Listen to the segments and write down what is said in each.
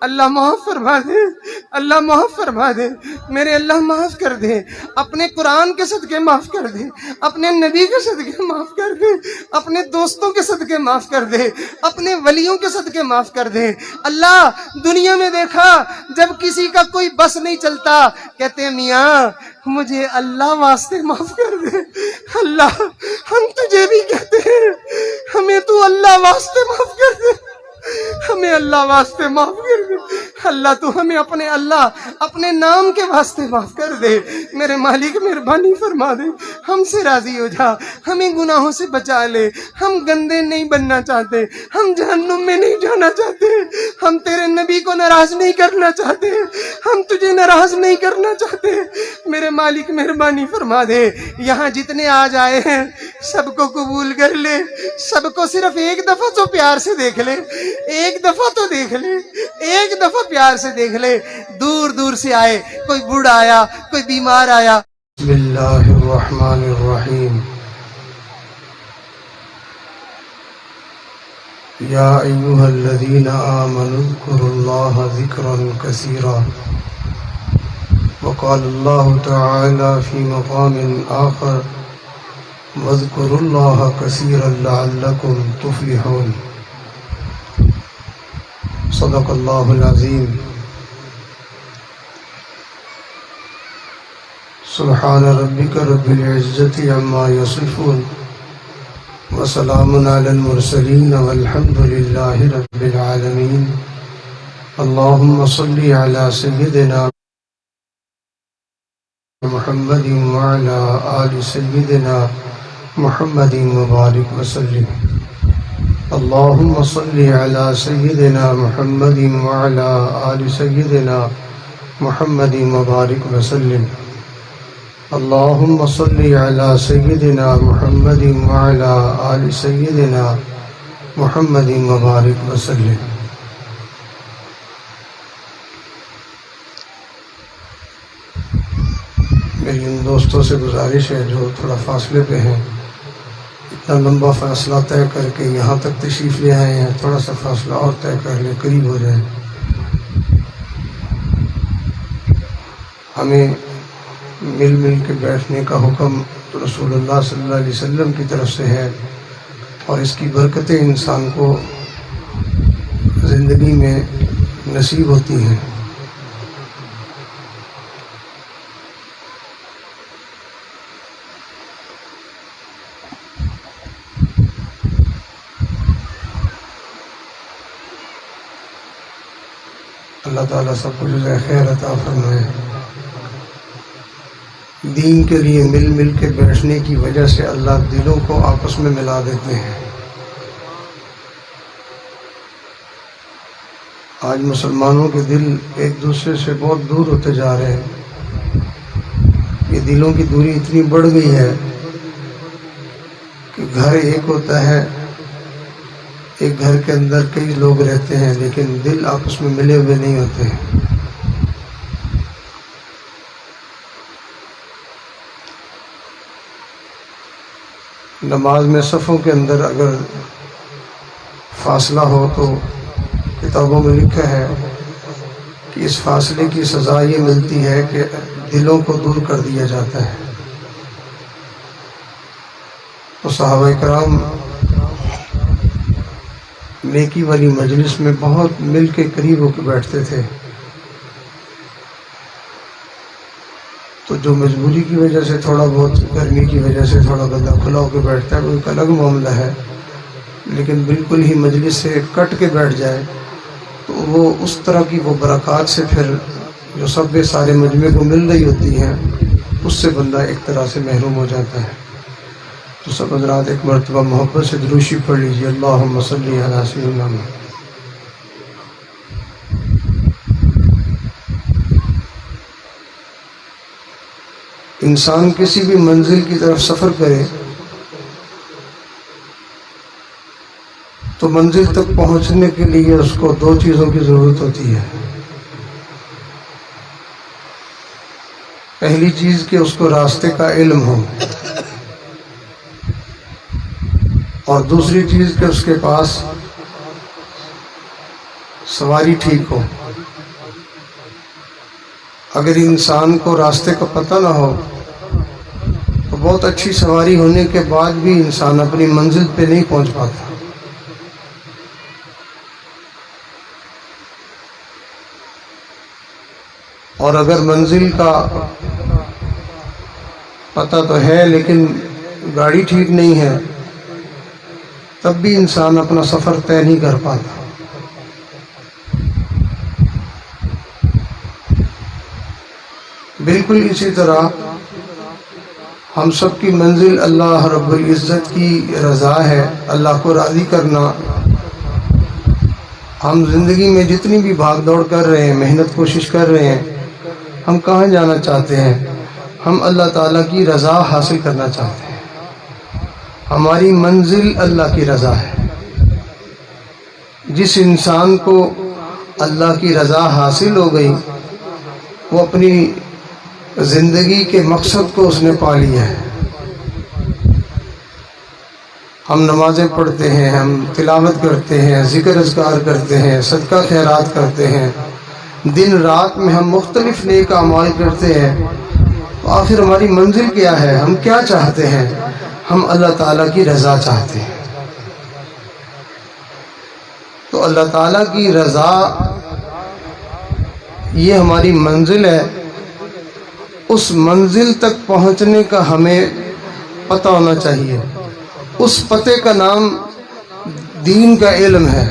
اللہ معاف فرما دے، اللہ معاف فرما دے، میرے اللہ معاف کر دے، اپنے قرآن کے صدقے معاف کر دے، اپنے نبی کے صدقے معاف کر دے، اپنے دوستوں کے صدقے معاف کر دے، اپنے ولیوں کے صدقے معاف کر دے۔ اللہ دنیا میں دیکھا جب کسی کا کوئی بس نہیں چلتا کہتے ہیں میاں مجھے اللہ واسطے معاف کر دے۔ اللہ ہم تجھے بھی کہتے ہیں ہمیں تو اللہ واسطے معاف کر دے، ہمیں اللہ واسطے معاف کر دے۔ اللہ تو ہمیں اپنے اللہ اپنے نام کے واسطے معاف کر دے۔ میرے مالک مہربانی فرما دے، ہم سے راضی ہو جا، ہمیں گناہوں سے بچا لے۔ ہم گندے نہیں بننا چاہتے، ہم جہنم میں نہیں جانا چاہتے، ہم تیرے نبی کو ناراض نہیں کرنا چاہتے، ہم تجھے ناراض نہیں کرنا چاہتے۔ میرے مالک مہربانی فرما دے، یہاں جتنے آج آئے ہیں سب کو قبول کر لے، سب کو صرف ایک دفعہ تو پیار سے دیکھ لے، ایک دفعہ تو دیکھ لے، ایک دفعہ پیار سے دیکھ لے۔ دور دور سے آئے، کوئی بوڑھا آیا، کوئی بیمار آیا۔ بسم اللہ الرحمن الرحیم۔ یا ایہا الذین آمنوا اذکروا اللہ ذکرا کثیرا، وقال اللہ تعالی فی مقام آخر واذکروا اللہ کثیرا لعلکم تفلحون۔ صدق اللہ العظیم۔ سبحان ربک رب العزت عما یصفون وسلام علی المرسلین والحمد للہ رب العالمین۔ اللہم صلی علی سیدنا محمد وعلی آل سیدنا محمد مبارک وسلم۔ اللہم صلی علی سیدنا محمد وعلی آل سیدنا محمد مبارک وسلم۔ اللہم صلی علی سیدنا محمد وعلی آل سیدنا محمد مبارک وسلم۔ میری ان دوستوں سے گزارش ہے جو تھوڑا فاصلے پہ ہیں، اتنا لمبا فاصلہ طے کر کے یہاں تک تشریف لے آئے ہیں، تھوڑا سا فاصلہ اور طے کر لیں، قریب ہو جائیں۔ ہمیں مل مل کے بیٹھنے کا حکم تو رسول اللہ صلی اللہ علیہ وسلم کی طرف سے ہے، اور اس کی برکتیں انسان کو زندگی میں نصیب ہوتی ہیں۔ اللہ تعالیٰ سب کو جزائے خیر عطا فرمائے۔ دین کے لیے مل مل کے بیٹھنے کی وجہ سے اللہ دلوں کو آپس میں ملا دیتے ہیں۔ آج مسلمانوں کے دل ایک دوسرے سے بہت دور ہوتے جا رہے ہیں۔ یہ دلوں کی دوری اتنی بڑھ گئی ہے کہ گھر ایک ہوتا ہے، ایک گھر کے اندر کئی لوگ رہتے ہیں لیکن دل آپس میں ملے ہوئے نہیں ہوتے ہیں۔ نماز میں صفوں کے اندر اگر فاصلہ ہو تو کتابوں میں لکھا ہے کہ اس فاصلے کی سزا یہ ملتی ہے کہ دلوں کو دور کر دیا جاتا ہے۔ تو صحابہ کرام نیکی والی مجلس میں بہت مل کے قریب ہو کے بیٹھتے تھے، تو جو مجبوری کی وجہ سے تھوڑا بہت گرمی کی وجہ سے تھوڑا بندہ کھلا ہو کے بیٹھتا ہے وہ ایک الگ معاملہ ہے، لیکن بالکل ہی مجلس سے کٹ کے بیٹھ جائے تو وہ اس طرح کی وہ برکات سے پھر جو سب سارے مجمع کو مل رہی ہوتی ہیں اس سے بندہ ایک طرح سے محروم ہو جاتا ہے۔ تو سب حضرات ایک مرتبہ محبت سے دروشی پڑھ لیجیے، اللہم صلی علی سیدنا محمد۔ انسان کسی بھی منزل کی طرف سفر کرے تو منزل تک پہنچنے کے لیے اس کو دو چیزوں کی ضرورت ہوتی ہے۔ پہلی چیز کہ اس کو راستے کا علم ہو، اور دوسری چیز کہ اس کے پاس سواری ٹھیک ہو۔ اگر انسان کو راستے کا پتہ نہ ہو تو بہت اچھی سواری ہونے کے بعد بھی انسان اپنی منزل پہ نہیں پہنچ پاتا. اور اگر منزل کا پتہ تو ہے لیکن گاڑی ٹھیک نہیں ہے تب بھی انسان اپنا سفر طے نہیں کر پاتا. بالکل اسی طرح ہم سب کی منزل اللہ رب العزت کی رضا ہے، اللہ کو راضی کرنا. ہم زندگی میں جتنی بھی بھاگ دوڑ کر رہے ہیں، محنت کوشش کر رہے ہیں، ہم کہاں جانا چاہتے ہیں؟ ہم اللہ تعالیٰ کی رضا حاصل کرنا چاہتے ہیں. ہماری منزل اللہ کی رضا ہے. جس انسان کو اللہ کی رضا حاصل ہو گئی وہ اپنی زندگی کے مقصد کو اس نے پا لیا ہے. ہم نمازیں پڑھتے ہیں، ہم تلاوت کرتے ہیں، ذکر اذکار کرتے ہیں، صدقہ خیرات کرتے ہیں، دن رات میں ہم مختلف نیک اعمال کرتے ہیں. تو آخر ہماری منزل کیا ہے؟ ہم کیا چاہتے ہیں؟ ہم اللہ تعالیٰ کی رضا چاہتے ہیں. تو اللہ تعالیٰ کی رضا یہ ہماری منزل ہے. اس منزل تک پہنچنے کا ہمیں پتہ ہونا چاہیے. اس پتے کا نام دین کا علم ہے.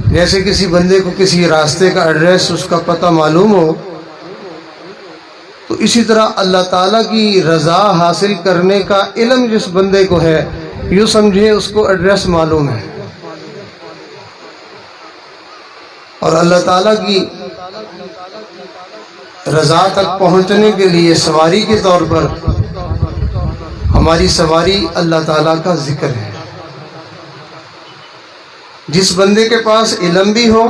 جیسے کسی بندے کو کسی راستے کا ایڈریس، اس کا پتہ معلوم ہو، تو اسی طرح اللہ تعالیٰ کی رضا حاصل کرنے کا علم جس بندے کو ہے، یوں سمجھے اس کو ایڈریس معلوم ہے. اور اللہ تعالیٰ کی رضا تک پہنچنے کے لیے سواری کے طور پر ہماری سواری اللہ تعالیٰ کا ذکر ہے. جس بندے کے پاس علم بھی ہو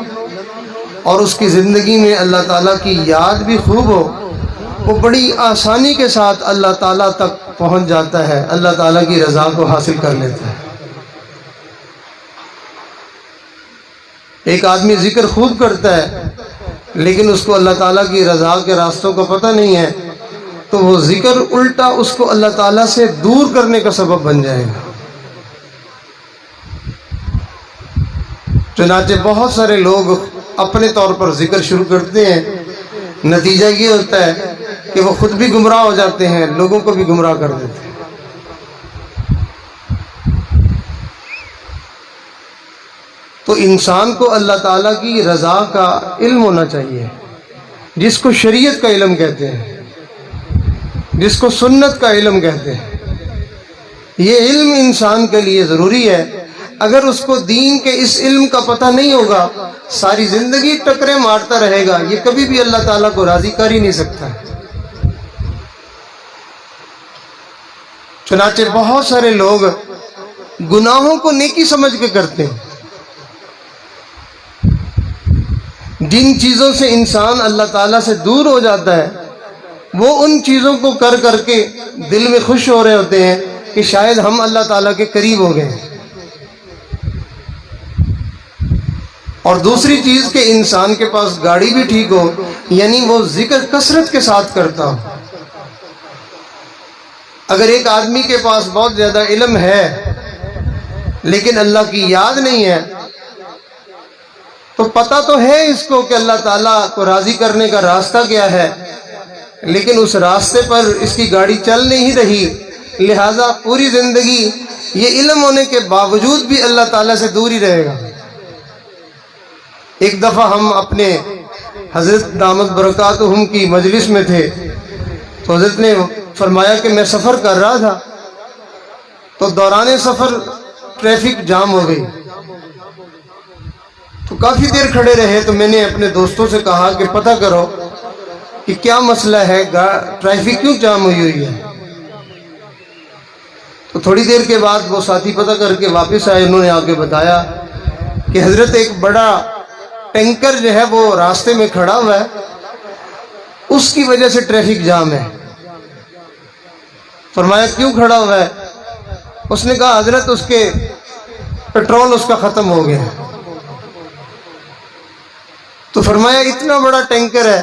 اور اس کی زندگی میں اللہ تعالیٰ کی یاد بھی خوب ہو، وہ بڑی آسانی کے ساتھ اللہ تعالیٰ تک پہنچ جاتا ہے، اللہ تعالیٰ کی رضا کو حاصل کر لیتا ہے. ایک آدمی ذکر خوب کرتا ہے لیکن اس کو اللہ تعالیٰ کی رضا کے راستوں کا پتہ نہیں ہے، تو وہ ذکر الٹا اس کو اللہ تعالیٰ سے دور کرنے کا سبب بن جائے گا. چنانچہ بہت سارے لوگ اپنے طور پر ذکر شروع کرتے ہیں، نتیجہ یہ ہوتا ہے کہ وہ خود بھی گمراہ ہو جاتے ہیں، لوگوں کو بھی گمراہ کر دیتے ہیں. تو انسان کو اللہ تعالیٰ کی رضا کا علم ہونا چاہیے، جس کو شریعت کا علم کہتے ہیں، جس کو سنت کا علم کہتے ہیں. یہ علم انسان کے لیے ضروری ہے. اگر اس کو دین کے اس علم کا پتہ نہیں ہوگا، ساری زندگی ٹکرے مارتا رہے گا، یہ کبھی بھی اللہ تعالیٰ کو راضی کر ہی نہیں سکتا. چنانچہ بہت سارے لوگ گناہوں کو نیکی سمجھ کے کرتے ہیں. جن چیزوں سے انسان اللہ تعالیٰ سے دور ہو جاتا ہے، وہ ان چیزوں کو کر کر کے دل میں خوش ہو رہے ہوتے ہیں کہ شاید ہم اللہ تعالیٰ کے قریب ہو گئے. اور دوسری چیز کہ انسان کے پاس گاڑی بھی ٹھیک ہو، یعنی وہ ذکر کثرت کے ساتھ کرتا ہو. اگر ایک آدمی کے پاس بہت زیادہ علم ہے لیکن اللہ کی یاد نہیں ہے، تو پتہ تو ہے اس کو کہ اللہ تعالیٰ کو راضی کرنے کا راستہ کیا ہے، لیکن اس راستے پر اس کی گاڑی چل نہیں رہی، لہذا پوری زندگی یہ علم ہونے کے باوجود بھی اللہ تعالیٰ سے دور ہی رہے گا. ایک دفعہ ہم اپنے حضرت دامت برکاتہم کی مجلس میں تھے، تو حضرت نے فرمایا کہ میں سفر کر رہا تھا، تو دوران سفر ٹریفک جام ہو گئی، تو کافی دیر کھڑے رہے. تو میں نے اپنے دوستوں سے کہا کہ پتہ کرو کہ کیا مسئلہ ہے، ٹریفک کیوں جام ہوئی ہے. تو تھوڑی دیر کے بعد وہ ساتھی پتہ کر کے واپس آئے. انہوں نے آ کے بتایا کہ حضرت ایک بڑا ٹینکر جو ہے وہ راستے میں کھڑا ہوا ہے، اس کی وجہ سے ٹریفک جام ہے. فرمایا کیوں کھڑا ہوا ہے؟ اس نے کہا حضرت اس کے پیٹرول اس کا ختم ہو گیا. تو فرمایا اتنا بڑا ٹینکر ہے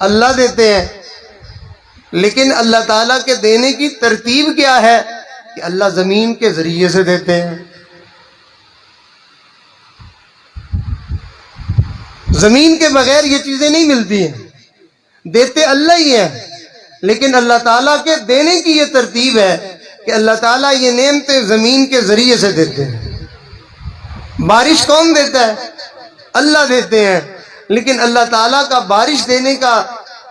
اللہ دیتے ہیں، لیکن اللہ تعالیٰ کے دینے کی ترتیب کیا ہے کہ اللہ زمین کے ذریعے سے دیتے ہیں. زمین کے بغیر یہ چیزیں نہیں ملتی ہیں، دیتے اللہ ہی ہیں، لیکن اللہ تعالیٰ کے دینے کی یہ ترتیب ہے کہ اللہ تعالیٰ یہ نعمتیں زمین کے ذریعے سے دیتے ہیں. بارش کون دیتا ہے؟ اللہ دیتے ہیں، لیکن اللہ تعالیٰ کا بارش دینے کا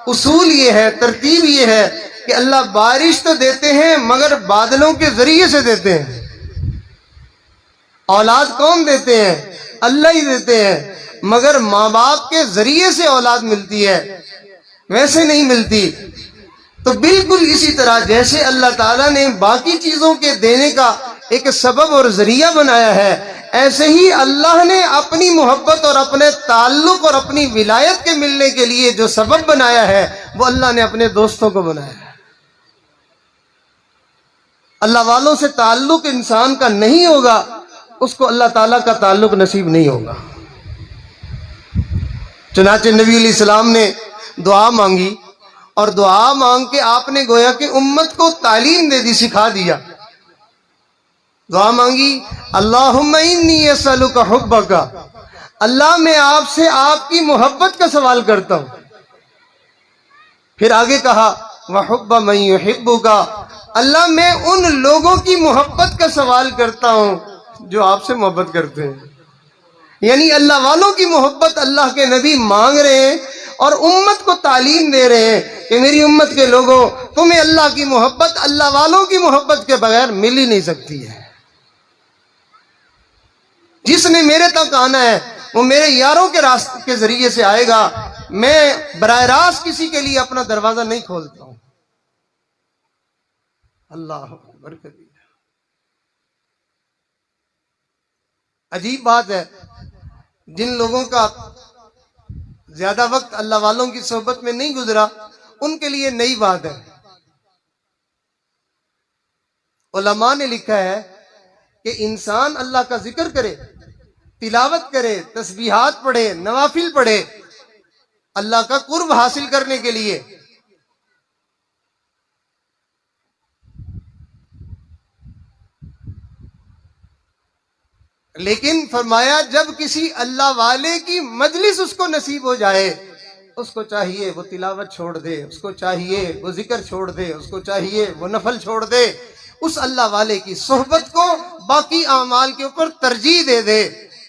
اصول یہ ہے، ترتیب یہ ہے کہ اللہ بارش تو دیتے ہیں مگر بادلوں کے ذریعے سے دیتے ہیں. اولاد کون دیتے ہیں؟ اللہ ہی دیتے ہیں، مگر ماں باپ کے ذریعے سے اولاد ملتی ہے، ویسے نہیں ملتی. تو بالکل اسی طرح جیسے اللہ تعالیٰ نے باقی چیزوں کے دینے کا ایک سبب اور ذریعہ بنایا ہے، ایسے ہی اللہ نے اپنی محبت اور اپنے تعلق اور اپنی ولایت کے ملنے کے لیے جو سبب بنایا ہے وہ اللہ نے اپنے دوستوں کو بنایا ہے. اللہ والوں سے تعلق انسان کا نہیں ہوگا، اس کو اللہ تعالیٰ کا تعلق نصیب نہیں ہوگا. چنانچہ نبی علیہ السلام نے دعا مانگی، اور دعا مانگ کے آپ نے گویا کہ امت کو تعلیم دے دی، سکھا دیا. دعا مانگی، اللہم انی اسألک حبک، اللہ میں آپ سے آپ کی محبت کا سوال کرتا ہوں. پھر آگے کہا وحب من یحبک، اللہ میں ان لوگوں کی محبت کا سوال کرتا ہوں جو آپ سے محبت کرتے ہیں. یعنی اللہ والوں کی محبت اللہ کے نبی مانگ رہے ہیں اور امت کو تعلیم دے رہے ہیں کہ میری امت کے لوگوں، تمہیں اللہ کی محبت اللہ والوں کی محبت کے بغیر مل ہی نہیں سکتی ہے. جس نے میرے تک آنا ہے وہ میرے یاروں کے راستے کے ذریعے سے آئے گا. میں براہ راست کسی کے لیے اپنا دروازہ نہیں کھولتا ہوں. اللہ اکبر کبیر. عجیب بات ہے، جن لوگوں کا زیادہ وقت اللہ والوں کی صحبت میں نہیں گزرا ان کے لیے نئی بات ہے. علماء نے لکھا ہے کہ انسان اللہ کا ذکر کرے، تلاوت کرے، تسبیحات پڑھے، نوافل پڑھے اللہ کا قرب حاصل کرنے کے لیے. لیکن فرمایا جب کسی اللہ والے کی مجلس اس کو نصیب ہو جائے، اس کو چاہیے وہ تلاوت چھوڑ دے، اس کو چاہیے وہ ذکر چھوڑ دے، اس کو چاہیے وہ نفل چھوڑ دے، اس اللہ والے کی صحبت کو باقی اعمال کے اوپر ترجیح دے دے.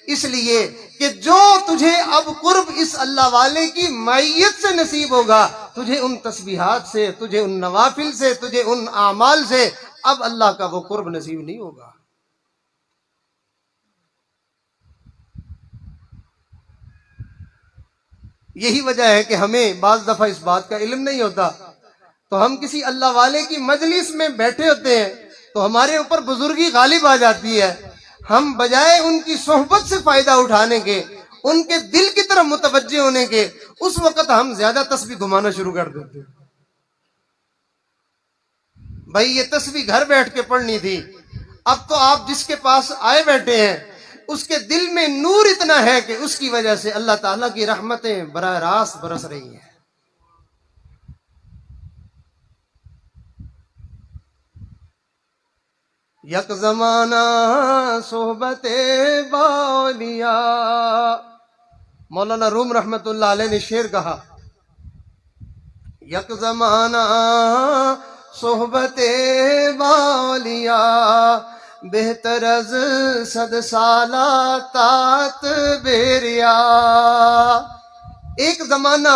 اس لیے کہ جو تجھے اب قرب اس اللہ والے کی معیت سے نصیب ہوگا، تجھے ان تسبیحات سے، تجھے ان نوافل سے، تجھے ان اعمال سے اب اللہ کا وہ قرب نصیب نہیں ہوگا. یہی وجہ ہے کہ ہمیں بعض دفعہ اس بات کا علم نہیں ہوتا، تو ہم کسی اللہ والے کی مجلس میں بیٹھے ہوتے ہیں تو ہمارے اوپر بزرگی غالب آ جاتی ہے. ہم بجائے ان کی صحبت سے فائدہ اٹھانے کے، ان کے دل کی طرف متوجہ ہونے کے، اس وقت ہم زیادہ تسبیح گھمانا شروع کر دیتے ہیں. بھائی یہ تسبیح گھر بیٹھ کے پڑھنی تھی، اب تو آپ جس کے پاس آئے بیٹھے ہیں اس کے دل میں نور اتنا ہے کہ اس کی وجہ سے اللہ تعالیٰ کی رحمتیں براہ راست برس رہی ہیں. یک زمانہ صحبت باولیا، مولانا روم رحمت اللہ علیہ نے شعر کہا، یک زمانہ صحبت باولیا بہتر از 100 سالہ تات بیریا. ایک زمانہ،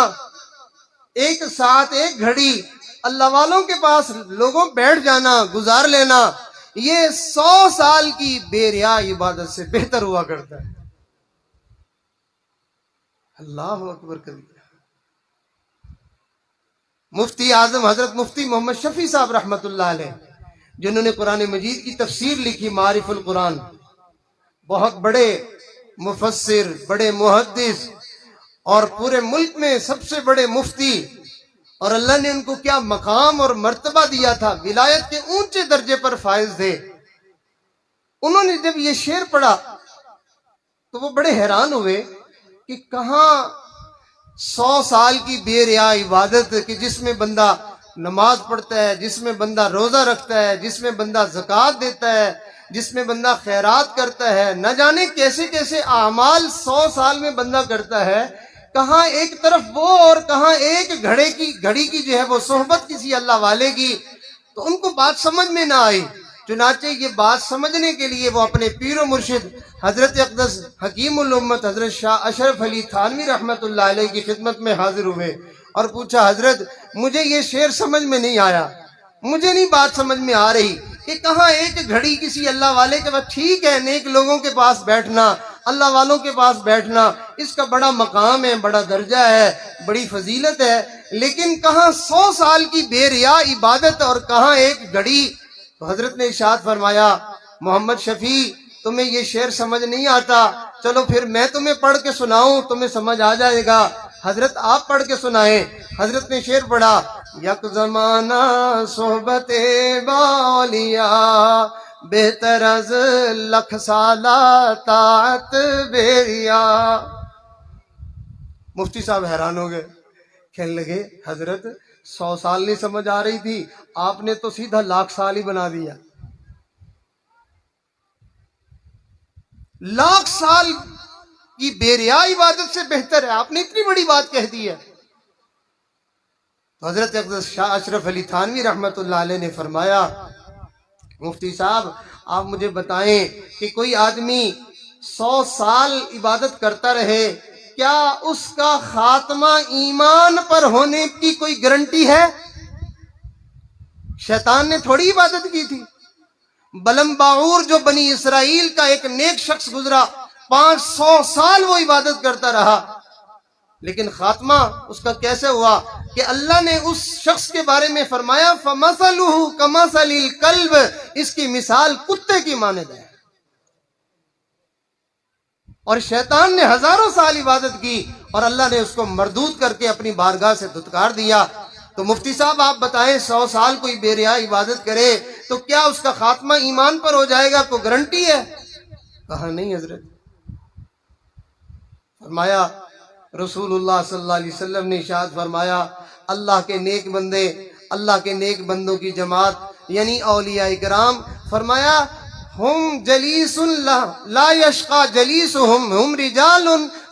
ایک ساتھ، ایک گھڑی اللہ والوں کے پاس لوگوں بیٹھ جانا، گزار لینا، یہ 100 سال کی بے ریا عبادت سے بہتر ہوا کرتا ہے. اللہ اکبر کبیر. مفتی اعظم حضرت مفتی محمد شفیع صاحب رحمت اللہ علیہ، جنہوں نے قرآن مجید کی تفسیر لکھی معارف القرآن، بہت بڑے مفسر، بڑے محدث، اور پورے ملک میں سب سے بڑے مفتی، اور اللہ نے ان کو کیا مقام اور مرتبہ دیا تھا، ولایت کے اونچے درجے پر فائز تھے. انہوں نے جب یہ شعر پڑھا تو وہ بڑے حیران ہوئے کہ کہاں 100 سال کی بے ریا عبادت کہ جس میں بندہ نماز پڑھتا ہے، جس میں بندہ روزہ رکھتا ہے، جس میں بندہ زکوٰۃ دیتا ہے، جس میں بندہ خیرات کرتا ہے، نہ جانے کیسے کیسے اعمال 100 سال میں بندہ کرتا ہے. کہاں ایک طرف وہ اور کہاں ایک گھڑی کی جو ہے وہ صحبت کسی اللہ والے کی. تو ان کو بات سمجھ میں نہ آئی. چنانچہ یہ بات سمجھنے کے لیے وہ اپنے پیر و مرشد حضرت اقدس حکیم الامت حضرت شاہ اشرف علی تھانوی رحمت اللہ علیہ کی خدمت میں حاضر ہوئے اور پوچھا، حضرت مجھے یہ شعر سمجھ میں نہیں آیا، مجھے نہیں بات سمجھ میں آ رہی کہ کہاں ایک گھڑی کسی اللہ والے کے پاس. ٹھیک ہے، نیک لوگوں کے پاس بیٹھنا، اللہ والوں کے پاس بیٹھنا، اس کا بڑا مقام ہے، بڑا درجہ ہے، بڑی فضیلت ہے، لیکن کہاں 100 سال کی بے ریا عبادت اور کہاں ایک گھڑی. تو حضرت نے ارشاد فرمایا، محمد شفیع تمہیں یہ شعر سمجھ نہیں آتا، چلو پھر میں تمہیں پڑھ کے سناؤں، تمہیں سمجھ آ جائے گا. حضرت آپ پڑھ کے سنائیں. حضرت نے شعر پڑھا، یک زمانہ صحبت باولیا بہتر از لکھ سالہ طاعت بیریا. مفتی صاحب حیران ہو گئے، کہنے لگے حضرت 100 سال نہیں سمجھ آ رہی تھی، آپ نے تو سیدھا 1,00,000 سال ہی بنا دیا. 1,00,000 سال کی بے ریا عبادت سے بہتر ہے، آپ نے اتنی بڑی بات کہہ دی ہے. تو حضرت اقدس شاہ اشرف علی تھانوی رحمت اللہ علیہ نے فرمایا، مفتی صاحب آپ مجھے بتائیں کہ کوئی آدمی 100 سال عبادت کرتا رہے، کیا اس کا خاتمہ ایمان پر ہونے کی کوئی گارنٹی ہے؟ شیطان نے تھوڑی عبادت کی تھی. بلم باعور جو بنی اسرائیل کا ایک نیک شخص گزرا، 500 سال وہ عبادت کرتا رہا، لیکن خاتمہ اس کا کیسے ہوا کہ اللہ نے اس شخص کے بارے میں فرمایا، فَمَثَلُهُ كَمَثَلِ الْكَلْبِ، اس کی مثال کتے کی مانند ہے. اور شیطان نے ہزاروں سال عبادت کی اور اللہ نے اس کو مردود کر کے اپنی بارگاہ سے دھتکار دیا. تو مفتی صاحب آپ بتائیں، 100 سال کوئی بے ریا عبادت کرے تو کیا اس کا خاتمہ ایمان پر ہو جائے گا؟ کوئی گارنٹی ہے؟ کہا نہیں حضرت. فرمایا رسول اللہ صلی اللہ علیہ وسلم نے ارشاد فرمایا، اللہ کے نیک بندے، اللہ کے نیک بندوں کی جماعت یعنی اولیاء کرام، فرمایا ہم جلیس لا یشقا جلیسہم، ہم رجال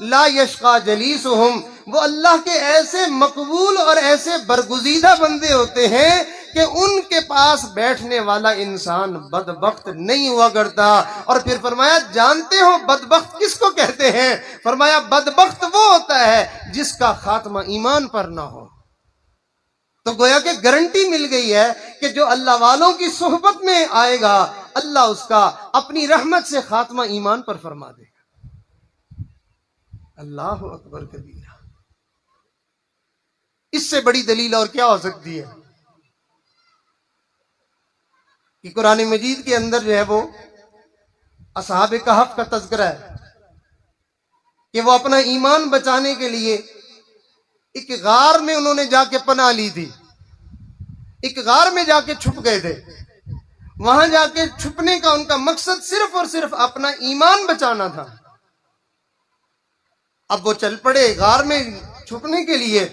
لا یشقا جلیسہم، وہ اللہ کے ایسے مقبول اور ایسے برگزیدہ بندے ہوتے ہیں کہ ان کے پاس بیٹھنے والا انسان بدبخت نہیں ہوا کرتا. اور پھر فرمایا جانتے ہو بدبخت کس کو کہتے ہیں؟ فرمایا بدبخت وہ ہوتا ہے جس کا خاتمہ ایمان پر نہ ہو. تو گویا کہ گارنٹی مل گئی ہے کہ جو اللہ والوں کی صحبت میں آئے گا اللہ اس کا اپنی رحمت سے خاتمہ ایمان پر فرما دے گا. اللہ اکبر کبیرہ. اس سے بڑی دلیل اور کیا ہو سکتی ہے کہ قرآن مجید کے اندر جو ہے وہ اصحاب کہف کا تذکرہ ہے کہ وہ اپنا ایمان بچانے کے لیے ایک غار میں انہوں نے جا کے پناہ لی تھی، ایک غار میں جا کے چھپ گئے تھے. وہاں جا کے چھپنے کا ان کا مقصد صرف اور صرف اپنا ایمان بچانا تھا. اب وہ چل پڑے غار میں چھپنے کے لیے،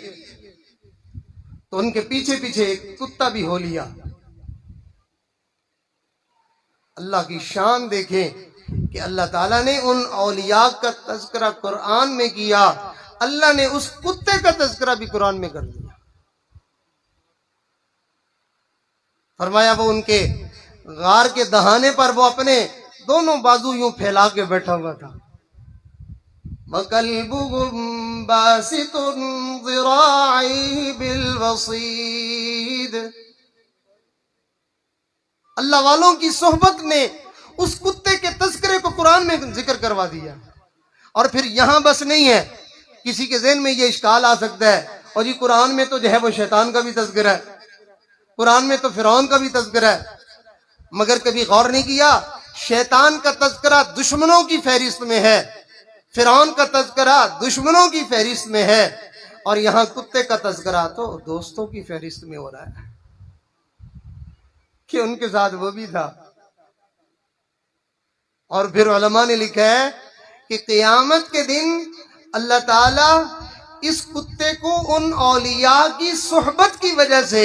تو ان کے پیچھے پیچھے ایک کتا بھی ہو لیا. اللہ کی شان دیکھیں کہ اللہ تعالیٰ نے ان اولیاء کا تذکرہ قرآن میں کیا، اللہ نے اس کتے کا تذکرہ بھی قرآن میں کر دیا. فرمایا وہ ان کے غار کے دہانے پر وہ اپنے دونوں بازو یوں پھیلا کے بیٹھا ہوا تھا. وَقَلْبُهُمْ بَاسِطٌ ذِرَاعِهِ بِالْوَصِيدِ. اللہ والوں کی صحبت نے اس کتے کے تذکرے کو قرآن میں ذکر کروا دیا. اور پھر یہاں بس نہیں ہے، کسی کے ذہن میں یہ اشکال آ سکتا ہے، اور جی قرآن میں تو جو ہے وہ شیطان کا بھی تذکرہ ہے، قرآن میں تو فرعون کا بھی تذکرہ ہے، مگر کبھی غور نہیں کیا شیطان کا تذکرہ دشمنوں کی فہرست میں ہے، فرعون کا تذکرہ دشمنوں کی فہرست میں ہے، اور یہاں کتے کا تذکرہ تو دوستوں کی فہرست میں ہو رہا ہے کہ ان کے ساتھ وہ بھی تھا. اور پھر علماء نے لکھا ہے کہ قیامت کے دن اللہ تعالی اس کتے کو ان اولیاء کی صحبت کی وجہ سے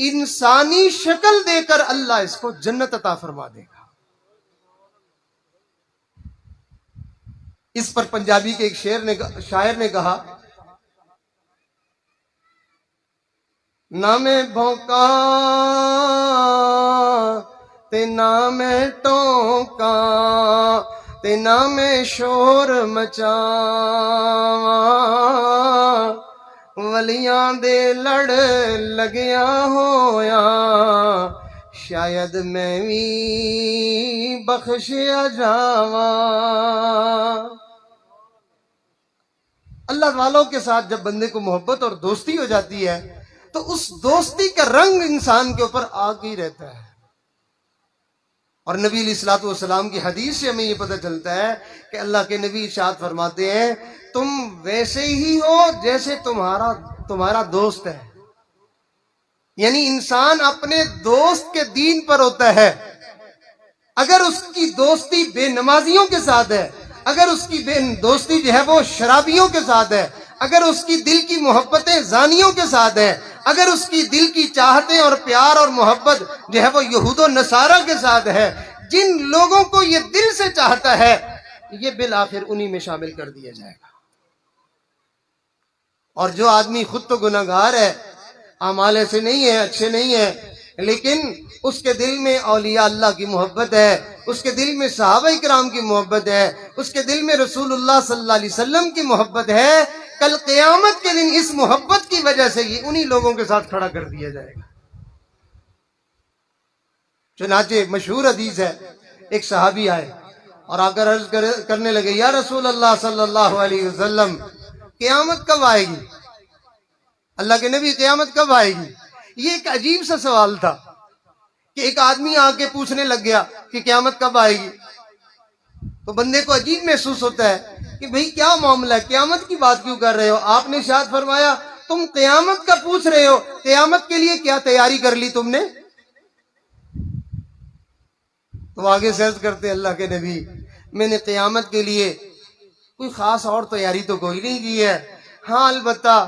انسانی شکل دے کر اللہ اس کو جنت عطا فرما دے گا۔ اس پر پنجابی کے ایک شاعر نے کہا، نہ میں بھونکا تے نہ میں ٹونکا تے نہ میں شور مچاواں، ولیاں دے لڑ لگیا ہویا شاید میں وی بخشیا جاواں۔ اللہ والوں کے ساتھ جب بندے کو محبت اور دوستی ہو جاتی ہے تو اس دوستی کا رنگ انسان کے اوپر آگ ہی رہتا ہے۔ اور نبی علیہ الصلوۃ والسلام کی حدیث سے ہمیں یہ پتہ چلتا ہے کہ اللہ کے نبی ارشاد فرماتے ہیں، تم ویسے ہی ہو جیسے تمہارا دوست ہے۔ یعنی انسان اپنے دوست کے دین پر ہوتا ہے۔ اگر اس کی دوستی بے نمازیوں کے ساتھ ہے، اگر اس کی دوستی جو ہے وہ شرابیوں کے ساتھ ہے، اگر اس کی دل کی محبتیں زانیوں کے ساتھ ہیں، اگر اس کی دل کی چاہتیں اور پیار اور محبت جو ہے وہ یہود و نصارہ کے ساتھ ہے، جن لوگوں کو یہ دل سے چاہتا ہے یہ بالآخر انہی میں شامل کر دیا جائے گا۔ اور جو آدمی خود تو گناہ گار ہے، اعمال ایسے نہیں ہے، اچھے نہیں ہیں، لیکن اس کے دل میں اولیاء اللہ کی محبت ہے، اس کے دل میں صحابہ کرام کی محبت ہے، اس کے دل میں رسول اللہ صلی اللہ علیہ وسلم کی محبت ہے، کل قیامت کے دن اس محبت کی وجہ سے یہ انہی لوگوں کے ساتھ کھڑا کر دیا جائے گا۔ چنانچہ مشہور حدیث ہے، ایک صحابی آئے اور آ کر عرض کرنے لگے، یا رسول اللہ صلی اللہ علیہ وسلم قیامت کب آئے گی؟ اللہ کے نبی قیامت کب آئے گی؟ یہ ایک عجیب سا سوال تھا کہ ایک آدمی آ کے پوچھنے لگ گیا کہ قیامت کب آئے گی۔ تو بندے کو عجیب محسوس ہوتا ہے کہ بھئی کیا معاملہ ہے، قیامت کی بات کیوں کر رہے ہو؟ آپ نے ارشاد فرمایا تم قیامت کا پوچھ رہے ہو، قیامت کے لیے کیا تیاری کر لی تم نے؟ تو آگے سے عرض کرتے اللہ کے نبی، میں نے قیامت کے لیے کوئی خاص اور تیاری تو کوئی نہیں کی ہے، ہاں البتہ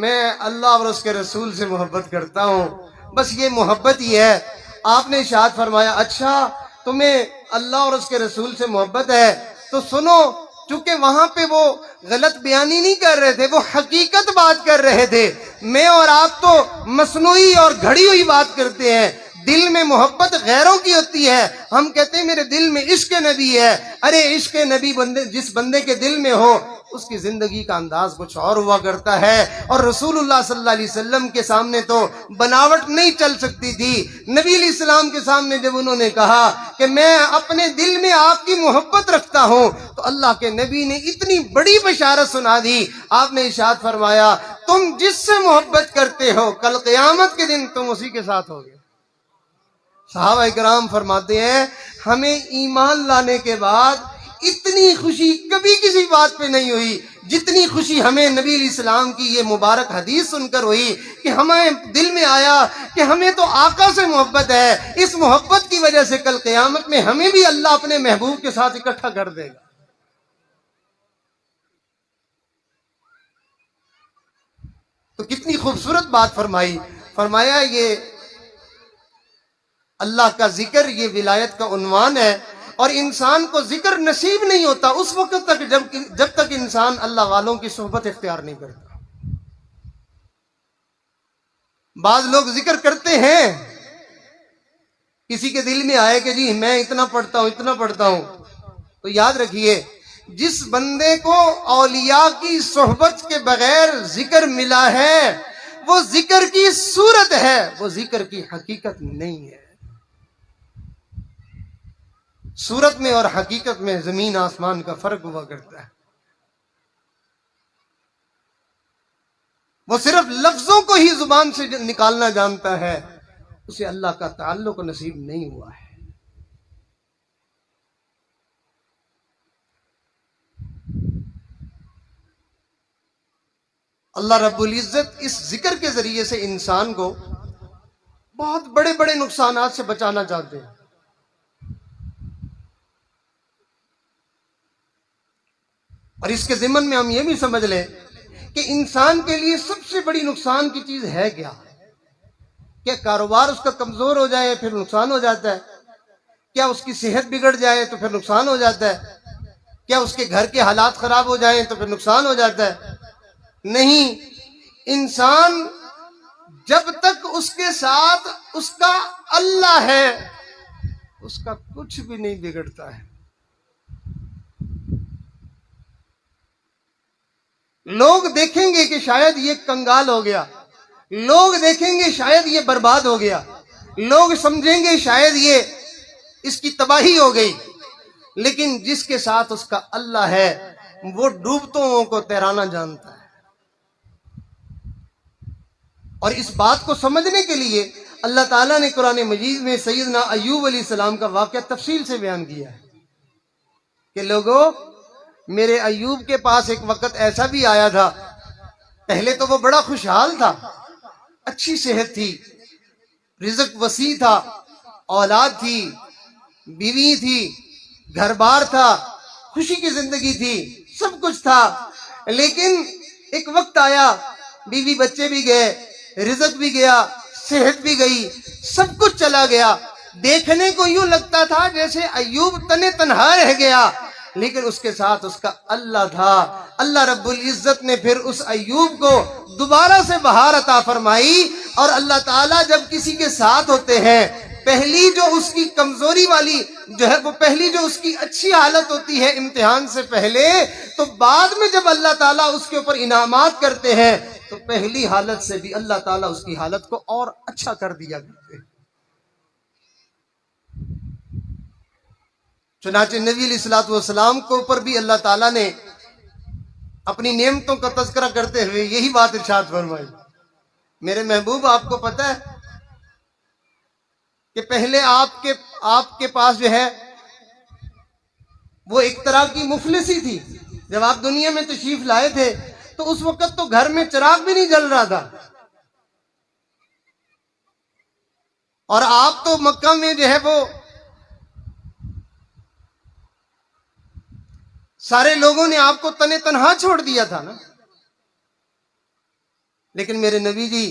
میں اللہ اور اس کے رسول سے محبت کرتا ہوں، بس یہ محبت ہی ہے۔ آپ نے ارشاد فرمایا اچھا تمہیں اللہ اور اس کے رسول سے محبت ہے تو سنو، چونکہ وہاں پہ وہ غلط بیانی نہیں کر رہے تھے، وہ حقیقت بات کر رہے تھے، میں اور آپ تو مصنوعی اور گھڑی ہوئی بات کرتے ہیں۔ دل میں محبت غیروں کی ہوتی ہے، ہم کہتے ہیں میرے دل میں عشق نبی ہے۔ ارے عشق نبی جس بندے کے دل میں ہو اس کی زندگی کا انداز کچھ اور ہوا کرتا ہے، اور رسول اللہ صلی اللہ علیہ وسلم کے سامنے تو بناوٹ نہیں چل سکتی تھی۔ نبی علیہ السلام کے سامنے جب انہوں نے کہا کہ میں اپنے دل میں آپ کی محبت رکھتا ہوں تو اللہ کے نبی نے اتنی بڑی بشارت سنا دی۔ آپ نے ارشاد فرمایا تم جس سے محبت کرتے ہو کل قیامت کے دن تم اسی کے ساتھ ہوگے۔ صحابہ اکرام فرماتے ہیں ہمیں ایمان لانے کے بعد اتنی خوشی کبھی کسی بات پہ نہیں ہوئی جتنی خوشی ہمیں نبی علیہ السلام کی یہ مبارک حدیث سن کر ہوئی، کہ ہمیں دل میں آیا کہ ہمیں تو آقا سے محبت ہے، اس محبت کی وجہ سے کل قیامت میں ہمیں بھی اللہ اپنے محبوب کے ساتھ اکٹھا کر دے گا۔ تو کتنی خوبصورت بات فرمائی، فرمایا یہ اللہ کا ذکر یہ ولایت کا عنوان ہے، اور انسان کو ذکر نصیب نہیں ہوتا اس وقت تک جب تک انسان اللہ والوں کی صحبت اختیار نہیں کرتا۔ بعض لوگ ذکر کرتے ہیں، کسی کے دل میں آئے کہ جی میں اتنا پڑھتا ہوں، تو یاد رکھیے جس بندے کو اولیاء کی صحبت کے بغیر ذکر ملا ہے وہ ذکر کی صورت ہے، وہ ذکر کی حقیقت نہیں ہے۔ صورت میں اور حقیقت میں زمین آسمان کا فرق ہوا کرتا ہے۔ وہ صرف لفظوں کو ہی زبان سے نکالنا جانتا ہے، اسے اللہ کا تعلق نصیب نہیں ہوا ہے۔ اللہ رب العزت اس ذکر کے ذریعے سے انسان کو بہت بڑے بڑے نقصانات سے بچانا چاہتے ہیں۔ اور اس کے ضمن میں ہم یہ بھی سمجھ لیں کہ انسان کے لیے سب سے بڑی نقصان کی چیز ہے کیا؟ کیا کاروبار اس کا کمزور ہو جائے پھر نقصان ہو جاتا ہے؟ کیا اس کی صحت بگڑ جائے تو پھر نقصان ہو جاتا ہے؟ کیا اس کے گھر کے حالات خراب ہو جائیں تو پھر نقصان ہو جاتا ہے؟ نہیں، انسان جب تک اس کے ساتھ اس کا اللہ ہے اس کا کچھ بھی نہیں بگڑتا ہے۔ لوگ دیکھیں گے کہ شاید یہ کنگال ہو گیا، لوگ دیکھیں گے شاید یہ برباد ہو گیا، لوگ سمجھیں گے شاید یہ اس کی تباہی ہو گئی، لیکن جس کے ساتھ اس کا اللہ ہے وہ ڈوبتوں کو تیرانا جانتا ہے۔ اور اس بات کو سمجھنے کے لیے اللہ تعالیٰ نے قرآن مجید میں سیدنا ایوب علیہ السلام کا واقعہ تفصیل سے بیان کیا ہے کہ لوگوں، میرے ایوب کے پاس ایک وقت ایسا بھی آیا تھا، پہلے تو وہ بڑا خوشحال تھا، اچھی صحت تھی، رزق وسیع تھا، اولاد تھی، بیوی تھی، گھر بار تھا، خوشی کی زندگی تھی، سب کچھ تھا، لیکن ایک وقت آیا بیوی بچے بھی گئے، رزق بھی گیا، صحت بھی گئی، سب کچھ چلا گیا۔ دیکھنے کو یوں لگتا تھا جیسے ایوب تنے تنہا رہ گیا، لیکن اس کے ساتھ اس کا اللہ تھا۔ اللہ رب العزت نے پھر اس ایوب کو دوبارہ سے بہار عطا فرمائی، اور اللہ تعالیٰ جب کسی کے ساتھ ہوتے ہیں، پہلی جو اس کی کمزوری والی جو ہے، وہ پہلی جو اس کی اچھی حالت ہوتی ہے امتحان سے پہلے، تو بعد میں جب اللہ تعالیٰ اس کے اوپر انعامات کرتے ہیں تو پہلی حالت سے بھی اللہ تعالیٰ اس کی حالت کو اور اچھا کر دیا کرتے ہیں۔ چنانچہ نبی علیہ الصلوۃ والسلام کے اوپر بھی اللہ تعالیٰ نے اپنی نعمتوں کا تذکرہ کرتے ہوئے یہی بات ارشاد فرمائی۔ میرے محبوب، آپ کو پتہ ہے کہ پہلے آپ کے پاس جو ہے وہ ایک طرح کی مفلسی تھی۔ جب آپ دنیا میں تشریف لائے تھے تو اس وقت تو گھر میں چراغ بھی نہیں جل رہا تھا، اور آپ تو مکہ میں جو ہے وہ سارے لوگوں نے آپ کو تنے تنہا چھوڑ دیا تھا نا۔ لیکن میرے نبی جی،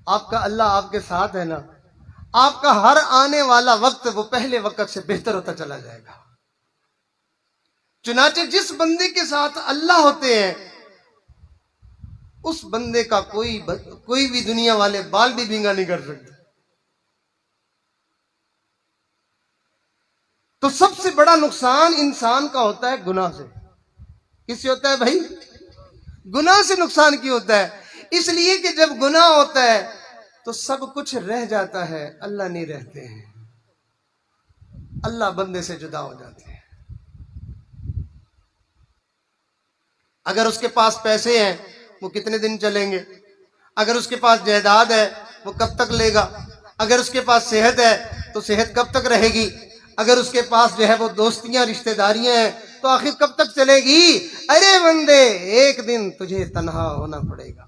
آپ کا اللہ آپ کے ساتھ ہے نا، آپ کا ہر آنے والا وقت وہ پہلے وقت سے بہتر ہوتا چلا جائے گا۔ چنانچہ جس بندے کے ساتھ اللہ ہوتے ہیں اس بندے کا کوئی بھی دنیا والے بال بھی بینگا نہیں کر سکتے۔ تو سب سے بڑا نقصان انسان کا ہوتا ہے گناہ سے۔ کس سے ہوتا ہے بھائی؟ گناہ سے نقصان کیوں ہوتا ہے؟ اس لیے کہ جب گناہ ہوتا ہے تو سب کچھ رہ جاتا ہے، اللہ نہیں رہتے ہیں، اللہ بندے سے جدا ہو جاتے ہیں۔ اگر اس کے پاس پیسے ہیں وہ کتنے دن چلیں گے؟ اگر اس کے پاس جائیداد ہے وہ کب تک لے گا؟ اگر اس کے پاس صحت ہے تو صحت کب تک رہے گی؟ اگر اس کے پاس جو ہے وہ دوستیاں رشتہ داریاں ہیں تو آخر کب تک چلے گی؟ ارے بندے، ایک دن تجھے تنہا ہونا پڑے گا۔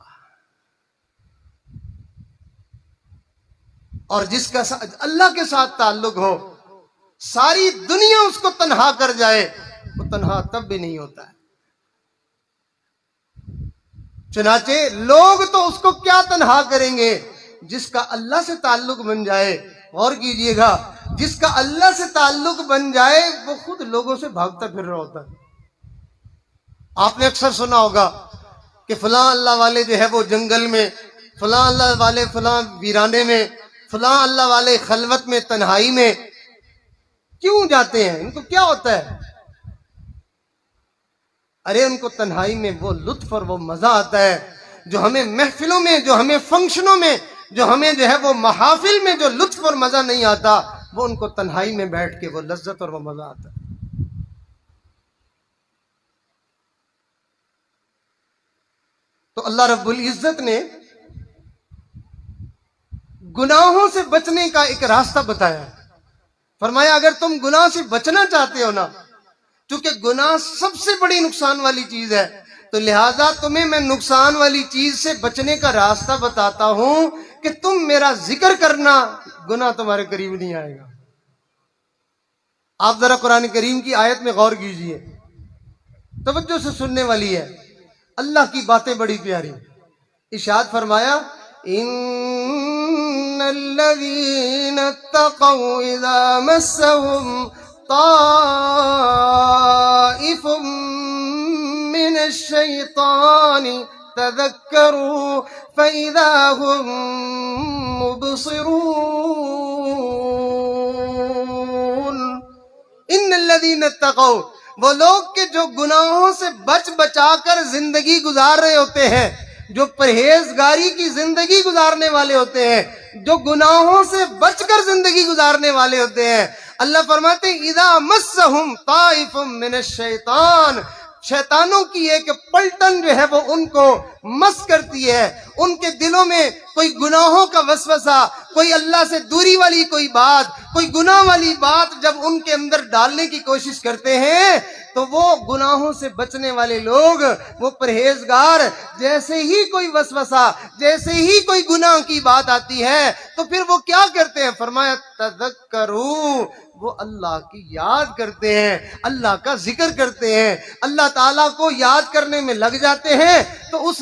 اور جس کا اللہ کے ساتھ تعلق ہو، ساری دنیا اس کو تنہا کر جائے، وہ تنہا تب بھی نہیں ہوتا ہے۔ چنانچہ لوگ تو اس کو کیا تنہا کریں گے؟ جس کا اللہ سے تعلق بن جائے، غور کیجئے گا، جس کا اللہ سے تعلق بن جائے وہ خود لوگوں سے بھاگتا پھر رہا ہوتا ہے۔ آپ نے اکثر سنا ہوگا کہ فلاں اللہ والے جو ہے وہ جنگل میں، فلاں اللہ والے فلاں ویرانے میں، فلاں اللہ والے خلوت میں، تنہائی میں کیوں جاتے ہیں؟ ان کو کیا ہوتا ہے؟ ارے ان کو تنہائی میں وہ لطف اور وہ مزہ آتا ہے جو ہمیں محفلوں میں، جو ہمیں فنکشنوں میں، جو ہمیں جو ہے وہ محافل میں جو لطف اور مزہ نہیں آتا، وہ ان کو تنہائی میں بیٹھ کے وہ لذت اور وہ مزہ آتا ہے۔ تو اللہ رب العزت نے گناہوں سے بچنے کا ایک راستہ بتایا، فرمایا اگر تم گناہ سے بچنا چاہتے ہو نا، چونکہ گناہ سب سے بڑی نقصان والی چیز ہے، تو لہٰذا تمہیں میں نقصان والی چیز سے بچنے کا راستہ بتاتا ہوں کہ تم میرا ذکر کرنا، گناہ تمہارے قریب نہیں آئے گا۔ آپ ذرا قرآن کریم کی آیت میں غور کیجئے، توجہ سے سننے والی ہے۔ اللہ کی باتیں بڑی پیاری. ارشاد فرمایا ان الذین اتقوا اذا مسهم طائف من الشیطان تذکروا فاذا هم مبصرون. ان الذین اتقوا، وہ لوگ کہ جو گناہوں سے بچ بچا کر زندگی گزار رہے ہوتے ہیں، جو پرہیزگاری کی زندگی گزارنے والے ہوتے ہیں، جو گناہوں سے بچ کر زندگی گزارنے والے ہوتے ہیں. اللہ فرماتے ہیں اذا مسہم طائف من الشیطان، شیطانوں کی ایک پلٹن جو ہے وہ ان کو مس کرتی ہے. ان کے دلوں میں کوئی گناہوں کا وسوسہ، کوئی اللہ سے دوری والی کوئی بات، کوئی گناہ والی بات جب ان کے اندر ڈالنے کی کوشش کرتے ہیں تو وہ گناہوں سے بچنے والے لوگ، وہ پرہیزگار، جیسے ہی کوئی وسوسہ، جیسے ہی کوئی گناہ کی بات آتی ہے تو پھر وہ کیا کرتے ہیں؟ فرمایا تذکروا، وہ اللہ کی یاد کرتے ہیں، اللہ کا ذکر کرتے ہیں، اللہ تعالیٰ کو یاد کرنے میں لگ جاتے ہیں. تو اس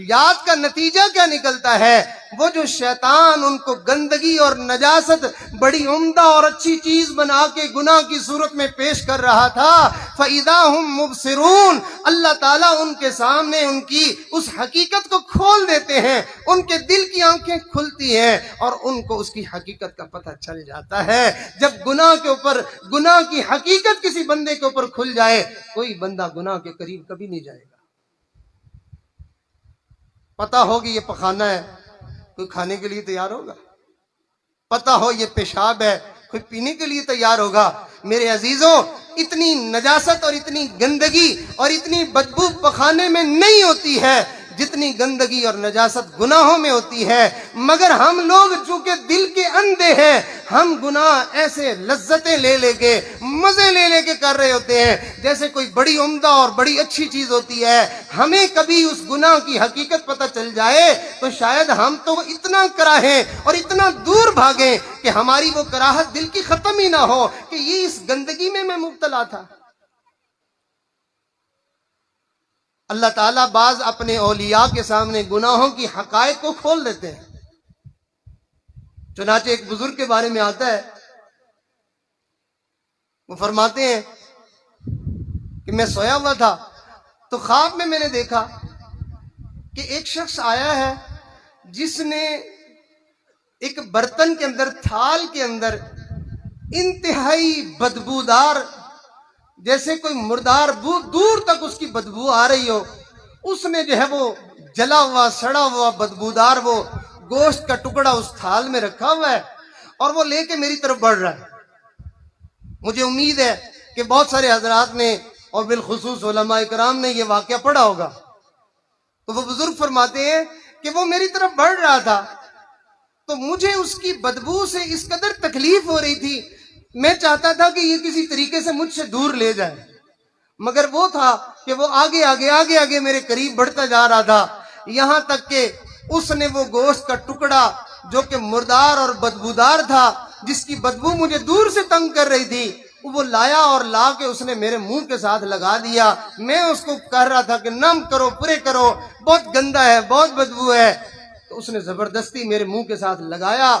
یاد کا نتیجہ کیا نکلتا ہے؟ وہ جو شیطان ان کو گندگی اور نجاست بڑی عمدہ اور اچھی چیز بنا کے گناہ کی صورت میں پیش کر رہا تھا، فَإِذَا هُمْ مُبْصِرُونَ، اللہ تعالیٰ ان کے سامنے ان کی اس حقیقت کو کھول دیتے ہیں، ان کے دل کی آنکھیں کھلتی ہیں اور ان کو اس کی حقیقت کا پتہ چل جاتا ہے. جب گناہ کے اوپر، گناہ کی حقیقت کسی بندے کے اوپر کھل جائے، کوئی بندہ گناہ کے قریب کبھی نہیں جائے گا. پتہ ہوگی یہ پخانہ ہے، کوئی کھانے کے لیے تیار ہوگا؟ پتہ ہو یہ پیشاب ہے، کوئی پینے کے لیے تیار ہوگا؟ میرے عزیزوں، اتنی نجاست اور اتنی گندگی اور اتنی بدبو پخانے میں نہیں ہوتی ہے جتنی گندگی اور نجاست گناہوں میں ہوتی ہے. مگر ہم لوگ چونکہ دل کے اندھے ہیں، ہم گناہ ایسے لذتیں لے لے کے، مزے لے لے کے کر رہے ہوتے ہیں جیسے کوئی بڑی عمدہ اور بڑی اچھی چیز ہوتی ہے. ہمیں کبھی اس گناہ کی حقیقت پتہ چل جائے تو شاید ہم تو اتنا کراہیں اور اتنا دور بھاگیں کہ ہماری وہ کراہت دل کی ختم ہی نہ ہو کہ یہ اس گندگی میں مبتلا تھا. اللہ تعالیٰ بعض اپنے اولیاء کے سامنے گناہوں کی حقائق کو کھول دیتے ہیں. چنانچہ ایک بزرگ کے بارے میں آتا ہے، وہ فرماتے ہیں کہ میں سویا ہوا تھا تو خواب میں نے دیکھا کہ ایک شخص آیا ہے جس نے ایک برتن کے اندر، تھال کے اندر انتہائی بدبودار، جیسے کوئی مردار بو، دور تک اس کی بدبو آ رہی ہو، اس نے جو ہے وہ جلا ہوا، سڑا ہوا، بدبودار وہ گوشت کا ٹکڑا اس تھال میں رکھا ہوا ہے اور وہ لے کے میری طرف بڑھ رہا ہے. مجھے امید ہے کہ بہت سارے حضرات نے اور بالخصوص علماء کرام نے یہ واقعہ پڑھا ہوگا. تو وہ بزرگ فرماتے ہیں کہ وہ میری طرف بڑھ رہا تھا تو مجھے اس کی بدبو سے اس قدر تکلیف ہو رہی تھی، میں چاہتا تھا کہ یہ کسی طریقے سے مجھ سے دور لے جائے، مگر وہ تھا کہ وہ آگے آگے آگے آگے میرے قریب بڑھتا جا رہا تھا، یہاں تک کہ اس نے وہ گوشت کا ٹکڑا جو کہ مردار اور بدبودار تھا، جس کی بدبو مجھے دور سے تنگ کر رہی تھی، وہ لایا اور لا کے اس نے میرے منہ کے ساتھ لگا دیا. میں اس کو کہہ رہا تھا کہ نم کرو، پورے کرو، بہت گندا ہے، بہت بدبو ہے. تو اس نے زبردستی میرے منہ کے ساتھ لگایا.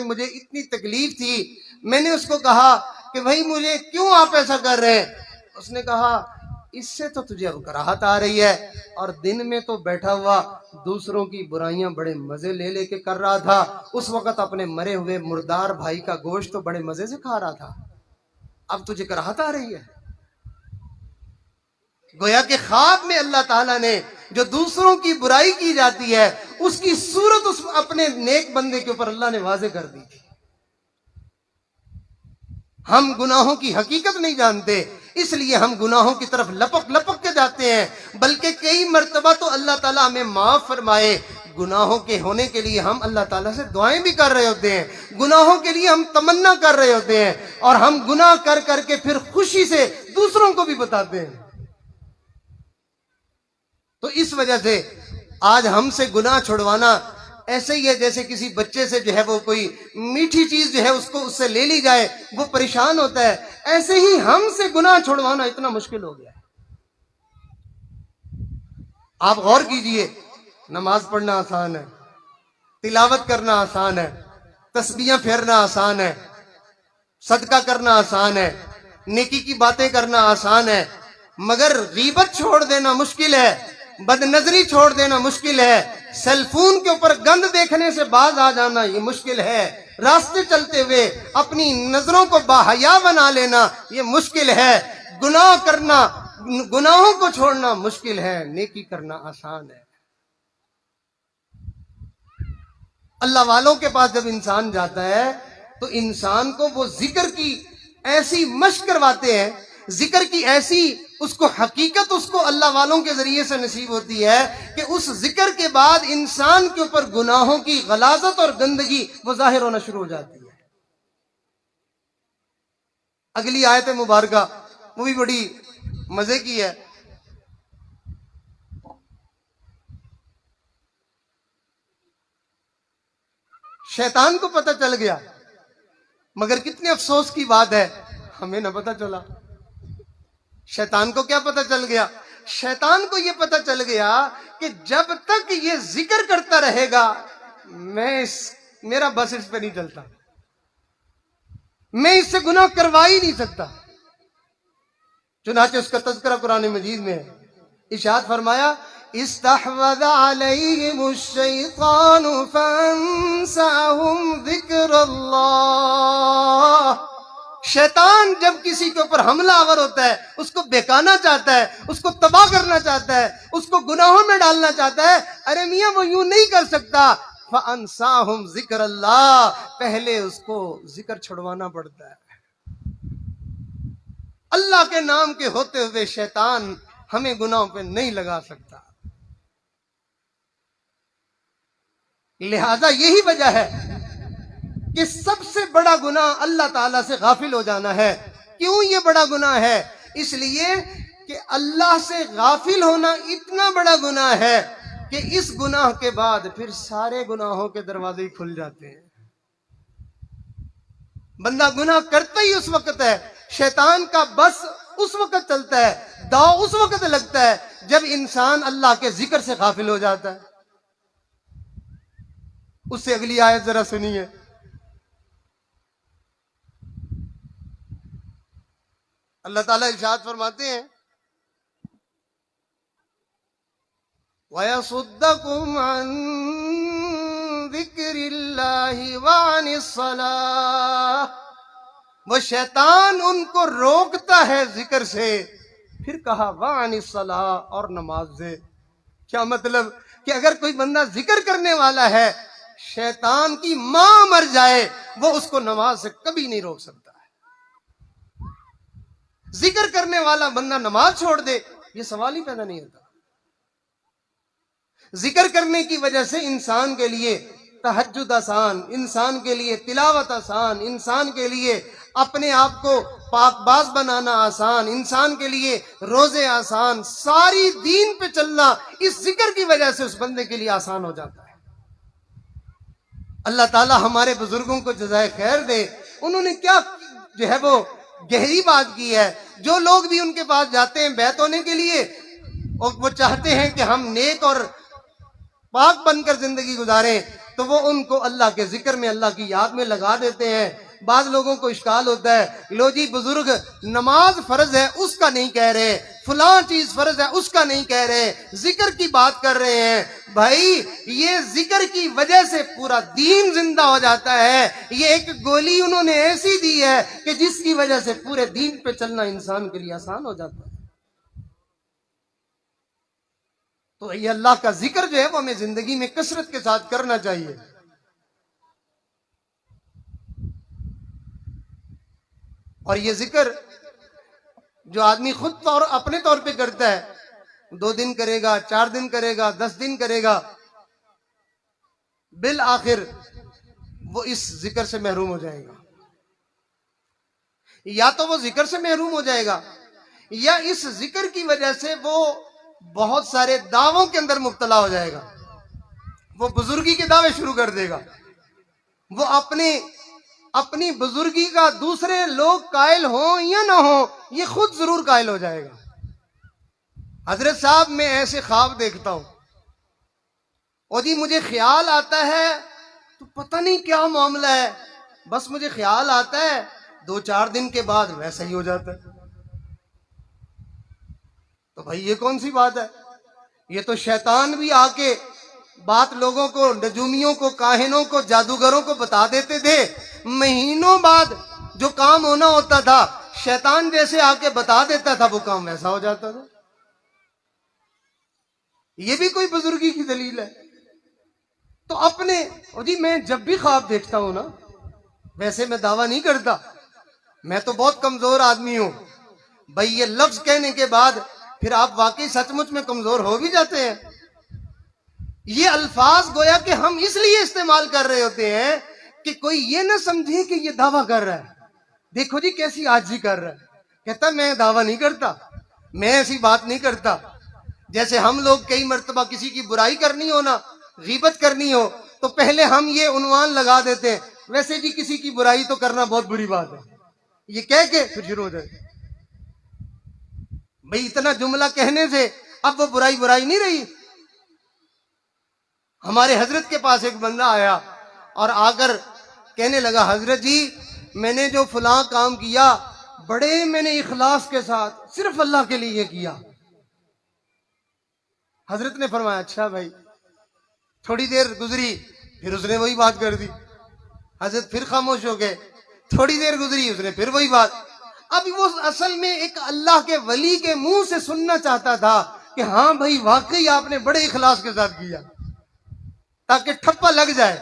مجھے اتنی تکلیف تھی، میں نے اس کو کہا کہ بھائی مجھے کیوں آپ ایسا کر رہے ہیں؟ اس نے کہا اس سے تو تجھے کراہت آ رہی ہے، اور دن میں تو بیٹھا ہوا دوسروں کی برائیاں بڑے مزے لے لے کے کر رہا تھا، اس وقت اپنے مرے ہوئے مردار بھائی کا گوشت تو بڑے مزے سے کھا رہا تھا، اب تجھے کراہت آ رہی ہے. گویا کہ خواب میں اللہ تعالیٰ نے جو دوسروں کی برائی کی جاتی ہے اس کی صورت اس اپنے نیک بندے کے اوپر اللہ نے واضح کر دی تھی. ہم گناہوں کی حقیقت نہیں جانتے، اس لیے ہم گناہوں کی طرف لپک لپک کے جاتے ہیں، بلکہ کئی مرتبہ تو اللہ تعالیٰ ہمیں معاف فرمائے. گناہوں کے ہونے کے لیے ہم اللہ تعالیٰ سے دعائیں بھی کر رہے ہوتے ہیں، گناہوں کے لیے ہم تمنا کر رہے ہوتے ہیں، اور ہم گناہ کر کر کے پھر خوشی سے دوسروں کو بھی بتاتے ہیں. تو اس وجہ سے آج ہم سے گناہ چھڑوانا ایسے ہی ہے جیسے کسی بچے سے جو ہے وہ کوئی میٹھی چیز جو ہے اس کو اس سے لے لی جائے، وہ پریشان ہوتا ہے، ایسے ہی ہم سے گناہ چھڑوانا اتنا مشکل ہو گیا ہے. آپ غور کیجئے، نماز پڑھنا آسان ہے، تلاوت کرنا آسان ہے، تسبیحاں پھیرنا آسان ہے، صدقہ کرنا آسان ہے، نیکی کی باتیں کرنا آسان ہے، مگر غیبت چھوڑ دینا مشکل ہے، بد نظری چھوڑ دینا مشکل ہے، سیل فون کے اوپر گند دیکھنے سے باز آ جانا یہ مشکل ہے، راستے چلتے ہوئے اپنی نظروں کو باحیا بنا لینا یہ مشکل ہے، گناہ کرنا، گناہوں کو چھوڑنا مشکل ہے، نیکی کرنا آسان ہے۔ اللہ والوں کے پاس جب انسان جاتا ہے تو انسان کو وہ ذکر کی ایسی مشق کرواتے ہیں، ذکر کی ایسی اس کو حقیقت اس کو اللہ والوں کے ذریعے سے نصیب ہوتی ہے کہ اس ذکر کے بعد انسان کے اوپر گناہوں کی غلاظت اور گندگی وہ ظاہر ہونا شروع ہو جاتی ہے۔ اگلی آیت مبارکہ وہ بھی بڑی مزے کی ہے۔ شیطان کو پتہ چل گیا، مگر کتنے افسوس کی بات ہے ہمیں نہ پتہ چلا۔ شیطان کو کیا پتہ چل گیا؟ شیطان کو یہ پتہ چل گیا کہ جب تک یہ ذکر کرتا رہے گا میرا بس اس پہ نہیں چلتا، میں اس سے گناہ کروا ہی نہیں سکتا۔ چنانچہ اس کا تذکرہ قرآن مجید میں ہے، ارشاد فرمایا استحوذ علیہم الشیطان فانساہم ذکر اللہ۔ شیطان جب کسی کے اوپر حملہ آور ہوتا ہے، اس کو بہکانا چاہتا ہے، اس کو تباہ کرنا چاہتا ہے، اس کو گناہوں میں ڈالنا چاہتا ہے، ارے میاں وہ یوں نہیں کر سکتا، فانساہم ذکر اللہ، پہلے اس کو ذکر چھڑوانا پڑتا ہے۔ اللہ کے نام کے ہوتے ہوئے شیطان ہمیں گناہوں پہ نہیں لگا سکتا۔ لہذا یہی وجہ ہے کہ سب سے بڑا گناہ اللہ تعالیٰ سے غافل ہو جانا ہے۔ کیوں یہ بڑا گناہ ہے؟ اس لیے کہ اللہ سے غافل ہونا اتنا بڑا گناہ ہے کہ اس گناہ کے بعد پھر سارے گناہوں کے دروازے کھل جاتے ہیں۔ بندہ گناہ کرتا ہی اس وقت ہے، شیطان کا بس اس وقت چلتا ہے، داؤ اس وقت لگتا ہے جب انسان اللہ کے ذکر سے غافل ہو جاتا ہے۔ اس سے اگلی آیت ذرا سنیے، اللہ تعالیٰ ارشاد فرماتے ہیں وَيَصُدَّكُمْ عَن ذِكْرِ اللَّهِ وَعَنِ الصَّلَاةِ، وہ شیطان ان کو روکتا ہے ذکر سے، پھر کہا وَعَنِ الصَّلَاةِ، اور نماز سے۔ کیا مطلب کہ اگر کوئی بندہ ذکر کرنے والا ہے، شیطان کی ماں مر جائے وہ اس کو نماز سے کبھی نہیں روک سکتا ہے۔ ذکر کرنے والا بندہ نماز چھوڑ دے یہ سوال ہی پیدا نہیں ہوتا۔ ذکر کرنے کی وجہ سے انسان کے لیے تہجد آسان، انسان کے لیے تلاوت آسان، انسان کے لیے اپنے آپ کو پاک باز بنانا آسان، انسان کے لیے روزے آسان، ساری دین پہ چلنا اس ذکر کی وجہ سے اس بندے کے لیے آسان ہو جاتا ہے۔ اللہ تعالی ہمارے بزرگوں کو جزائے خیر دے، انہوں نے کیا جو ہے وہ گہری بات کی ہے۔ جو لوگ بھی ان کے پاس جاتے ہیں بیعت ہونے کے لیے اور وہ چاہتے ہیں کہ ہم نیک اور پاک بن کر زندگی گزاریں تو وہ ان کو اللہ کے ذکر میں، اللہ کی یاد میں لگا دیتے ہیں۔ بعض لوگوں کو اشکال ہوتا ہے، لو جی بزرگ نماز فرض ہے اس کا نہیں کہہ رہے، فلاں چیز فرض ہے اس کا نہیں کہہ رہے، ذکر کی بات کر رہے ہیں۔ بھائی یہ ذکر کی وجہ سے پورا دین زندہ ہو جاتا ہے۔ یہ ایک گولی انہوں نے ایسی دی ہے کہ جس کی وجہ سے پورے دین پہ چلنا انسان کے لیے آسان ہو جاتا ہے۔ تو یہ اللہ کا ذکر جو ہے وہ ہمیں زندگی میں کثرت کے ساتھ کرنا چاہیے۔ اور یہ ذکر جو آدمی خود اپنے طور پہ کرتا ہے، 2 دن کرے گا، 4 دن کرے گا، 10 دن کرے گا، بالآخر وہ اس ذکر سے محروم ہو جائے گا۔ یا تو وہ ذکر سے محروم ہو جائے گا، یا اس ذکر کی وجہ سے وہ بہت سارے دعووں کے اندر مبتلا ہو جائے گا۔ وہ بزرگی کے دعوے شروع کر دے گا، وہ اپنی بزرگی کا دوسرے لوگ قائل ہوں یا نہ ہوں یہ خود ضرور قائل ہو جائے گا۔ حضرت صاحب میں ایسے خواب دیکھتا ہوں اور جی مجھے خیال آتا ہے تو پتہ نہیں کیا معاملہ ہے، بس مجھے خیال آتا ہے 2-4 دن کے بعد ویسا ہی ہو جاتا ہے. تو بھائی یہ کون سی بات ہے؟ یہ تو شیطان بھی آ کے بات لوگوں کو، نجومیوں کو، کاہنوں کو، جادوگروں کو بتا دیتے تھے. مہینوں بعد جو کام ہونا ہوتا تھا شیطان جیسے آ کے بتا دیتا تھا وہ کام ویسا ہو جاتا تھا. یہ بھی کوئی بزرگی کی دلیل ہے؟ تو اپنے جی میں جب بھی خواب دیکھتا ہوں نا، ویسے میں دعویٰ نہیں کرتا، میں تو بہت کمزور آدمی ہوں بھائی، یہ لفظ کہنے کے بعد پھر آپ واقعی سچ مچ میں کمزور ہو بھی جاتے ہیں. یہ الفاظ گویا کہ ہم اس لیے استعمال کر رہے ہوتے ہیں کہ کوئی یہ نہ سمجھے کہ یہ دعویٰ کر رہا ہے. دیکھو جی کیسی عاجزی کر رہا ہے، کہتا میں دعویٰ نہیں کرتا، میں ایسی بات نہیں کرتا. جیسے ہم لوگ کئی مرتبہ کسی کی برائی کرنی ہو نا، غیبت کرنی ہو تو پہلے ہم یہ عنوان لگا دیتے ہیں، ویسے جی کسی کی برائی تو کرنا بہت بری بات ہے، یہ کہہ کے پھر شروع ہو جائے. بھئی اتنا جملہ کہنے سے اب وہ برائی نہیں رہی. ہمارے حضرت کے پاس ایک بندہ آیا اور آ کر کہنے لگا حضرت جی میں نے جو فلاں کام کیا بڑے میں نے اخلاص کے ساتھ صرف اللہ کے لیے کیا. حضرت نے فرمایا اچھا بھائی. تھوڑی دیر گزری پھر اس نے وہی بات کر دی. حضرت پھر خاموش ہو گئے. تھوڑی دیر گزری اس نے پھر وہی بات. اب وہ اصل میں ایک اللہ کے ولی کے منہ سے سننا چاہتا تھا کہ ہاں بھائی واقعی آپ نے بڑے اخلاص کے ساتھ کیا، تاکہ ٹھپا لگ جائے،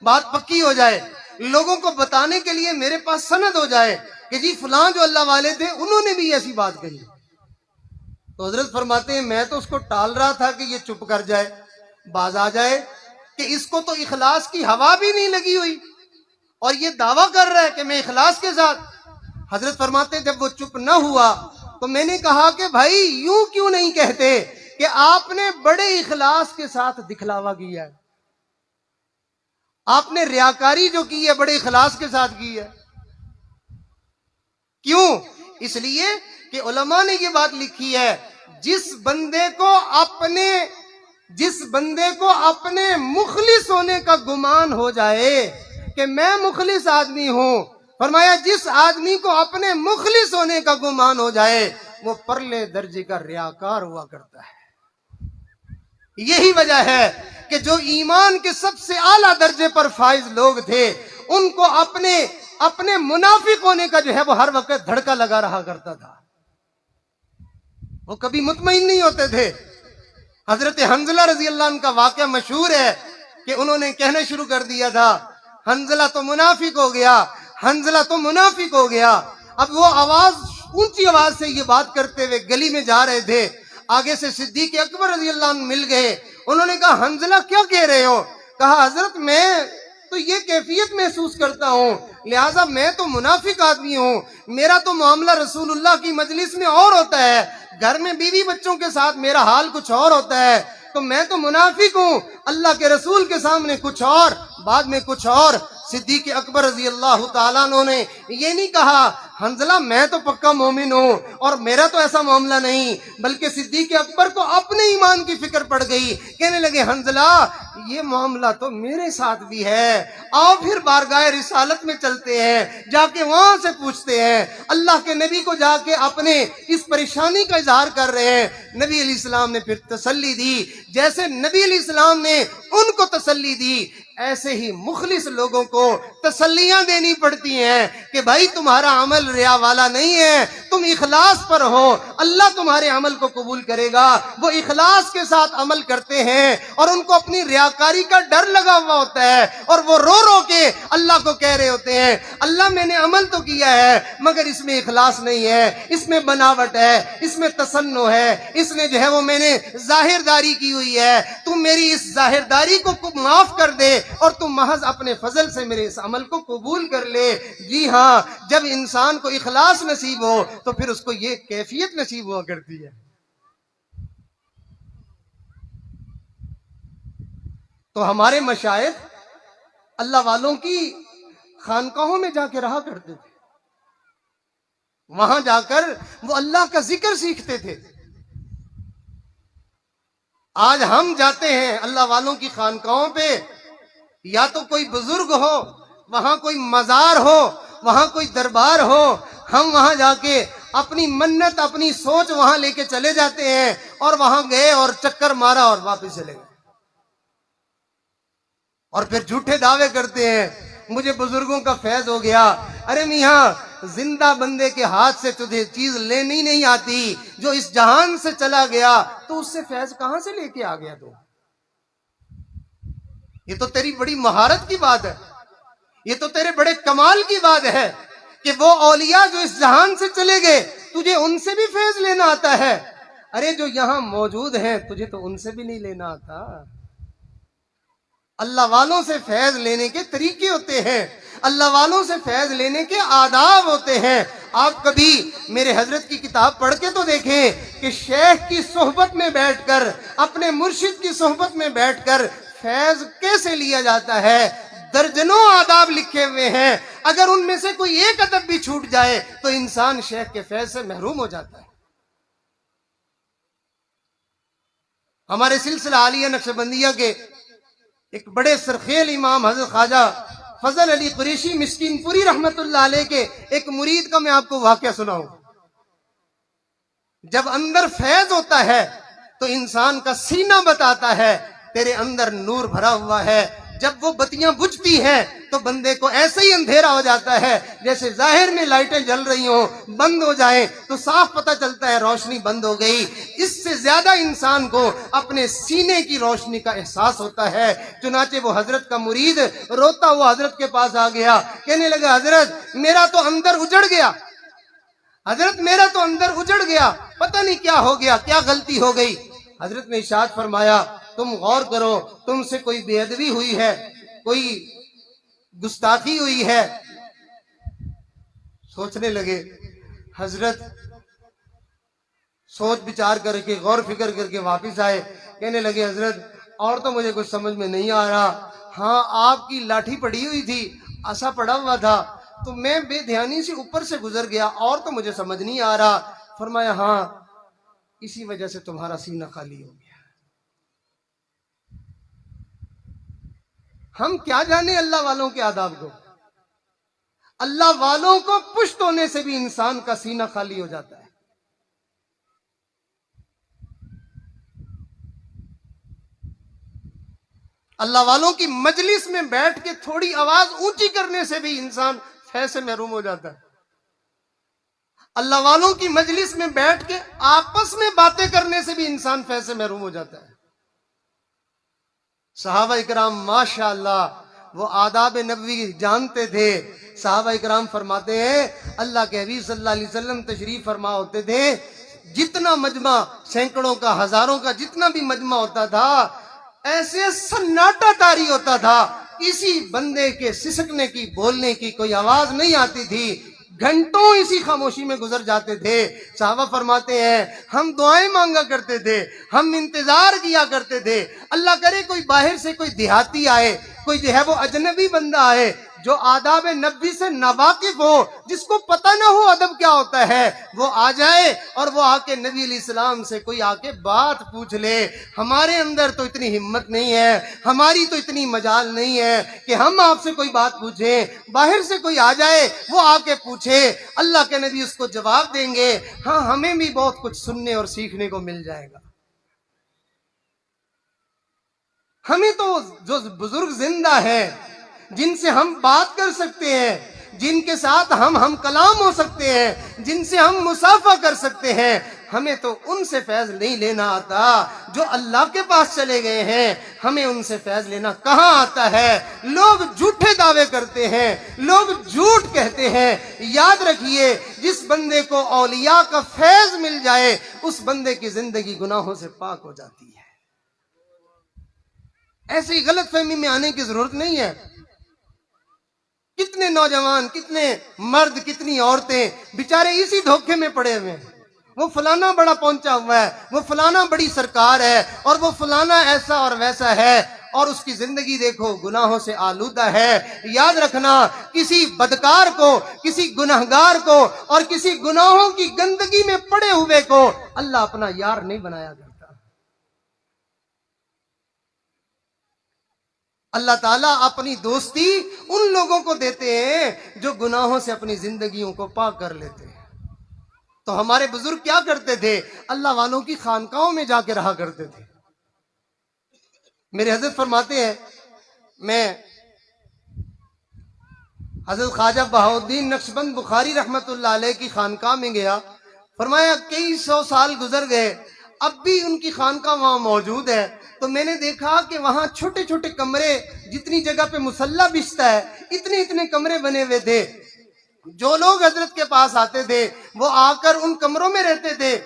بات پکی ہو جائے، لوگوں کو بتانے کے لیے میرے پاس سند ہو جائے کہ جی فلاں جو اللہ والے تھے انہوں نے بھی ایسی بات کہی. تو حضرت فرماتے ہیں میں تو اس کو ٹال رہا تھا کہ یہ چپ کر جائے، باز آ جائے، کہ اس کو تو اخلاص کی ہوا بھی نہیں لگی ہوئی اور یہ دعویٰ کر رہا ہے کہ میں اخلاص کے ساتھ. حضرت فرماتے ہیں جب وہ چپ نہ ہوا تو میں نے کہا کہ بھائی یوں کیوں نہیں کہتے کہ آپ نے بڑے اخلاص کے ساتھ دکھلاوا کیا ہے، آپ نے ریاکاری جو کی ہے بڑے اخلاص کے ساتھ کی ہے. کیوں؟ اس لیے کہ علماء نے یہ بات لکھی ہے جس بندے کو اپنے مخلص ہونے کا گمان ہو جائے کہ میں مخلص آدمی ہوں، فرمایا جس آدمی کو اپنے مخلص ہونے کا گمان ہو جائے وہ پرلے درجے کا ریاکار ہوا کرتا ہے. یہی وجہ ہے کہ جو ایمان کے سب سے اعلیٰ درجے پر فائز لوگ تھے ان کو اپنے منافق ہونے کا جو ہے وہ ہر وقت دھڑکا لگا رہا کرتا تھا، وہ کبھی مطمئن نہیں ہوتے تھے. حضرت حنظلہ رضی اللہ عنہ کا واقعہ مشہور ہے کہ انہوں نے کہنا شروع کر دیا تھا حنظلہ تو منافق ہو گیا، حنظلہ تو منافق ہو گیا. اب وہ اونچی آواز سے یہ بات کرتے ہوئے گلی میں جا رہے تھے، آگے سے صدیق اکبر رضی اللہ عنہ مل گئے. انہوں نے کہا حنظلہ کیا کہہ رہے ہو؟ کہا حضرت میں تو یہ کیفیت محسوس کرتا ہوں، لہٰذا میں تو منافق آدمی ہوں، میرا تو معاملہ رسول اللہ کی مجلس میں اور ہوتا ہے، گھر میں بیوی بچوں کے ساتھ میرا حال کچھ اور ہوتا ہے، تو میں تو منافق ہوں، اللہ کے رسول کے سامنے کچھ اور، بعد میں کچھ اور. صدیق اکبر رضی اللہ تعالیٰ عنہ نے یہ نہیں کہا حنظلہ میں تو پکا مومن ہوں اور میرا تو ایسا معاملہ نہیں، بلکہ صدیق اکبر کو اپنے ایمان کی فکر پڑ گئی. کہنے لگے حنظلہ یہ معاملہ تو میرے ساتھ بھی ہے، آؤ پھر بارگاہ رسالت میں چلتے ہیں، جا کے وہاں سے پوچھتے ہیں. اللہ کے نبی کو جا کے اپنے اس پریشانی کا اظہار کر رہے ہیں. نبی علیہ السلام نے پھر تسلی دی. جیسے نبی علیہ السلام نے ان کو تسلی دی ایسے ہی مخلص لوگوں کو تسلیاں دینی پڑتی ہیں کہ بھائی تمہارا عمل ریا والا نہیں ہے، تم اخلاص پر ہو، اللہ تمہارے عمل کو قبول کرے گا. وہ اخلاص کے ساتھ عمل کرتے ہیں اور ان کو اپنی ریاکاری کا ڈر لگا ہوا ہوتا ہے اور وہ رو رو کے اللہ کو کہہ رہے ہوتے ہیں اللہ میں نے عمل تو کیا ہے مگر اس میں اخلاص نہیں ہے، اس میں بناوٹ ہے، اس میں تصنع ہے، اس میں جو ہے وہ میں نے ظاہر داری کی ہوئی ہے، تم میری اس ظاہر داری کو معاف کر دے اور تم محض اپنے فضل سے میرے اس عمل کو قبول کر لے. جی ہاں، جب انسان کو اخلاص نصیب ہو تو پھر اس کو یہ کیفیت نصیب ہوا کرتی ہے. تو ہمارے مشائخ اللہ والوں کی خانقاہوں میں جا کے رہا کرتے تھے، وہاں جا کر وہ اللہ کا ذکر سیکھتے تھے. آج ہم جاتے ہیں اللہ والوں کی خانقاہوں پہ، یا تو کوئی بزرگ ہو، وہاں کوئی مزار ہو، وہاں کوئی دربار ہو، ہم وہاں جا کے اپنی منت اپنی سوچ وہاں لے کے چلے جاتے ہیں، اور وہاں گئے اور چکر مارا اور واپس چلے گئے، اور پھر جھوٹے دعوے کرتے ہیں مجھے بزرگوں کا فیض ہو گیا۔ ارے میاں، زندہ بندے کے ہاتھ سے تجھے چیز لینی نہیں آتی، جو اس جہان سے چلا گیا تو اس سے فیض کہاں سے لے کے آ گیا؟ تو یہ تو تیری بڑی مہارت کی بات ہے، یہ تو تیرے بڑے کمال کی بات ہے کہ وہ اولیاء جو اس جہان سے چلے گئے تجھے ان سے بھی فیض لینا آتا ہے۔ ارے جو یہاں موجود ہیں تجھے تو ان سے بھی نہیں لینا آتا۔ اللہ والوں سے فیض لینے کے طریقے ہوتے ہیں، اللہ والوں سے فیض لینے کے آداب ہوتے ہیں۔ آپ کبھی میرے حضرت کی کتاب پڑھ کے تو دیکھیں کہ شیخ کی صحبت میں بیٹھ کر، اپنے مرشد کی صحبت میں بیٹھ کر فیض کیسے لیا جاتا ہے۔ درجنوں آداب لکھے ہوئے ہیں، اگر ان میں سے کوئی ایک ادب بھی چھوٹ جائے تو انسان شیخ کے فیض سے محروم ہو جاتا ہے۔ ہمارے سلسلہ عالیہ نقشبندیہ کے ایک بڑے سرخیل امام حضرت خواجہ فضل علی قریشی مسکین پوری رحمت اللہ علیہ کے ایک مرید کا میں آپ کو واقعہ سناؤں۔ جب اندر فیض ہوتا ہے تو انسان کا سینہ بتاتا ہے تیرے اندر نور بھرا ہوا ہے۔ جب وہ بتیاں بجھتی ہیں تو بندے کو ایسے ہی اندھیرا ہو جاتا ہے جیسے ظاہر میں لائٹیں جل رہی ہوں، بند ہو جائیں تو صاف پتہ چلتا ہے روشنی بند ہو گئی۔ اس سے زیادہ انسان کو اپنے سینے کی روشنی کا احساس ہوتا ہے۔ چنانچہ وہ حضرت کا مرید روتا ہوا حضرت کے پاس آ گیا، کہنے لگا حضرت میرا تو اندر اجڑ گیا، حضرت میرا تو اندر اجڑ گیا، پتہ نہیں کیا ہو گیا، کیا غلطی ہو گئی۔ حضرت نے ارشاد فرمایا تم غور کرو، تم سے کوئی بے ادبی ہوئی ہے، کوئی گستاخی ہوئی ہے۔ سوچنے لگے حضرت، سوچ بچار کر کے غور فکر کر کے واپس آئے، کہنے لگے حضرت اور تو مجھے کچھ سمجھ میں نہیں آ رہا، ہاں آپ کی لاٹھی پڑی ہوئی تھی، عصا پڑا ہوا تھا تو میں بے دھیانی سے اوپر سے گزر گیا، اور تو مجھے سمجھ نہیں آ رہا۔ فرمایا ہاں اسی وجہ سے تمہارا سینہ خالی ہو گیا۔ ہم کیا جانے اللہ والوں کے آداب کو؟ اللہ والوں کو پشت ہونے سے بھی انسان کا سینہ خالی ہو جاتا ہے۔ اللہ والوں کی مجلس میں بیٹھ کے تھوڑی آواز اونچی کرنے سے بھی انسان فیض سے محروم ہو جاتا ہے۔ اللہ والوں کی مجلس میں بیٹھ کے آپس میں باتیں کرنے سے بھی انسان فیض سے محروم ہو جاتا ہے۔ صحابہ اکرام ماشاءاللہ وہ آداب نبوی جانتے تھے۔ صحابہ اکرام فرماتے ہیں اللہ کے حبیب صلی اللہ علیہ وسلم تشریف فرما ہوتے تھے، جتنا مجمع سینکڑوں کا ہزاروں کا جتنا بھی مجمع ہوتا تھا ایسے سناٹا طاری ہوتا تھا، کسی بندے کے سسکنے کی بولنے کی کوئی آواز نہیں آتی تھی، گھنٹوں اسی خاموشی میں گزر جاتے تھے۔ صحابہ فرماتے ہیں ہم دعائیں مانگا کرتے تھے، ہم انتظار کیا کرتے تھے، اللہ کرے کوئی باہر سے کوئی دیہاتی آئے، کوئی جو ہے وہ اجنبی بندہ آئے جو آداب نبی سے ناواقف ہو، جس کو پتہ نہ ہو ادب کیا ہوتا ہے، وہ آ جائے اور وہ آ کے نبی علیہ السلام سے کوئی آ کے بات پوچھ لے۔ ہمارے اندر تو اتنی ہمت نہیں ہے، ہماری تو اتنی مجال نہیں ہے کہ ہم آپ سے کوئی بات پوچھیں۔ باہر سے کوئی آ جائے وہ آ کے پوچھے، اللہ کے نبی اس کو جواب دیں گے، ہاں ہمیں بھی بہت کچھ سننے اور سیکھنے کو مل جائے گا۔ ہمیں تو جو بزرگ زندہ ہیں، جن سے ہم بات کر سکتے ہیں، جن کے ساتھ ہم کلام ہو سکتے ہیں، جن سے ہم مصافحہ کر سکتے ہیں، ہمیں تو ان سے فیض نہیں لینا آتا۔ جو اللہ کے پاس چلے گئے ہیں ہمیں ان سے فیض لینا کہاں آتا ہے؟ لوگ جھوٹے دعوے کرتے ہیں، لوگ جھوٹ کہتے ہیں۔ یاد رکھیے جس بندے کو اولیاء کا فیض مل جائے اس بندے کی زندگی گناہوں سے پاک ہو جاتی ہے۔ ایسی غلط فہمی میں آنے کی ضرورت نہیں ہے۔ کتنے نوجوان، کتنے مرد، کتنی عورتیں بیچارے اسی دھوکے میں پڑے ہوئے ہیں، وہ فلانا بڑا پہنچا ہوا ہے، وہ فلانا بڑی سرکار ہے، اور وہ فلانا ایسا اور ویسا ہے، اور اس کی زندگی دیکھو گناہوں سے آلودہ ہے۔ یاد رکھنا کسی بدکار کو، کسی گناہگار کو اور کسی گناہوں کی گندگی میں پڑے ہوئے کو اللہ اپنا یار نہیں بنایا کرتا۔ اللہ تعالیٰ اپنی دوستی ان لوگوں کو دیتے ہیں جو گناہوں سے اپنی زندگیوں کو پاک کر لیتے ہیں۔ تو ہمارے بزرگ کیا کرتے تھے؟ اللہ والوں کی خانقاہوں میں جا کے رہا کرتے تھے۔ میرے حضرت فرماتے ہیں، میں حضرت خواجہ بہاؤالدین نقشبند بخاری رحمت اللہ علیہ کی خانقاہ میں گیا، فرمایا کئی سو سال گزر گئے، اب بھی ان کی خانقاہ وہاں موجود ہے۔ تو میں نے دیکھا کہ وہاں چھوٹے چھوٹے کمرے، جتنی جگہ پہ مصلی بچھتا ہے اتنے کمرے بنے ہوئے تھے۔ جو لوگ حضرت کے پاس آتے تھے وہ آ کر ان کمروں میں رہتے تھے،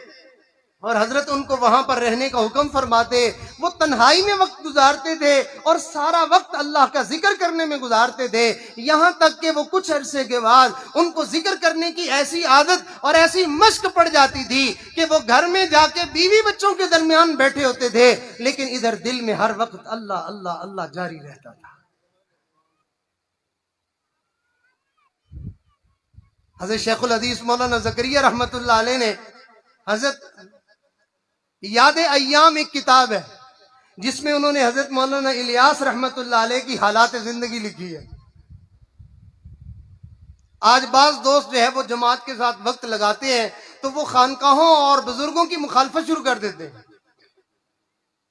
اور حضرت ان کو وہاں پر رہنے کا حکم فرماتے۔ وہ تنہائی میں وقت گزارتے تھے اور سارا وقت اللہ کا ذکر کرنے میں گزارتے تھے، یہاں تک کہ وہ کچھ عرصے کے بعد ان کو ذکر کرنے کی ایسی عادت اور ایسی مشق پڑ جاتی تھی کہ وہ گھر میں جا کے بیوی بچوں کے درمیان بیٹھے ہوتے تھے، لیکن ادھر دل میں ہر وقت اللہ اللہ اللہ جاری رہتا تھا۔ حضرت شیخ الحدیث مولانا زکریا رحمت اللہ علیہ نے حضرت یاد ایام ایک کتاب ہے جس میں انہوں نے حضرت مولانا الیاس رحمت اللہ علیہ کی حالات زندگی لکھی ہے۔ آج بعض دوست جو ہے وہ جماعت کے ساتھ وقت لگاتے ہیں تو وہ خانقاہوں اور بزرگوں کی مخالفت شروع کر دیتے ہیں۔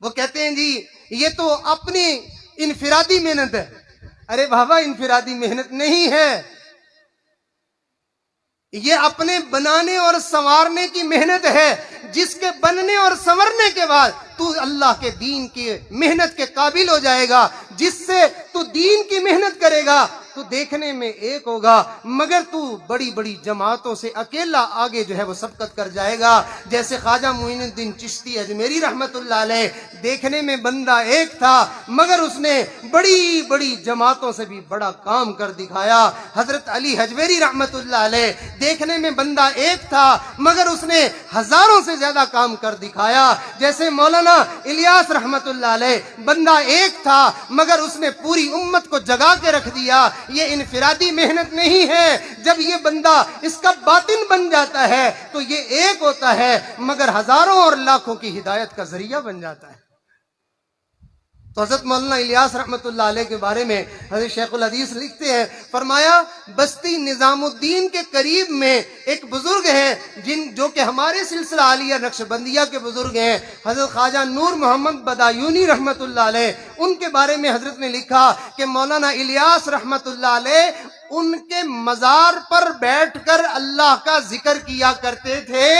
وہ کہتے ہیں جی یہ تو اپنی انفرادی محنت ہے۔ ارے بابا، انفرادی محنت نہیں ہے، یہ اپنے بنانے اور سنوارنے کی محنت ہے، جس کے بننے اور سنورنے کے بعد تو اللہ کے دین کی محنت کے قابل ہو جائے گا۔ جس سے تو دین کی محنت کرے گا تو دیکھنے میں ایک ہوگا، مگر تو بڑی بڑی جماعتوں سے اکیلا آگے جو ہے وہ سبقت کر جائے گا۔ جیسے خواجہ معین الدین چشتی اجمیری رحمت اللہ علیہ، دیکھنے میں بندہ ایک تھا مگر اس نے بڑی بڑی جماعتوں سے بھی بڑا کام کر دکھایا۔ حضرت علی حجویری رحمت اللہ علیہ، دیکھنے میں بندہ ایک تھا مگر اس نے ہزاروں سے زیادہ کام کر دکھایا۔ جیسے مولانا الیاس رحمت اللہ علیہ، بندہ ایک تھا مگر اس نے پوری امت کو جگا کے رکھ دیا۔ یہ انفرادی محنت نہیں ہے، جب یہ بندہ اس کا باطن بن جاتا ہے تو یہ ایک ہوتا ہے مگر ہزاروں اور لاکھوں کی ہدایت کا ذریعہ بن جاتا ہے۔ تو حضرت مولانا الیاس رحمت اللہ علیہ کے بارے میں حضرت شیخ الحدیث لکھتے ہیں، فرمایا بستی نظام الدین کے قریب میں ایک بزرگ ہیں جو کہ ہمارے سلسلہ عالیہ نقشبندیہ کے بزرگ ہیں، حضرت خواجہ نور محمد بدایونی رحمت اللہ علیہ۔ ان کے بارے میں حضرت نے لکھا کہ مولانا الیاس رحمت اللہ علیہ ان کے مزار پر بیٹھ کر اللہ کا ذکر کیا کرتے تھے،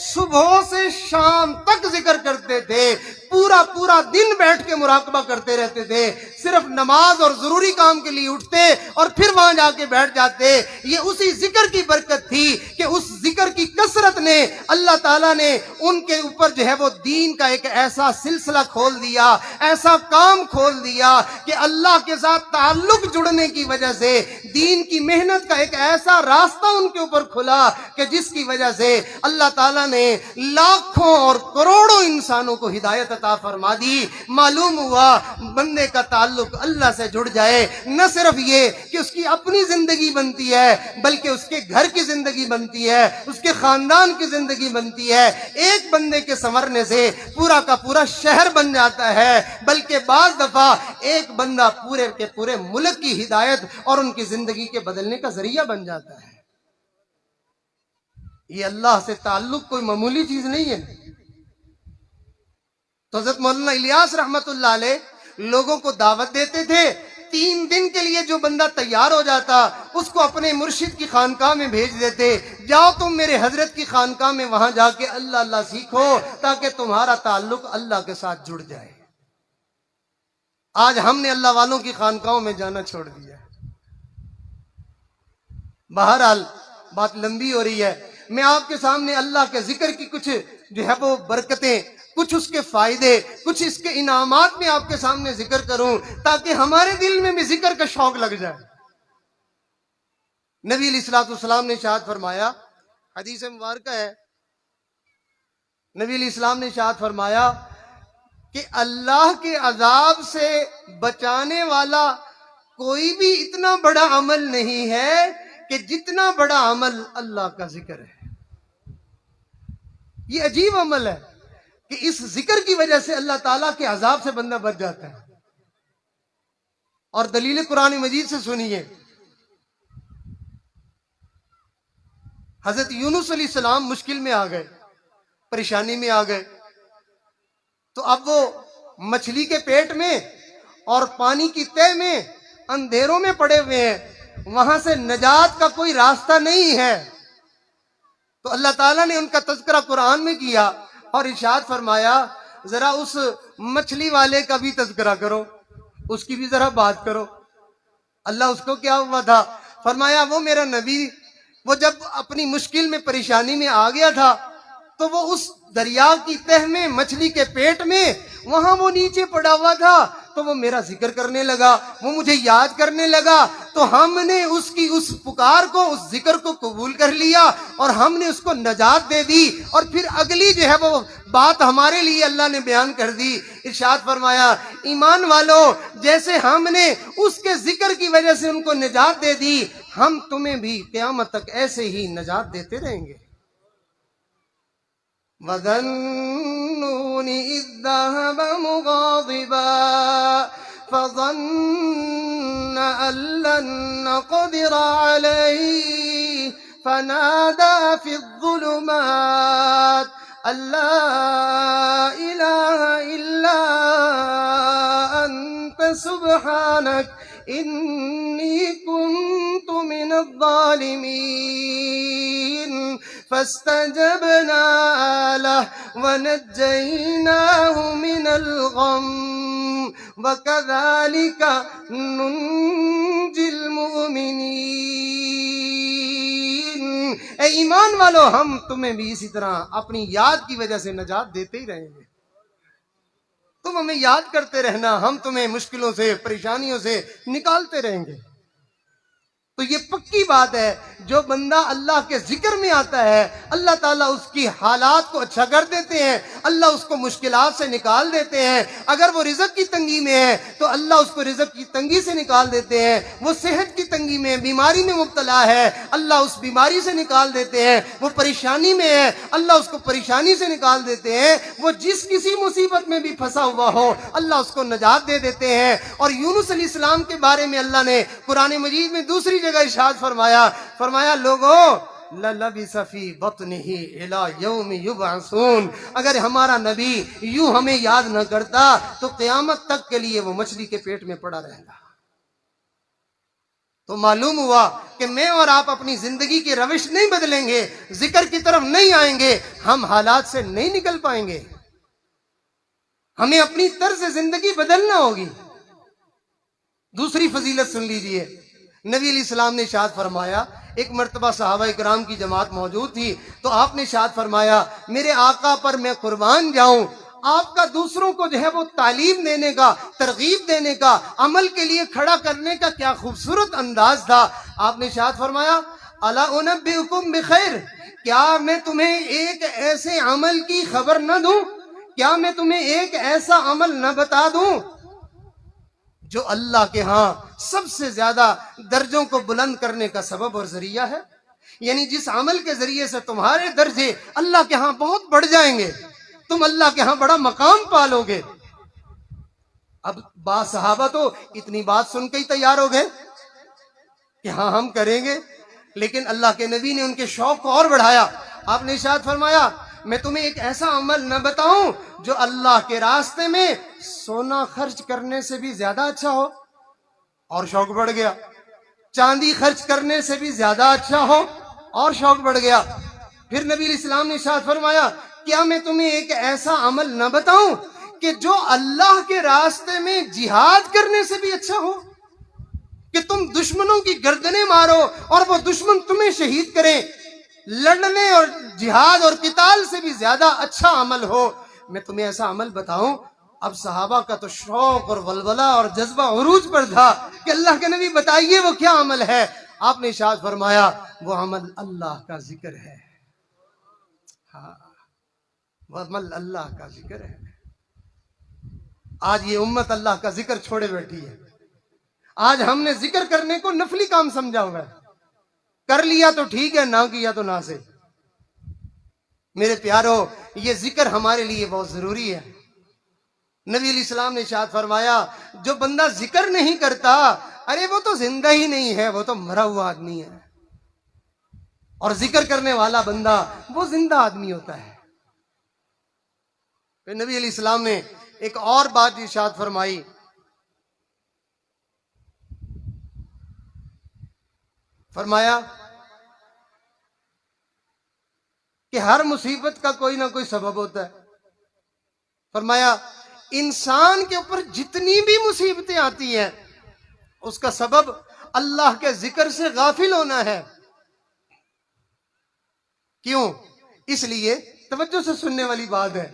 صبح سے شام تک ذکر کرتے تھے، پورا دن بیٹھ کے مراقبہ کرتے رہتے تھے، صرف نماز اور ضروری کام کے لیے اٹھتے اور پھر وہاں جا کے بیٹھ جاتے۔ یہ اسی ذکر کی برکت تھی کہ اس ذکر کی کثرت نے اللہ تعالیٰ نے ان کے اوپر جو ہے وہ دین کا ایک ایسا سلسلہ کھول دیا، ایسا کام کھول دیا کہ اللہ کے ساتھ تعلق جڑنے کی وجہ سے دین کی محنت کا ایک ایسا راستہ ان کے اوپر کھلا کہ جس کی وجہ سے اللہ تعالیٰ نے لاکھوں اور کروڑوں انسانوں کو ہدایت عطا فرما دی۔ معلوم ہوا بندے کا تعلق اللہ سے جڑ جائے، نہ صرف یہ کہ اس کی اپنی زندگی بنتی ہے بلکہ اس کے گھر کی زندگی بنتی ہے، اس کے خاندان کی زندگی بنتی ہے۔ ایک بندے کے سنورنے سے پورا کا پورا شہر بن جاتا ہے، بلکہ بعض دفعہ ایک بندہ پورے کے پورے ملک کی ہدایت اور ان کی زندگی کے بدلنے کا ذریعہ بن جاتا ہے۔ یہ اللہ سے تعلق کوئی معمولی چیز نہیں ہے۔ تو حضرت مولانا الیاس رحمت اللہ علیہ لوگوں کو دعوت دیتے تھے، 3 دن کے لیے جو بندہ تیار ہو جاتا اس کو اپنے مرشد کی خانقاہ میں بھیج دیتے، جاؤ تم میرے حضرت کی خانقاہ میں وہاں جا کے اللہ اللہ سیکھو تاکہ تمہارا تعلق اللہ کے ساتھ جڑ جائے۔ آج ہم نے اللہ والوں کی خانقاہوں میں جانا چھوڑ دیا ہے۔ بہرحال بات لمبی ہو رہی ہے، میں آپ کے سامنے اللہ کے ذکر کی کچھ جو ہے وہ برکتیں، کچھ اس کے فائدے، کچھ اس کے انعامات میں آپ کے سامنے ذکر کروں تاکہ ہمارے دل میں بھی ذکر کا شوق لگ جائے۔ نبی علیہ الصلوۃ والسلام نے ارشاد فرمایا، حدیث مبارکہ ہے، نبی علیہ السلام نے ارشاد فرمایا کہ اللہ کے عذاب سے بچانے والا کوئی بھی اتنا بڑا عمل نہیں ہے کہ جتنا بڑا عمل اللہ کا ذکر ہے۔ یہ عجیب عمل ہے کہ اس ذکر کی وجہ سے اللہ تعالیٰ کے عذاب سے بندہ بچ جاتا ہے۔ اور دلیل قرآن مجید سے سنیے. حضرت یونس علیہ السلام مشکل میں آ گئے, پریشانی میں آ گئے, تو اب وہ مچھلی کے پیٹ میں اور پانی کی تہ میں اندھیروں میں پڑے ہوئے ہیں, وہاں سے نجات کا کوئی راستہ نہیں ہے. تو اللہ تعالیٰ نے ان کا تذکرہ قرآن میں کیا اور ارشاد فرمایا ذرا اس مچھلی والے کا بھی تذکرہ کرو, اس کی بھی ذرا بات کرو. اللہ اس کو کیا ہوا تھا؟ فرمایا وہ میرا نبی, وہ جب اپنی مشکل میں پریشانی میں آ گیا تھا تو وہ اس دریا کی تہ میں مچھلی کے پیٹ میں وہاں وہ نیچے پڑا ہوا تھا, تو وہ میرا ذکر کرنے لگا, وہ مجھے یاد کرنے لگا. تو ہم نے اس کی اس پکار کو, اس ذکر کو قبول کر لیا اور ہم نے اس کو نجات دے دی. اور پھر اگلی جو ہے وہ بات ہمارے لیے اللہ نے بیان کر دی. ارشاد فرمایا ایمان والو, جیسے ہم نے اس کے ذکر کی وجہ سے ان کو نجات دے دی, ہم تمہیں بھی قیامت تک ایسے ہی نجات دیتے رہیں گے. وَذَنُّونِ إِذْ ذَهَبَ مُغَاضِبًا فَظَنَّ أَن لَّن نَّقْدِرَ عَلَيْهِ فَنَادَىٰ فِي الظُّلُمَاتِ أَن لَّا إِلَٰهَ إِلَّا أَنتَ سُبْحَانَكَ إِنِّي كُنتُ مِنَ الظَّالِمِينَ فاستجبنا له ونجيناه من الغم وكذلك ننجي المؤمنين. اے ایمان والو, ہم تمہیں بھی اسی طرح اپنی یاد کی وجہ سے نجات دیتے ہی رہیں گے. تم ہمیں یاد کرتے رہنا, ہم تمہیں مشکلوں سے, پریشانیوں سے نکالتے رہیں گے. تو یہ پکی بات ہے, جو بندہ اللہ کے ذکر میں آتا ہے اللہ تعالیٰ اس کی حالات کو اچھا کر دیتے ہیں, اللہ اس کو مشکلات سے نکال دیتے ہیں. اگر وہ رزق کی تنگی میں ہے تو اللہ اس کو رزق کی تنگی سے نکال دیتے ہیں. وہ صحت کی تنگی میں, بیماری میں مبتلا ہے, اللہ اس بیماری سے نکال دیتے ہیں. وہ پریشانی میں ہے, اللہ اس کو پریشانی سے نکال دیتے ہیں. وہ جس کسی مصیبت میں بھی پھنسا ہوا ہو اللہ اس کو نجات دے دیتے ہیں. اور یونس علیہ السلام کے بارے میں اللہ نے قرآن مجید میں دوسری جگہ ارشاد فرمایا لوگوں لَلَبِثَ فِي بَطْنِهِ إِلَى يَوْمِ يُبْعَثُونَ, اگر ہمارا نبی یوں ہمیں یاد نہ کرتا تو قیامت تک کے لیے وہ مچھلی کے پیٹ میں پڑا رہے گا. تو معلوم ہوا کہ میں اور آپ اپنی زندگی کی روش نہیں بدلیں گے, ذکر کی طرف نہیں آئیں گے, ہم حالات سے نہیں نکل پائیں گے. ہمیں اپنی طرز زندگی بدلنا ہوگی. دوسری فضیلت سن لیجئے. نبی علیہ السلام نے ارشاد فرمایا, ایک مرتبہ صحابہ کرام کی جماعت موجود تھی تو آپ نے ارشاد فرمایا میرے آقا پر میں قربان جاؤں, آپ کا دوسروں کو جو ہے وہ تعلیم دینے کا, ترغیب دینے کا, عمل کے لیے کھڑا کرنے کا کیا خوبصورت انداز تھا. آپ نے ارشاد فرمایا الا انبئکم بخیر, کیا میں تمہیں ایک ایسے عمل کی خبر نہ دوں, کیا میں تمہیں ایک ایسا عمل نہ بتا دوں جو اللہ کے ہاں سب سے زیادہ درجوں کو بلند کرنے کا سبب اور ذریعہ ہے. یعنی جس عمل کے ذریعے سے تمہارے درجے اللہ کے ہاں بہت بڑھ جائیں گے, تم اللہ کے ہاں بڑا مقام پالو گے. اب بعض صحابہ تو اتنی بات سن کے ہی تیار ہو گئے کہ ہاں ہم کریں گے, لیکن اللہ کے نبی نے ان کے شوق کو اور بڑھایا. آپ نے ارشاد فرمایا میں تمہیں ایک ایسا عمل نہ بتاؤں جو اللہ کے راستے میں سونا خرچ کرنے سے بھی زیادہ اچھا ہو, اور شوق بڑھ گیا. چاندی خرچ کرنے سے بھی زیادہ اچھا ہو, اور شوق بڑھ گیا. پھر نبی علیہ السلام نے ارشاد فرمایا کیا میں تمہیں ایک ایسا عمل نہ بتاؤں کہ جو اللہ کے راستے میں جہاد کرنے سے بھی اچھا ہو, کہ تم دشمنوں کی گردنیں مارو اور وہ دشمن تمہیں شہید کریں. لڑنے اور جہاد اور قتال سے بھی زیادہ اچھا عمل ہو, میں تمہیں ایسا عمل بتاؤں. اب صحابہ کا تو شوق اور ولولہ اور جذبہ عروج پر تھا کہ اللہ کے نبی بتائیے وہ کیا عمل ہے. آپ نے ارشاد فرمایا وہ عمل اللہ کا ذکر ہے. ہاں, وہ عمل اللہ کا ذکر ہے. آج یہ امت اللہ کا ذکر چھوڑے بیٹھی ہے. آج ہم نے ذکر کرنے کو نفلی کام سمجھا ہوا ہے. کر لیا تو ٹھیک ہے, نہ کیا تو نہ سے. میرے پیارو, یہ ذکر ہمارے لیے بہت ضروری ہے. نبی علیہ السلام نے ارشاد فرمایا جو بندہ ذکر نہیں کرتا ارے وہ تو زندہ ہی نہیں ہے، وہ تو مرا ہوا آدمی ہے، اور ذکر کرنے والا بندہ وہ زندہ آدمی ہوتا ہے۔ پھر نبی علیہ السلام نے ایک اور بات ارشاد فرمائی، فرمایا کہ ہر مصیبت کا کوئی نہ کوئی سبب ہوتا ہے۔ فرمایا انسان کے اوپر جتنی بھی مصیبتیں آتی ہیں اس کا سبب اللہ کے ذکر سے غافل ہونا ہے۔ کیوں؟ اس لیے توجہ سے سننے والی بات ہے،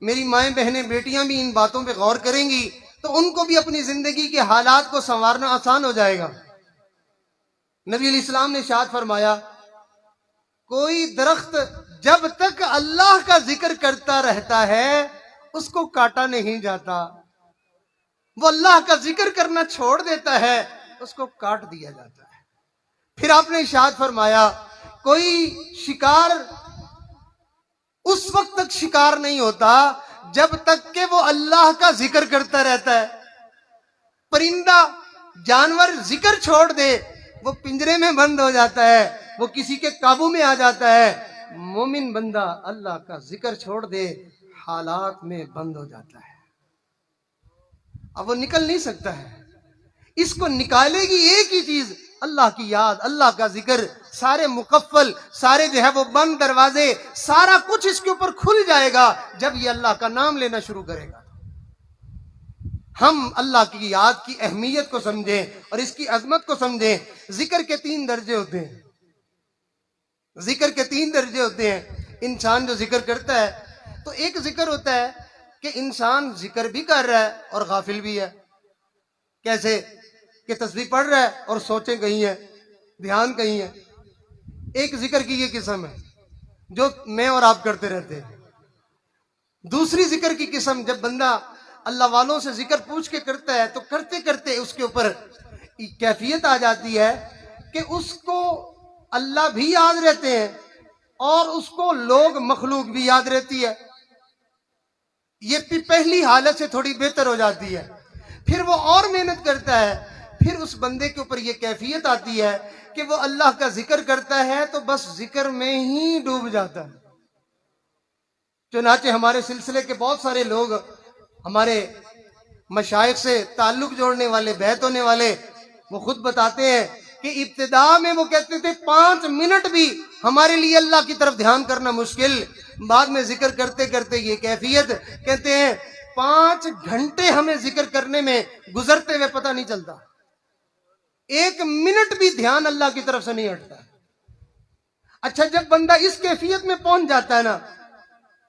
میری مائیں بہنیں بیٹیاں بھی ان باتوں پہ غور کریں گی تو ان کو بھی اپنی زندگی کے حالات کو سنوارنا آسان ہو جائے گا۔ نبی علیہ السلام نے ارشاد فرمایا کوئی درخت جب تک اللہ کا ذکر کرتا رہتا ہے اس کو کاٹا نہیں جاتا، وہ اللہ کا ذکر کرنا چھوڑ دیتا ہے اس کو کاٹ دیا جاتا ہے۔ پھر آپ نے ارشاد فرمایا کوئی شکار اس وقت تک شکار نہیں ہوتا جب تک کہ وہ اللہ کا ذکر کرتا رہتا ہے۔ پرندہ جانور ذکر چھوڑ دے وہ پنجرے میں بند ہو جاتا ہے، وہ کسی کے قابو میں آ جاتا ہے۔ مومن بندہ اللہ کا ذکر چھوڑ دے حالات میں بند ہو جاتا ہے، اب وہ نکل نہیں سکتا ہے۔ اس کو نکالے گی ایک ہی چیز، اللہ کی یاد، اللہ کا ذکر۔ سارے مقفل، سارے جو ہے وہ بند دروازے، سارا کچھ اس کے اوپر کھل جائے گا جب یہ اللہ کا نام لینا شروع کرے گا۔ ہم اللہ کی یاد کی اہمیت کو سمجھیں اور اس کی عظمت کو سمجھیں۔ ذکر کے 3 درجے ہوتے ہیں، ذکر کے 3 درجے ہوتے ہیں۔ انسان جو ذکر کرتا ہے تو ایک ذکر ہوتا ہے کہ انسان ذکر بھی کر رہا ہے اور غافل بھی ہے۔ کیسے کہ تسبیح پڑھ رہا ہے اور سوچیں کہیں ہیں، دھیان کہیں ہے۔ ایک ذکر کی یہ قسم ہے جو میں اور آپ کرتے رہتے ہیں۔ دوسری ذکر کی قسم جب بندہ اللہ والوں سے ذکر پوچھ کے کرتا ہے تو کرتے کرتے اس کے اوپر کیفیت آ جاتی ہے کہ اس کو اللہ بھی یاد رہتے ہیں اور اس کو لوگ مخلوق بھی یاد رہتی ہے۔ یہ پہلی حالت سے تھوڑی بہتر ہو جاتی ہے۔ پھر وہ اور محنت کرتا ہے، پھر اس بندے کے اوپر یہ کیفیت آتی ہے کہ وہ اللہ کا ذکر کرتا ہے تو بس ذکر میں ہی ڈوب جاتا ہے۔ چنانچہ ہمارے سلسلے کے بہت سارے لوگ، ہمارے مشائخ سے تعلق جوڑنے والے، بیعت ہونے والے، وہ خود بتاتے ہیں کہ ابتدا میں وہ کہتے تھے 5 منٹ بھی ہمارے لیے اللہ کی طرف دھیان کرنا مشکل، بعد میں ذکر کرتے کرتے یہ کیفیت، کہتے ہیں 5 گھنٹے ہمیں ذکر کرنے میں گزرتے ہوئے پتہ نہیں چلتا، 1 منٹ بھی دھیان اللہ کی طرف سے نہیں ہٹتا۔ اچھا جب بندہ اس کیفیت میں پہنچ جاتا ہے نا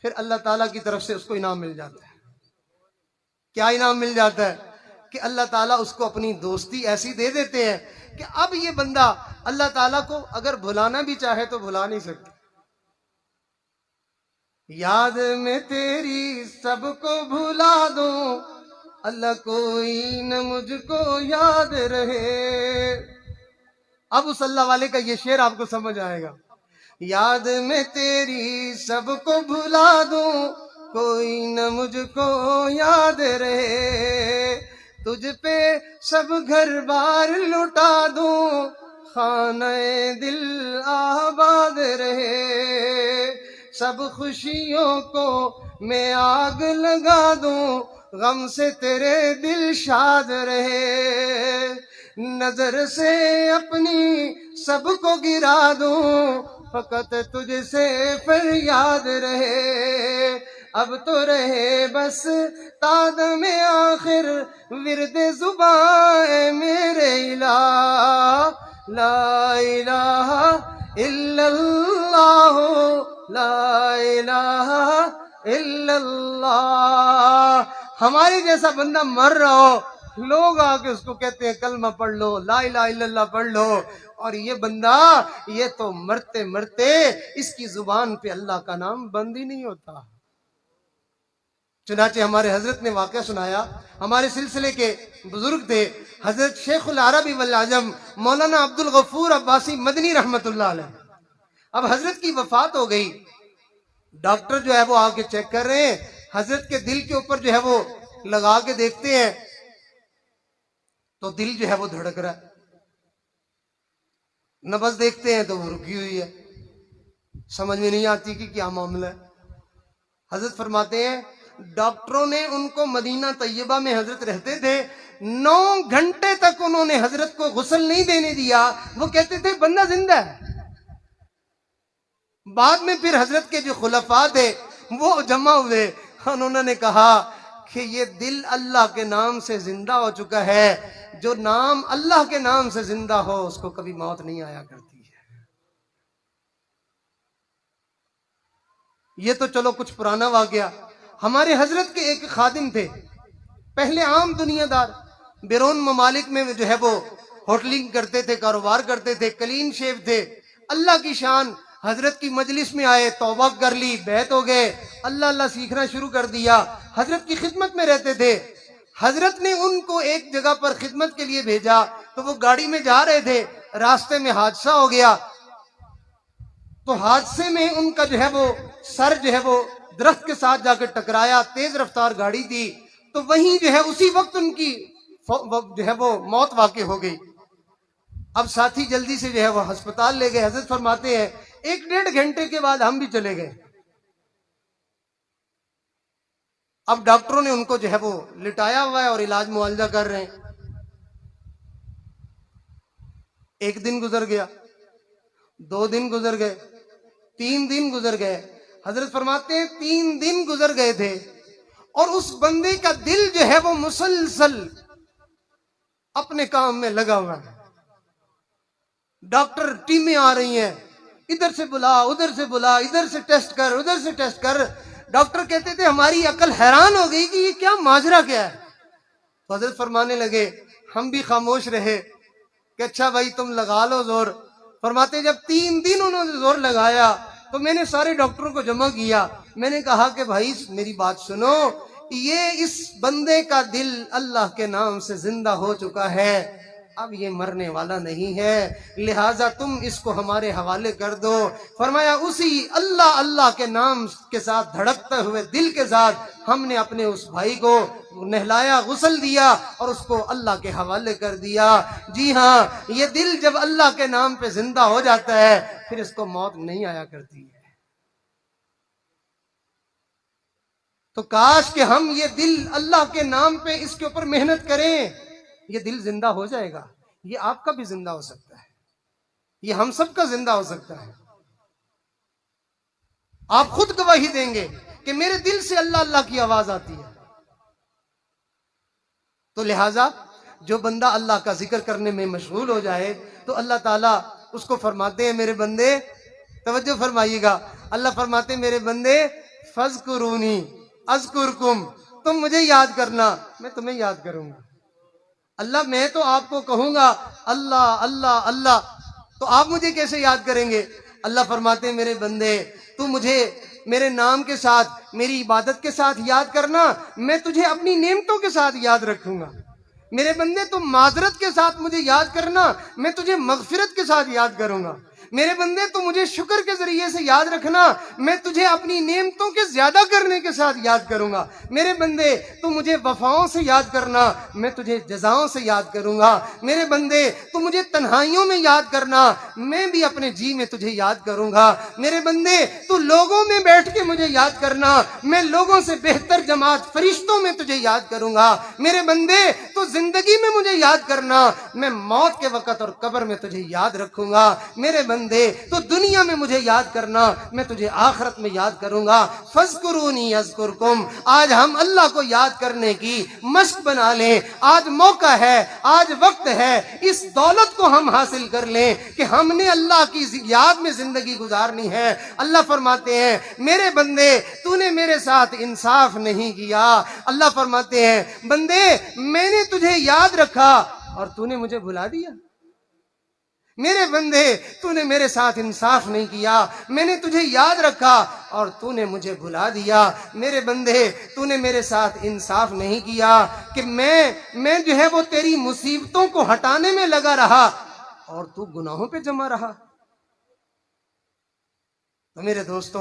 پھر اللہ تعالیٰ کی طرف سے اس کو انعام مل جاتا ہے۔ کیا انعام مل جاتا ہے؟ کہ اللہ تعالیٰ اس کو اپنی دوستی ایسی دے دیتے ہیں کہ اب یہ بندہ اللہ تعالیٰ کو اگر بھلانا بھی چاہے تو بھلا نہیں سکتا۔ یاد میں تیری سب کو بھلا دوں اللہ کوئی نہ مجھ کو یاد رہے۔ اب اس اللہ والے کا یہ شعر آپ کو سمجھ آئے گا۔ یاد میں تیری سب کو بھلا دوں کوئی نہ مجھ کو یاد رہے، تجھ پہ سب گھر بار لٹا دوں خانہ دل آباد رہے، سب خوشیوں کو میں آگ لگا دوں غم سے تیرے دل شاد رہے، نظر سے اپنی سب کو گرا دوں فقط تجھ سے فریاد رہے، اب تو رہے بس تاد میں آخر ورد زباں اے میرے الہ، لا الہ الا اللہ، لا الہ الا اللہ۔ ہمارے جیسا بندہ مر رہا ہو، لوگ آ کے اس کو کہتے ہیں کلمہ پڑھ لو، لا الہ الا اللہ پڑھ لو، اور یہ بندہ یہ تو مرتے مرتے اس کی زبان پہ اللہ کا نام بند ہی نہیں ہوتا۔ چنانچہ ہمارے حضرت نے واقعہ سنایا، ہمارے سلسلے کے بزرگ تھے حضرت شیخ العربی والعجم مولانا عبد الغفور عباسی مدنی رحمت اللہ علیہ۔ اب حضرت کی وفات ہو گئی، ڈاکٹر جو ہے وہ آ کے چیک کر رہے ہیں، حضرت کے دل کے اوپر جو ہے وہ لگا کے دیکھتے ہیں تو دل جو ہے وہ دھڑک رہا ہے، نبض دیکھتے ہیں تو وہ رکی ہوئی ہے، سمجھ میں نہیں آتی کہ کیا معاملہ ہے۔ حضرت فرماتے ہیں ڈاکٹروں نے ان کو مدینہ طیبہ میں حضرت رہتے تھے 9 گھنٹے تک انہوں نے حضرت کو غسل نہیں دینے دیا، وہ کہتے تھے بندہ زندہ ہے۔ بعد میں پھر حضرت کے جو خلفاء تھے وہ جمع ہوئے، انہوں نے کہا کہ یہ دل اللہ کے نام سے زندہ ہو چکا ہے، جو نام اللہ کے نام سے زندہ ہو اس کو کبھی موت نہیں آیا کرتی ہے۔ یہ تو چلو کچھ پرانا واقعہ۔ ہمارے حضرت کے ایک خادم تھے، پہلے عام دنیا دار، بیرون ممالک میں جو ہے وہ ہوٹلنگ کرتے تھے، کاروبار کرتے تھے، کلین شیو تھے، اللہ کی شان۔ حضرت کی مجلس میں آئے، توبہ کر لی، بیعت ہو گئے، اللہ اللہ سیکھنا شروع کر دیا، حضرت کی خدمت میں رہتے تھے۔ حضرت نے ان کو ایک جگہ پر خدمت کے لیے بھیجا تو وہ گاڑی میں جا رہے تھے، راستے میں حادثہ ہو گیا، تو حادثے میں ان کا جو ہے وہ سر جو ہے وہ درخت کے ساتھ جا کے ٹکرایا، تیز رفتار گاڑی تھی، تو وہیں جو ہے اسی وقت ان کی جو ہے وہ موت واقع ہو گئی۔ اب ساتھی جلدی سے جو ہے وہ ہسپتال لے گئے۔ حضرت فرماتے ہیں 1-1.5 گھنٹے کے بعد ہم بھی چلے گئے۔ اب ڈاکٹروں نے ان کو جو ہے وہ لٹایا ہوا ہے اور علاج معالجہ کر رہے ہیں۔ 1 دن گزر گیا، 2 دن گزر گئے، 3 دن گزر گئے۔ حضرت فرماتے ہیں 3 دن گزر گئے تھے اور اس بندے کا دل جو ہے وہ مسلسل اپنے کام میں لگا ہوا ہے۔ ڈاکٹر ٹیمیں آ رہی ہیں، ادھر سے بلا، ادھر سے بلا، ادھر سے ٹیسٹ کر، ادھر سے ٹیسٹ کر۔ ڈاکٹر کہتے تھے ہماری عقل حیران ہو گئی کہ یہ کیا ماجرا کیا ہے۔ تو حضرت فرمانے لگے، ہم بھی خاموش رہے کہ اچھا بھائی تم لگا لو زور۔ فرماتے جب 3 دن انہوں نے زور لگایا تو میں نے سارے ڈاکٹروں کو جمع کیا، میں نے کہا کہ بھائی میری بات سنو، یہ اس بندے کا دل اللہ کے نام سے زندہ ہو چکا ہے، اب یہ مرنے والا نہیں ہے، لہٰذا تم اس کو ہمارے حوالے کر دو۔ فرمایا اسی اللہ اللہ کے نام کے ساتھ دھڑکتے ہوئے دل کے ساتھ ہم نے اپنے اس بھائی کو نہلایا، غسل دیا اور اس کو اللہ کے حوالے کر دیا۔ جی ہاں، یہ دل جب اللہ کے نام پہ زندہ ہو جاتا ہے پھر اس کو موت نہیں آیا کرتی ہے۔ تو کاش کہ ہم یہ دل اللہ کے نام پہ اس کے اوپر محنت کریں، یہ دل زندہ ہو جائے گا۔ یہ آپ کا بھی زندہ ہو سکتا ہے، یہ ہم سب کا زندہ ہو سکتا ہے۔ آپ خود گواہی دیں گے کہ میرے دل سے اللہ اللہ کی آواز آتی ہے۔ تو لہٰذا جو بندہ اللہ کا ذکر کرنے میں مشغول ہو جائے تو اللہ تعالیٰ اس کو فرماتے ہیں میرے بندے، توجہ فرمائیے گا، اللہ فرماتے ہیں میرے بندے فَاذْكُرُونِي اذکرکم، تم مجھے یاد کرنا میں تمہیں یاد کروں گا۔ اللہ میں تو آپ کو کہوں گا اللہ اللہ اللہ، تو آپ مجھے کیسے یاد کریں گے؟ اللہ فرماتے ہیں میرے بندے تو مجھے میرے نام کے ساتھ، میری عبادت کے ساتھ یاد کرنا، میں تجھے اپنی نعمتوں کے ساتھ یاد رکھوں گا۔ میرے بندے تم معذرت کے ساتھ مجھے یاد کرنا، میں تجھے مغفرت کے ساتھ یاد کروں گا۔ میرے بندے تو مجھے شکر کے ذریعے سے یاد رکھنا، میں تجھے اپنی نعمتوں کے زیادہ کرنے کے ساتھ یاد کروں گا۔ میرے بندے تو مجھے وفاؤں سے یاد کرنا، میں تجھے جزاؤں سے یاد کروں گا۔ میرے بندے تو مجھے تنہائیوں میں یاد کرنا، میں بھی اپنے جی میں تجھے یاد کروں گا۔ میرے بندے تو لوگوں میں بیٹھ کے مجھے یاد کرنا، میں لوگوں سے بہتر جماعت فرشتوں میں تجھے یاد کروں گا۔ میرے بندے تو زندگی میں مجھے یاد کرنا، میں موت کے وقت اور قبر میں تجھے یاد رکھوں گا۔ میرے بندے تو دنیا میں مجھے یاد کرنا، میں تجھے آخرت میں یاد کروں گا۔ فَاذْكُرُونِي اذْكُرْكُمْ، آج ہم اللہ کو یاد کرنے کی مشق بنا لیں۔ آج موقع ہے، آج وقت ہے، اس دولت کو ہم حاصل کر لیں کہ ہم نے اللہ کی یاد میں زندگی گزارنی ہے۔ اللہ فرماتے ہیں میرے بندے تو نے میرے ساتھ انصاف نہیں کیا۔ اللہ فرماتے ہیں بندے میں نے تجھے یاد رکھا اور تو نے مجھے بھلا دیا۔ میرے بندے تو نے میرے ساتھ انصاف نہیں کیا، میں نے تجھے یاد رکھا اور تو نے مجھے بھلا دیا۔ میرے بندے تو نے میرے ساتھ انصاف نہیں کیا کہ میں جو ہے وہ تیری مصیبتوں کو ہٹانے میں لگا رہا اور تو گناہوں پہ جمع رہا۔ تو میرے دوستو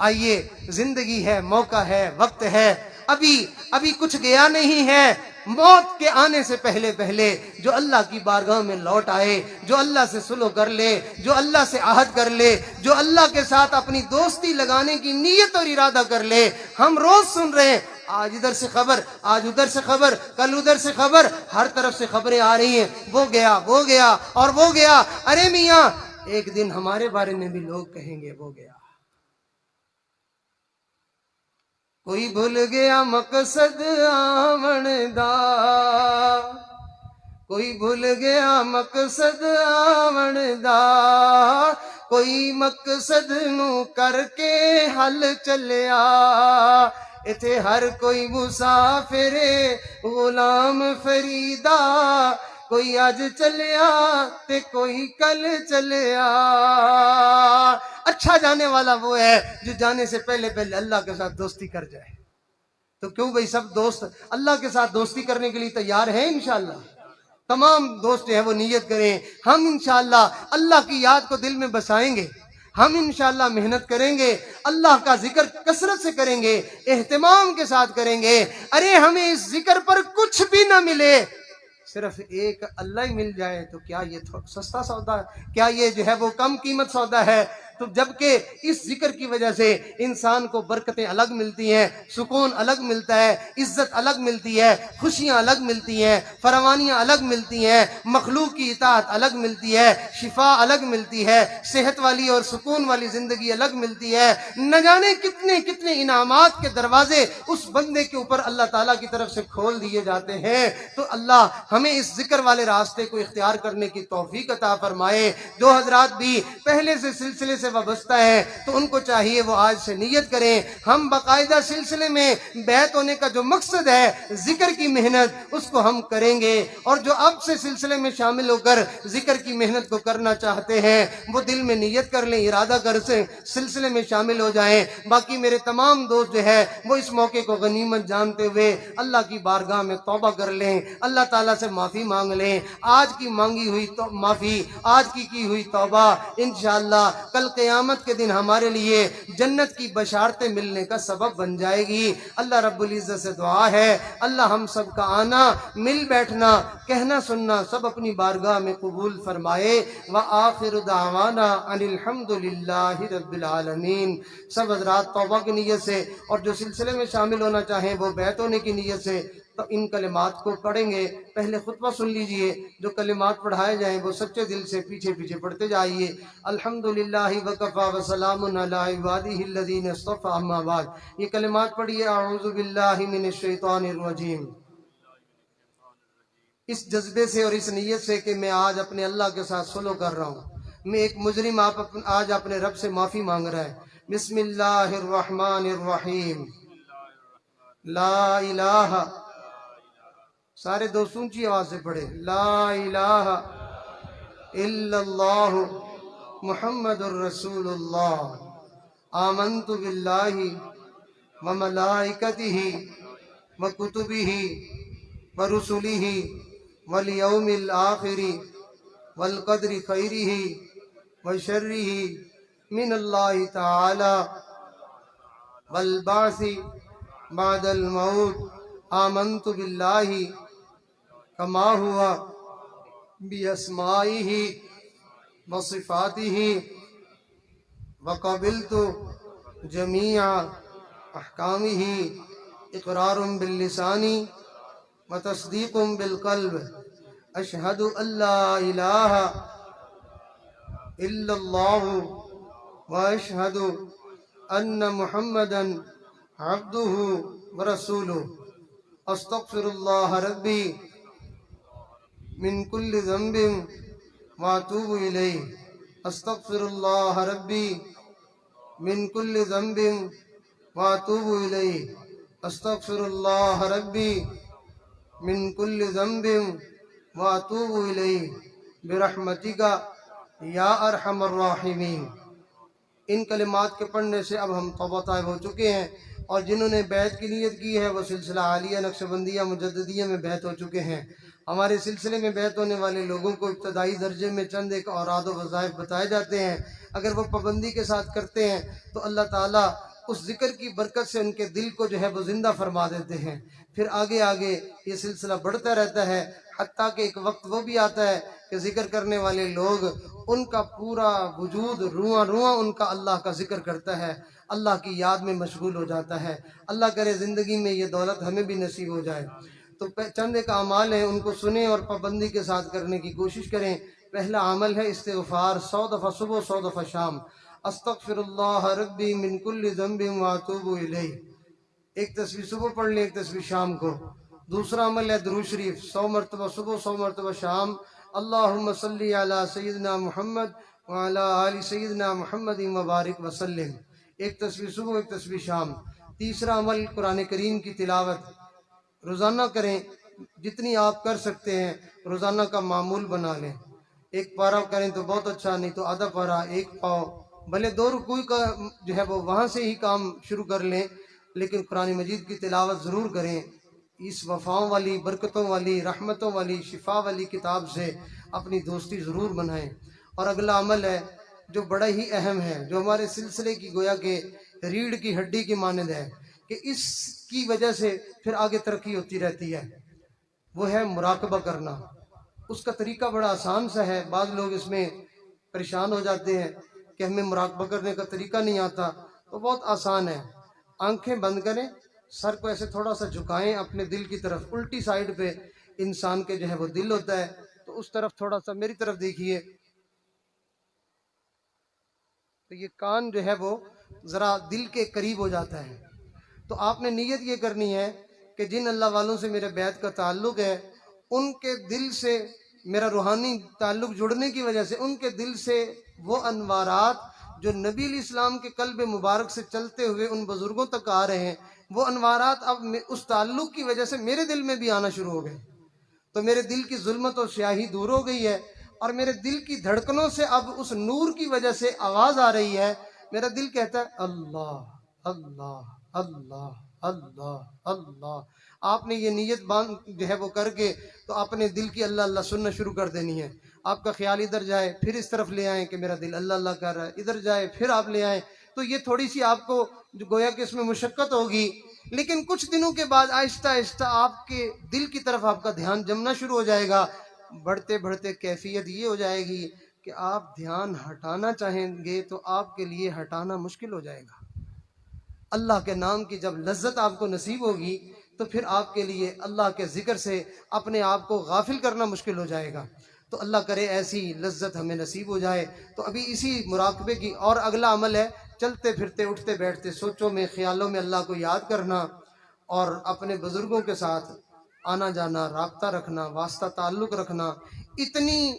آئیے، زندگی ہے، موقع ہے، وقت ہے، ابھی کچھ گیا نہیں ہے۔ موت کے آنے سے پہلے جو اللہ کی بارگاہ میں لوٹ آئے، جو اللہ سے صلح کر لے، جو اللہ سے عہد کر لے، جو اللہ کے ساتھ اپنی دوستی لگانے کی نیت اور ارادہ کر لے۔ ہم روز سن رہے ہیں، آج ادھر سے خبر، آج ادھر سے خبر، کل ادھر سے خبر، ہر طرف سے خبریں آ رہی ہیں، وہ گیا اور وہ گیا۔ ارے میاں، ایک دن ہمارے بارے میں بھی لوگ کہیں گے وہ گیا۔ کوئی بھول گیا مقصد آمن دا، کوئی بھول گیا مقصد آمن دا، کوئی مقصد نو کر کے حل چلیا۔ ایتھے ہر کوئی مسافر غلام فریدا، کوئی آج چلیا تے کوئی کل چلیا۔ اچھا جانے والا وہ ہے جو جانے سے پہلے اللہ کے ساتھ دوستی کر جائے۔ تو کیوں بھئی سب دوست اللہ کے ساتھ دوستی کرنے کے لیے تیار ہیں؟ انشاءاللہ تمام دوست جو ہے وہ نیت کریں، ہم انشاءاللہ اللہ کی یاد کو دل میں بسائیں گے، ہم انشاءاللہ محنت کریں گے، اللہ کا ذکر کثرت سے کریں گے، اہتمام کے ساتھ کریں گے۔ ارے ہمیں اس ذکر پر کچھ بھی نہ ملے، صرف ایک اللہ ہی مل جائے تو کیا یہ سستا سودا ہے؟ کیا یہ جو ہے وہ کم قیمت سودا ہے؟ تو جبکہ اس ذکر کی وجہ سے انسان کو برکتیں الگ ملتی ہیں، سکون الگ ملتا ہے، عزت الگ ملتی ہے، خوشیاں الگ ملتی ہیں، فراوانیاں الگ ملتی ہیں، مخلوق کی اطاعت الگ ملتی ہے، شفا الگ ملتی ہے، صحت والی اور سکون والی زندگی الگ ملتی ہے۔ نہ جانے کتنے کتنے انعامات کے دروازے اس بندے کے اوپر اللہ تعالیٰ کی طرف سے کھول دیے جاتے ہیں۔ تو اللہ ہمیں اس ذکر والے راستے کو اختیار کرنے کی توفیق عطا فرمائے۔ جو حضرات بھی پہلے سے سلسلے سے وابستہ ہیں تو ان کو چاہیے وہ آج سے نیت کریں۔ ہم باقاعدہ سلسلے میں بیعت ہونے کا جو مقصد ہے ذکر کی محنت، اس کو ہم کریں گے، اور جو اب سے سلسلے میں شامل ہو کر ذکر کی محنت کو کرنا چاہتے ہیں وہ دل میں نیت کر لیں، ارادہ کر سے سلسلے میں شامل ہو جائیں۔ باقی میرے تمام دوست جو ہے وہ اس موقع کو غنیمت جانتے ہوئے اللہ کی بارگاہ میں توبہ کر لیں، اللہ تعالیٰ سے معافی مانگ لیں۔ آج کی مانگی ہوئی معافی، آج کی ہوئی توبہ انشاءاللہ کل قیامت کے دن ہمارے لیے جنت کی بشارتیں ملنے کا سبب بن جائے گی۔ اللہ رب العزت سے دعا ہے اللہ ہم سب کا آنا، مل بیٹھنا، کہنا سننا سب اپنی بارگاہ میں قبول فرمائے۔ وآخر دعوانا ان الحمد للہ رب العالمین۔ سب حضرات توبہ کی نیت سے اور جو سلسلے میں شامل ہونا چاہیں وہ بیعت ہونے کی نیت سے تو ان کلمات کو پڑھیں گے۔ پہلے خطبہ سن لیجئے، جو کلمات پڑھائے جائیں وہ سچے دل سے پیچھے پیچھے پڑھتے جائیے۔ الحمدللہ وکفی وسلام علی عبادہ الذین اصطفی، اما بعد۔ یہ کلمات پڑھیے۔ اعوذ باللہ من الشیطان الرجیم۔ اس جذبے سے اور اس نیت سے کہ میں آج اپنے اللہ کے ساتھ صلح کر رہا ہوں، میں ایک مجرم آج اپنے رب سے معافی مانگ رہا ہے۔ بسم اللہ الرحمن الرحیم۔ لا الہ، سارے دوست اونچی آواز سے پڑھے، لا الہ الا اللہ محمد الرسول اللہ۔ آمنت باللہ وملائکتہ وکتبہ ورسلہ والیوم الآخر والقدر خیرہ وشرہ من اللہ تعالی والبعث بعد الموت۔ آمنت باللہ کما ہوا باسمائہ وصفاتہ وقبلت جمیع احکامہ اقرار باللسان وتصدیق بالقلب۔ اشہد ان لا الہ الا اللہ واشہد ان محمدا عبدہ ورسولہ۔ استغفر اللہ ربی من کل ذنب واتوب الیہ۔ استغفر اللہ ربی من کل ذنب واتوب الیہ۔ استغفر اللہ ربی من کل ذنب واتوب الیہ برحمتک یا ارحم الراحمین۔ ان کلمات کے پڑھنے سے اب ہم توبہ طائب ہو چکے ہیں، اور جنہوں نے بیعت کی نیت کی ہے وہ سلسلہ عالیہ نقشبندیہ مجددیہ میں بیعت ہو چکے ہیں۔ ہمارے سلسلے میں بیعت ہونے والے لوگوں کو ابتدائی درجے میں چند ایک اوراد و وظائف بتائے جاتے ہیں، اگر وہ پابندی کے ساتھ کرتے ہیں تو اللہ تعالیٰ اس ذکر کی برکت سے ان کے دل کو جو ہے وہ زندہ فرما دیتے ہیں۔ پھر آگے آگے یہ سلسلہ بڑھتا رہتا ہے، حتیٰ کہ ایک وقت وہ بھی آتا ہے کہ ذکر کرنے والے لوگ ان کا پورا وجود رواں رواں ان کا اللہ کا ذکر کرتا ہے، اللہ کی یاد میں مشغول ہو جاتا ہے۔ اللہ کرے زندگی میں یہ دولت ہمیں بھی نصیب ہو جائے۔ تو چند ایک اعمال ہیں، ان کو سنیں اور پابندی کے ساتھ کرنے کی کوشش کریں۔ پہلا عمل ہے استغفار، 100 دفعہ صبح 100 دفعہ شام، استغفر اللہ ربی من کل ذنب واتوب الیہ، ایک تسبیح صبح پڑھ لیں، ایک تسبیح شام کو۔ دوسرا عمل ہے درود شریف، 100 مرتبہ صبح 100 مرتبہ شام، اللہم صلی علی سیدنا محمد وعلی آل سیدنا محمد مبارک وسلم، ایک تسبیح صبح ایک تسبیح شام۔ تیسرا عمل قرآن کریم کی تلاوت روزانہ کریں، جتنی آپ کر سکتے ہیں روزانہ کا معمول بنا لیں۔ ایک پارہ کریں تو بہت اچھا، نہیں تو آدھا پارہ، ایک پاؤ، بھلے 2 رکوع کا جو ہے وہ وہاں سے ہی کام شروع کر لیں، لیکن قرآن مجید کی تلاوت ضرور کریں۔ اس وفاؤں والی، برکتوں والی، رحمتوں والی، شفا والی کتاب سے اپنی دوستی ضرور بنائیں۔ اور اگلا عمل ہے جو بڑا ہی اہم ہے، جو ہمارے سلسلے کی گویا کہ ریڑھ کی ہڈی کی مانند ہے، کہ اس کی وجہ سے پھر آگے ترقی ہوتی رہتی ہے، وہ ہے مراقبہ کرنا۔ اس کا طریقہ بڑا آسان سا ہے، بعض لوگ اس میں پریشان ہو جاتے ہیں کہ ہمیں مراقبہ کرنے کا طریقہ نہیں آتا، تو بہت آسان ہے۔ آنکھیں بند کریں، سر کو ایسے تھوڑا سا جھکائیں اپنے دل کی طرف، الٹی سائیڈ پہ انسان کے جو ہے وہ دل ہوتا ہے، تو اس طرف تھوڑا سا میری طرف دیکھیے، تو یہ کان جو ہے وہ ذرا دل کے قریب ہو جاتا ہے۔ تو آپ نے نیت یہ کرنی ہے کہ جن اللہ والوں سے میرے بیعت کا تعلق ہے، ان کے دل سے میرا روحانی تعلق جڑنے کی وجہ سے ان کے دل سے وہ انوارات جو نبی علیہ السلام کے قلب مبارک سے چلتے ہوئے ان بزرگوں تک آ رہے ہیں، وہ انوارات اب اس تعلق کی وجہ سے میرے دل میں بھی آنا شروع ہو گئے۔ تو میرے دل کی ظلمت اور سیاہی دور ہو گئی ہے، اور میرے دل کی دھڑکنوں سے اب اس نور کی وجہ سے آواز آ رہی ہے۔ میرا دل کہتا ہے اللہ اللہ اللہ اللہ اللہ۔ آپ نے یہ نیت باندھ جو ہے وہ کر کے تو اپنے دل کی اللہ اللہ سننا شروع کر دینی ہے۔ آپ کا خیال ادھر جائے پھر اس طرف لے آئیں کہ میرا دل اللہ اللہ کر رہا ہے، ادھر جائے پھر آپ لے آئیں، تو یہ تھوڑی سی آپ کو جو گویا کہ اس میں مشقت ہوگی، لیکن کچھ دنوں کے بعد آہستہ آہستہ آپ کے دل کی طرف آپ کا دھیان جمنا شروع ہو جائے گا۔ بڑھتے بڑھتے کیفیت یہ ہو جائے گی کہ آپ دھیان ہٹانا چاہیں گے تو آپ کے لیے ہٹانا مشکل ہو جائے گا۔ اللہ کے نام کی جب لذت آپ کو نصیب ہوگی تو پھر آپ کے لیے اللہ کے ذکر سے اپنے آپ کو غافل کرنا مشکل ہو جائے گا۔ تو اللہ کرے ایسی لذت ہمیں نصیب ہو جائے۔ تو ابھی اسی مراقبے کی اور اگلا عمل ہے چلتے پھرتے اٹھتے بیٹھتے سوچوں میں خیالوں میں اللہ کو یاد کرنا، اور اپنے بزرگوں کے ساتھ آنا جانا، رابطہ رکھنا، واسطہ تعلق رکھنا، اتنی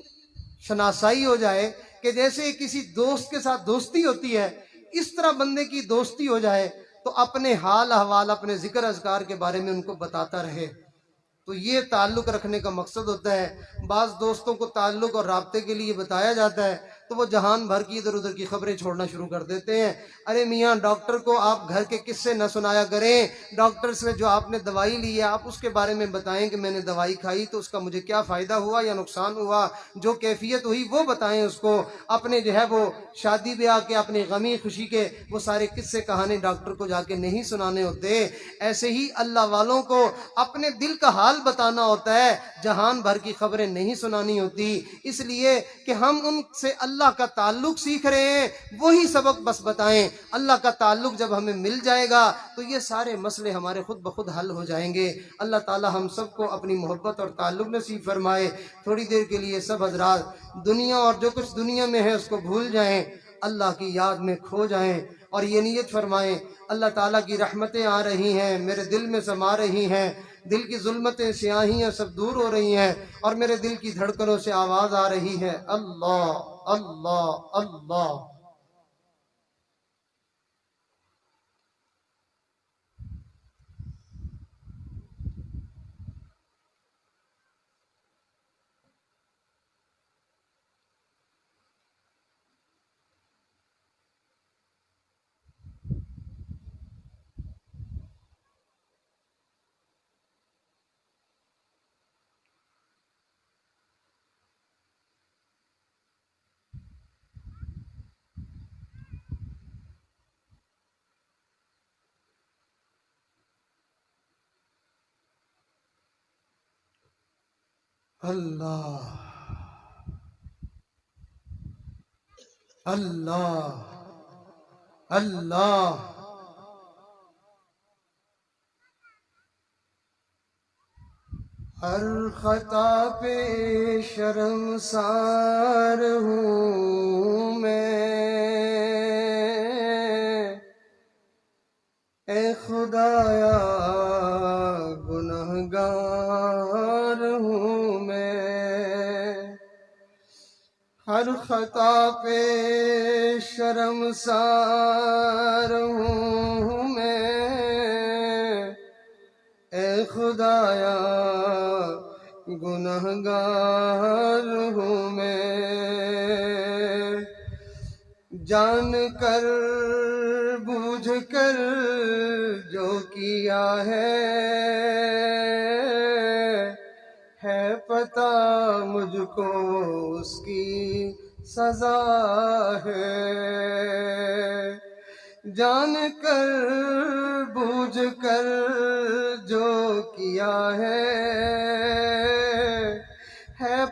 شناسائی ہو جائے کہ جیسے کسی دوست کے ساتھ دوستی ہوتی ہے اس طرح بندے کی دوستی ہو جائے، تو اپنے حال احوال اپنے ذکر اذکار کے بارے میں ان کو بتاتا رہے۔ تو یہ تعلق رکھنے کا مقصد ہوتا ہے۔ بعض دوستوں کو تعلق اور رابطے کے لیے بتایا جاتا ہے تو وہ جہان بھر کی ادھر ادھر کی خبریں چھوڑنا شروع کر دیتے ہیں۔ ارے میاں ڈاکٹر کو آپ گھر کے قصے نہ سنایا کریں، ڈاکٹر سے جو آپ نے دوائی لی ہے آپ اس کے بارے میں بتائیں کہ میں نے دوائی کھائی تو اس کا مجھے کیا فائدہ ہوا یا نقصان ہوا، جو کیفیت ہوئی وہ بتائیں اس کو۔ اپنے جو ہے وہ شادی بیاہ کے، اپنے غمی خوشی کے وہ سارے قصے کہانے ڈاکٹر کو جا کے نہیں سنانے ہوتے۔ ایسے ہی اللہ والوں کو اپنے دل کا حال بتانا ہوتا ہے، جہان بھر کی خبریں نہیں سنانی ہوتی، اس لیے کہ ہم ان سے اللہ کا تعلق سیکھ رہے ہیں، وہی سبق بس بتائیں۔ اللہ کا تعلق جب ہمیں مل جائے گا تو یہ سارے مسئلے ہمارے خود بخود حل ہو جائیں گے۔ اللہ تعالی ہم سب کو اپنی محبت اور تعلق نصیب فرمائے۔ تھوڑی دیر کے لیے سب حضرات دنیا اور جو کچھ دنیا میں ہے اس کو بھول جائیں، اللہ کی یاد میں کھو جائیں، اور یہ نیت فرمائیں اللہ تعالیٰ کی رحمتیں آ رہی ہیں، میرے دل میں سما رہی ہیں، دل کی ظلمتیں سیاہیاں سب دور ہو رہی ہیں، اور میرے دل کی دھڑکنوں سے آواز آ رہی ہے اللہ اللہ اللہ۔ اللہ اللہ اللہ ہر خطا پہ شرمسار ہوں میں، اے خدایا گنہگار ہوں میں، ہر خطا پہ شرمسار ہوں میں، اے خدایا گنہگار ہوں میں، جان کر بوجھ کر جو کیا ہے پتہ مجھ کو اس کی سزا ہے، جان کر بوجھ کر جو کیا ہے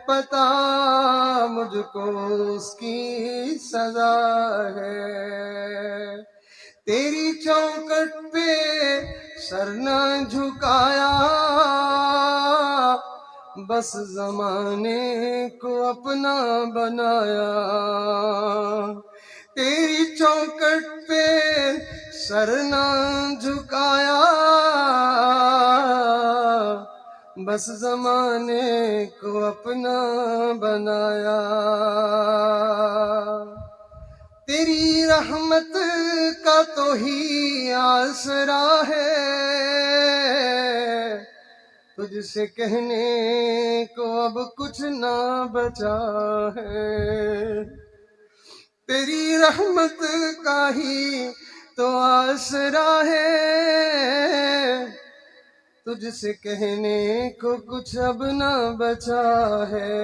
پتہ مجھ کو اس کی سزا ہے، تیری چوکٹ پہ سر نہ جھکایا، بس زمانے کو اپنا بنایا، تیری چوکٹ پہ سر نہ جھکایا، بس زمانے کو اپنا بنایا، تیری رحمت کا تو ہی آسرا ہے، تجھ سے کہنے کو اب کچھ نہ بچا ہے، تیری رحمت کا ہی تو آسرا ہے، تجھ سے کہنے کو کچھ اب نہ بچا ہے،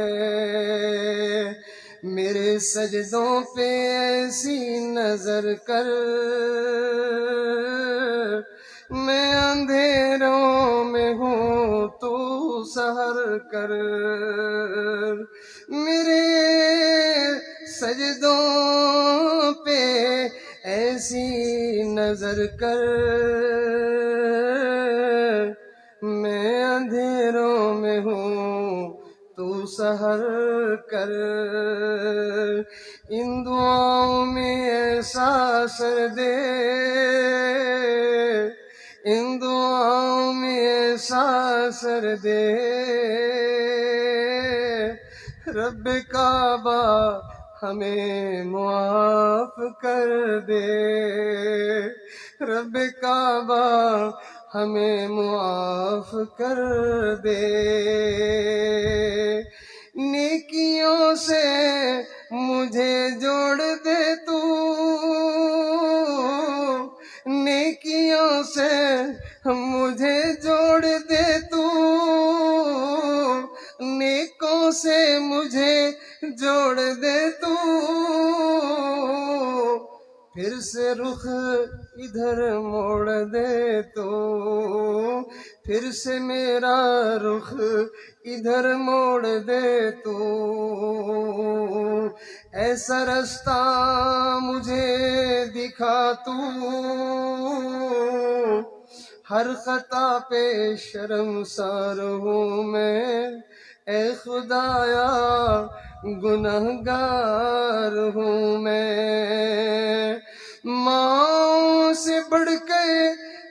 میرے سجدوں پہ ایسی نظر کر، میں اندھیروں میں ہوں تو سحر کر، میرے سجدوں پہ ایسی نظر کر، میں اندھیروں میں ہوں تو سحر کر، ان دعاؤں میں ایسا اثر دے، ان دعاؤں میں ایسا اثر دے، رب کعبہ ہمیں معاف کر دے، رب کعبہ ہمیں معاف کر دے، نیکیوں سے مجھے جوڑ دے تو، نیکیوں سے مجھے جوڑ دے تو، نیکوں سے مجھے جوڑ دے تو، پھر سے رخ ادھر موڑ دے تو، پھر سے میرا رخ ادھر موڑ دے تو، ایسا رستہ مجھے دکھا تو، ہر خطا پہ شرمسار ہوں میں، اے خدایا گنہگار ہوں میں، ماں سے بڑھ کے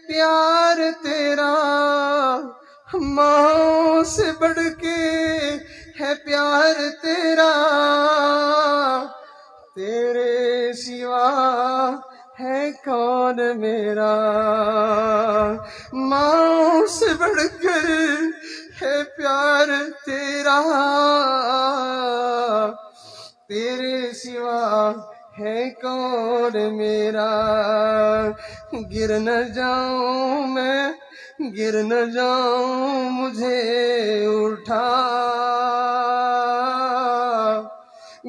پیار تیرا، ماں سے بڑھ کے ہے پیار تیرا، تیرے سوا ہے کون میرا، ماں سے بڑھ کر ہے پیار تیرا، تیرے سوا ہے کون میرا، گر نہ جاؤں میں، گر نہ جاؤں مجھے اٹھا،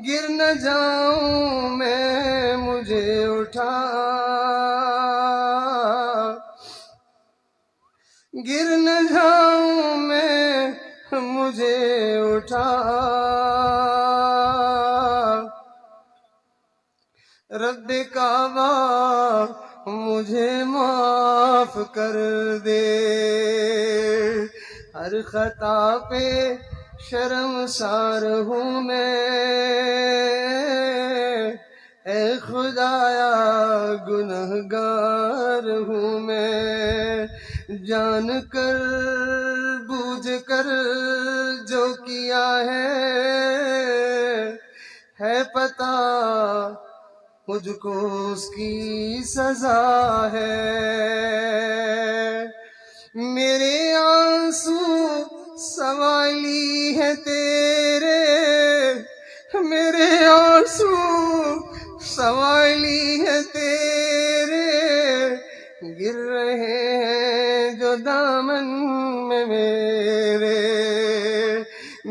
گر نہ جاؤں میں مجھے اٹھا، گر نہ جاؤں میں مجھے اٹھا، رب کعبہ مجھے معاف کر دے، ہر خطا پہ شرمسار ہوں میں، اے خدایا گنہگار ہوں میں، جان کر بوجھ کر جو کیا ہے پتہ مجھ کو اس کی سزا ہے، میرے آنسو سوالی ہے تیرے، میرے آنسو سوالی ہے تیرے، گر رہے ہیں جو دامن میں میرے،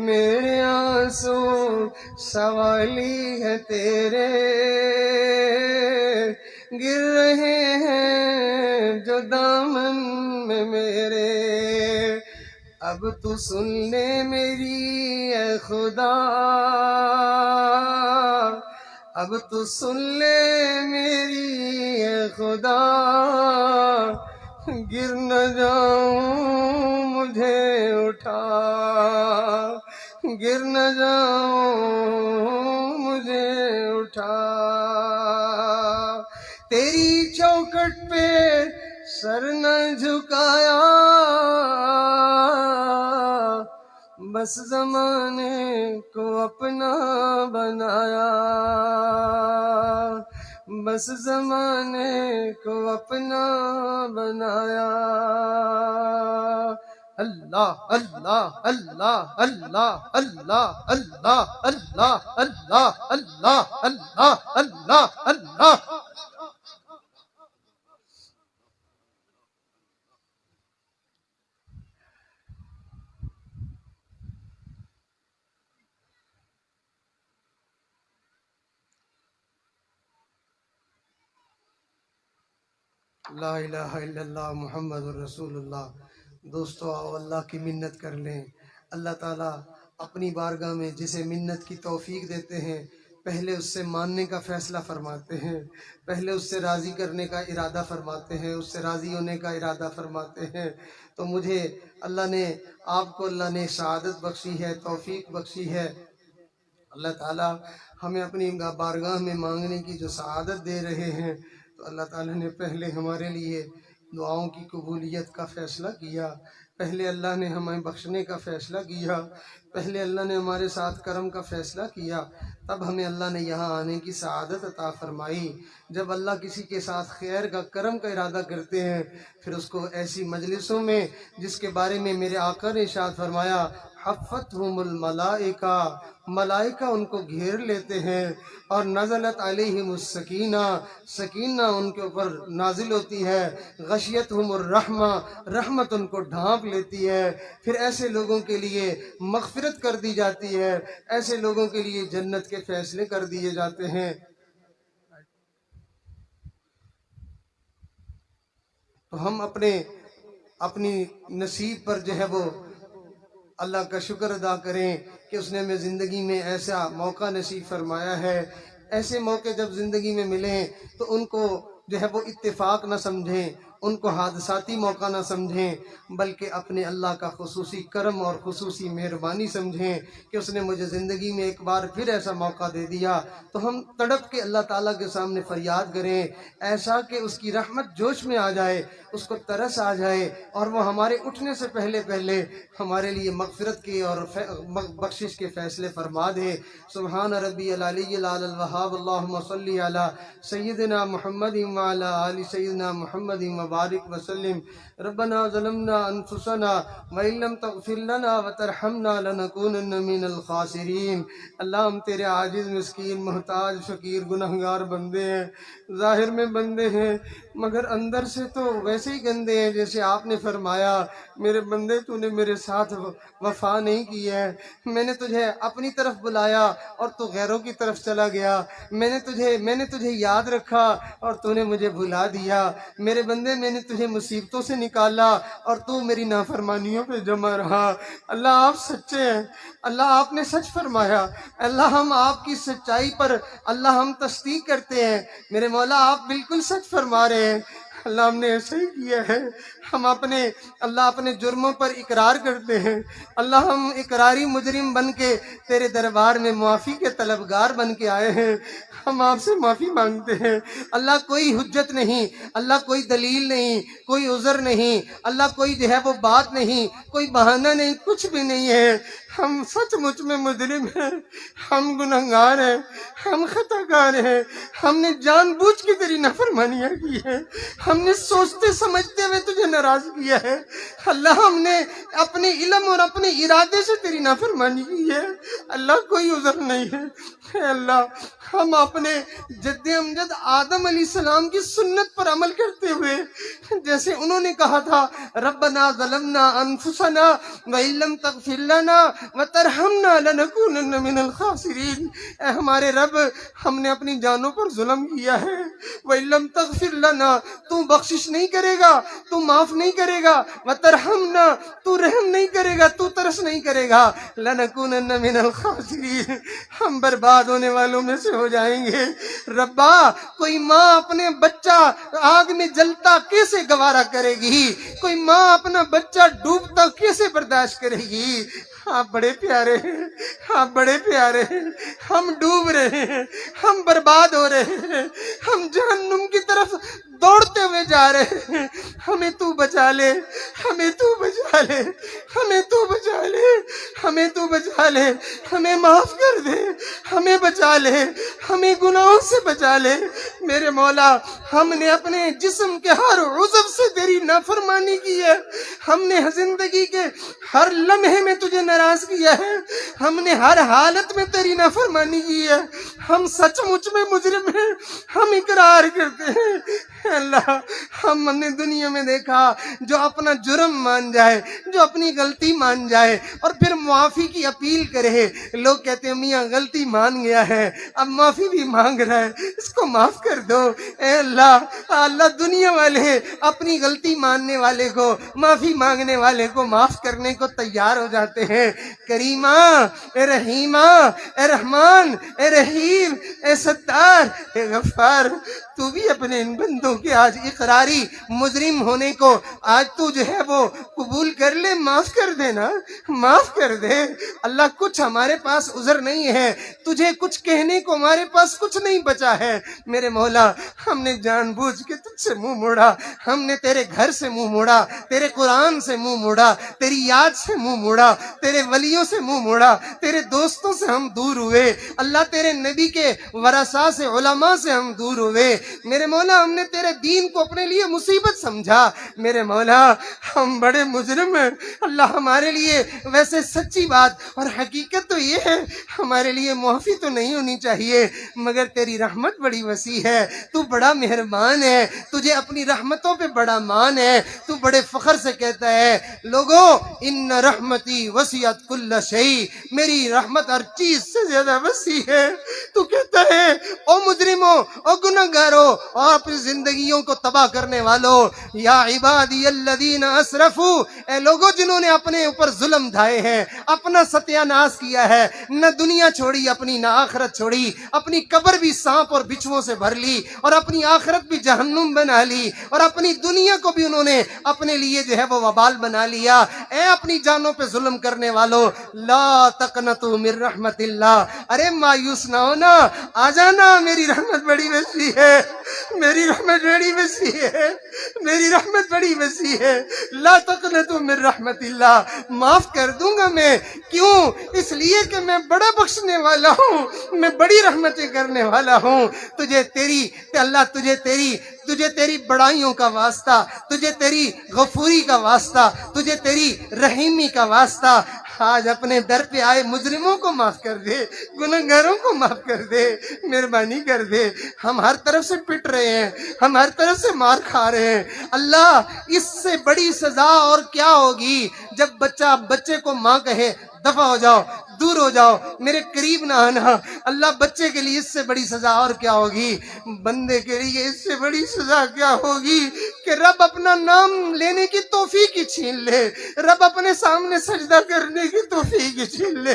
میرے آنسو سوالی ہے تیرے، گر رہے ہیں جو دامن میں میرے، اب تو سن لے میری اے خدا، اب تو سن لے میری اے خدا، گر نہ جاؤں مجھے اٹھا، گر نہ جاؤں مجھے اٹھا، تیری چوکھٹ پہ سر نہ جھکایا، بس زمانے کو اپنا بنایا، بس زمانے کو اپنا بنایا، اللہ اللہ اللہ اللہ اللہ اللہ اللہ اللہ اللہ اللہ اللہ اللہ۔ لا الہ الا اللہ محمد الرسول اللہ۔ دوستو آؤ اللہ کی منت کر لیں۔ اللہ تعالیٰ اپنی بارگاہ میں جسے منت کی توفیق دیتے ہیں پہلے اس سے ماننے کا فیصلہ فرماتے ہیں، پہلے اس سے راضی کرنے کا ارادہ فرماتے ہیں، اس سے راضی ہونے کا ارادہ فرماتے ہیں۔ تو مجھے اللہ نے، آپ کو اللہ نے سعادت بخشی ہے، توفیق بخشی ہے۔ اللہ تعالیٰ ہمیں اپنی بارگاہ میں مانگنے کی جو سعادت دے رہے ہیں، تو اللہ تعالیٰ نے پہلے ہمارے لیے دعاؤں کی قبولیت کا فیصلہ کیا، پہلے اللہ نے ہمیں بخشنے کا فیصلہ کیا، پہلے اللہ نے ہمارے ساتھ کرم کا فیصلہ کیا، تب ہمیں اللہ نے یہاں آنے کی سعادت عطا فرمائی۔ جب اللہ کسی کے ساتھ خیر کا، کرم کا ارادہ کرتے ہیں، پھر اس کو ایسی مجلسوں میں جس کے بارے میں میرے آقا نے ارشاد فرمایا، حفتہم الملائکہ، ملائکہ ان کو گھیر لیتے ہیں، اور نزلت علیہم السکینہ، سکینہ ان کے اوپر نازل ہوتی ہے، غشیتہم الرحمہ، رحمت ان کو ڈھانپ لیتی ہے، پھر ایسے لوگوں کے لیے مغفرت کر دی جاتی ہے، ایسے لوگوں کے لیے جنت کے فیصلے کر دیے جاتے ہیں۔ تو ہم اپنی نصیب پر جو ہے وہ اللہ کا شکر ادا کریں کہ اس نے ہمیں زندگی میں ایسا موقع نصیب فرمایا ہے۔ ایسے موقع جب زندگی میں ملیں تو ان کو جو ہے وہ اتفاق نہ سمجھیں، ان کو حادثاتی موقع نہ سمجھیں، بلکہ اپنے اللہ کا خصوصی کرم اور خصوصی مہربانی سمجھیں کہ اس نے مجھے زندگی میں ایک بار پھر ایسا موقع دے دیا۔ تو ہم تڑپ کے اللہ تعالیٰ کے سامنے فریاد کریں، ایسا کہ اس کی رحمت جوش میں آ جائے، اس کو ترس آ جائے، اور وہ ہمارے اٹھنے سے پہلے ہمارے لیے مغفرت کے اور بخشش کے فیصلے فرما دے۔ سبحان ربی العلی الاعلی الوہاب، اللہم صلی علی سیدنا محمد وعلی آل سیدنا محمد وبارک وسلم۔ ربنا ظلمنا انفسنا وان لم تغفر لنا وترحمنا لنکونن من الخاسرین۔ اللہ ہم تیرے عاجز، مسکین، محتاج، فقیر، گنہگار بندے ہیں، ظاہر میں بندے ہیں، مگر اندر سے تو ویسے ہی گندے ہیں جیسے آپ نے فرمایا میرے بندے تو نے میرے ساتھ وفا نہیں کی ہے، میں نے تجھے اپنی طرف بلایا اور تو غیروں کی طرف چلا گیا، میں نے تجھے یاد رکھا اور تو نے مجھے بھلا دیا، میرے بندے میں نے تجھے مصیبتوں سے نکالا اور تو میری نافرمانیوں پہ جمع رہا۔ اللہ آپ سچے ہیں، اللہ آپ نے سچ فرمایا، اللہ ہم آپ کی سچائی پر اللہ ہم تصدیق کرتے ہیں، میرے مولا آپ بالکل سچ فرما رہے ہیں، اللہ ہم نے ایسا ہی کیا ہے، ہم اپنے جرموں پر اقرار کرتے ہیں، اللہ ہم اقراری مجرم بن کے تیرے دربار میں معافی کے طلبگار بن کے آئے ہیں، ہم آپ سے معافی مانگتے ہیں، اللہ کوئی حجت نہیں، اللہ کوئی دلیل نہیں، کوئی عذر نہیں، اللہ کوئی جو ہے وہ بات نہیں، کوئی بہانہ نہیں، کچھ بھی نہیں ہے، ہم سچ مچ میں مجرم ہیں، ہم گنہگار ہیں، ہم خطا کار ہیں، ہم نے جان بوجھ کے تیری نافرمانیاں کی ہیں، ہم نے سوچتے سمجھتے ہوئے تجھے ناراض کیا ہے، اللہ ہم نے اپنے علم اور اپنے ارادے سے تیری نافرمانی کی ہے، اللہ کوئی عذر نہیں ہے، اے اللہ ہم اپنے جد امجد آدم علیہ السلام کی سنت پر عمل کرتے ہوئے جیسے انہوں نے کہا تھا ربنا ظلمنا انفسنا وَإِن لَّمْ تَغْفِرْ لَنَا وَتَرْحَمْنَا لَنَكُونَنَّ مِنَ الْخَاسِرِينَ، اے ہمارے رب ہم نے اپنی جانوں پر ظلم کیا ہے، وَإِن لَّمْ تَغْفِرْ لَنَا تو بخشش نہیں کرے گا، تو معاف نہیں کرے گا، وَتَرْحَمْنَا تو رحم نہیں کرے گا، تو ترس نہیں کرے گا، لَنَكُونَنَّ مِنَ الْخَاسِرِينَ ہم برباد ہونے والوں میں سے ہو جائیں گے۔ ربا کوئی ماں اپنے بچہ آگ میں جلتا کیسے گوارا کرے گی، کوئی ماں اپنا بچہ ڈوبتا کیسے برداشت کرے گی، آپ بڑے پیارے ہیں، آپ بڑے پیارے ہیں، ہم ڈوب رہے ہیں، ہم برباد ہو رہے ہیں، ہم جہنم کی طرف دوڑتے ہوئے جا رہے ہیں، ہمیں تو بچا لے، ہمیں تو بچا لے، ہمیں تو بچا لے، ہمیں تو بچا لے، ہمیں معاف کر دے، ہمیں بچا لے، ہمیں گناہوں سے بچا لے، میرے مولا ہم نے اپنے جسم کے ہر عضو سے تیری نافرمانی کی ہے، ہم نے زندگی کے ہر لمحے میں تجھے ناراض کیا ہے، ہم نے ہر حالت میں تیری نافرمانی کی ہے، ہم سچ مچ میں مجرم ہیں، ہم اقرار کرتے ہیں، اے اللہ ہم نے دنیا میں دیکھا جو اپنا جرم مان جائے، جو اپنی غلطی مان جائے اور پھر معافی کی اپیل کرے، لوگ کہتے ہیں میاں غلطی مان گیا ہے اب معافی بھی مانگ رہا ہے، اس کو معاف کر دو، اے اللہ دنیا والے اپنی غلطی ماننے والے کو، معافی مانگنے والے کو معاف کرنے کو تیار ہو جاتے ہیں، کریمہ اے رحیمہ اے رحمان اے رحیم اے ستار اے غفار تو بھی اپنے ان بندوں کے آج اقراری مجرم ہونے کو آج تو جو ہے وہ قبول کر لے، معاف کر دے نا، معاف کر دے اللہ، کچھ ہمارے پاس عذر نہیں ہے، تجھے کچھ کہنے کو ہمارے پاس کچھ نہیں بچا ہے، میرے مولا ہم نے جان بوجھ کے تجھ سے منہ موڑا، ہم نے تیرے گھر سے منہ موڑا، تیرے قرآن سے منہ موڑا، تیری یاد سے منہ موڑا، تیرے ولیوں سے منہ موڑا، تیرے دوستوں سے ہم دور ہوئے، اللہ تیرے نبی کے ورثاء سے علماء سے ہم دور ہوئے، میرے مولا ہم نے تیرے دین کو اپنے لیے مصیبت سمجھا، میرے مولا ہم بڑے مجرم ہیں، اللہ ہمارے لیے ویسے سچی بات اور حقیقت تو یہ ہے ہمارے لیے معافی تو نہیں ہونی چاہیے، مگر تیری رحمت بڑی وسیع ہے، تو بڑا مہربان ہے، تجھے اپنی رحمتوں پہ بڑا مان ہے، تو بڑے فخر سے کہتا ہے لوگوں ان رحمتی وسعت کل شیء، میری رحمت ہر چیز سے زیادہ وسیع ہے، تو کہتا ہے او مجرموں او گنہگاروں اور اپنی زندگیوں کو تباہ کرنے والوں، یا عبادی الذین اسرفوا، اے لوگوں جنہوں نے اپنے اوپر ظلم ڈھائے ہیں، اپنا ستیہ ناش کیا ہے، نہ دنیا چھوڑی اپنی نہ آخرت چھوڑی، اپنی قبر بھی سانپ اور بچھوؤں سے بھر لی اور اپنی آخرت بھی جہنم بنا لی اور اپنی دنیا کو بھی انہوں نے اپنے لیے جو ہے وہ وبال بنا لیا، اے اپنی جانوں پہ ظلم کرنے والوں لا تقنطوا من رحمت اللہ، ارے مایوس نہ ہونا، آ جانا، میری رحمت بڑی وسیع ہے، میری رحمت بڑی وسیع ہے، میری رحمت بڑی وسیع ہے، لا تقنطوا من رحمت اللہ، معاف کر دوں گا میں، کیوں؟ اس لیے کہ میں بڑا بخشنے والا ہوں، میں بڑی رحمتیں کرنے والا ہوں، تجھے تیری بڑائیوں کا واسطہ، تجھے تیری غفوری کا واسطہ، تجھے تیری رحیمی کا واسطہ، آج اپنے در پہ آئے مجرموں کو معاف کر دے، گنہگاروں کو معاف کر دے، مہربانی کر دے۔ ہم ہر طرف سے پٹ رہے ہیں، ہم ہر طرف سے مار کھا رہے ہیں۔ اللہ اس سے بڑی سزا اور کیا ہوگی جب بچے کو ماں کہے دفع ہو جاؤ، دور ہو جاؤ، میرے قریب نہ آنا۔ اللہ بچے کے لیے اس سے بڑی سزا اور کیا ہوگی؟ بندے کے لیے اس سے بڑی سزا کیا ہوگی کہ رب اپنا نام لینے کی توفیق ہی چھین لے، رب اپنے سامنے سجدہ کرنے کی توفیق ہی چھین لے،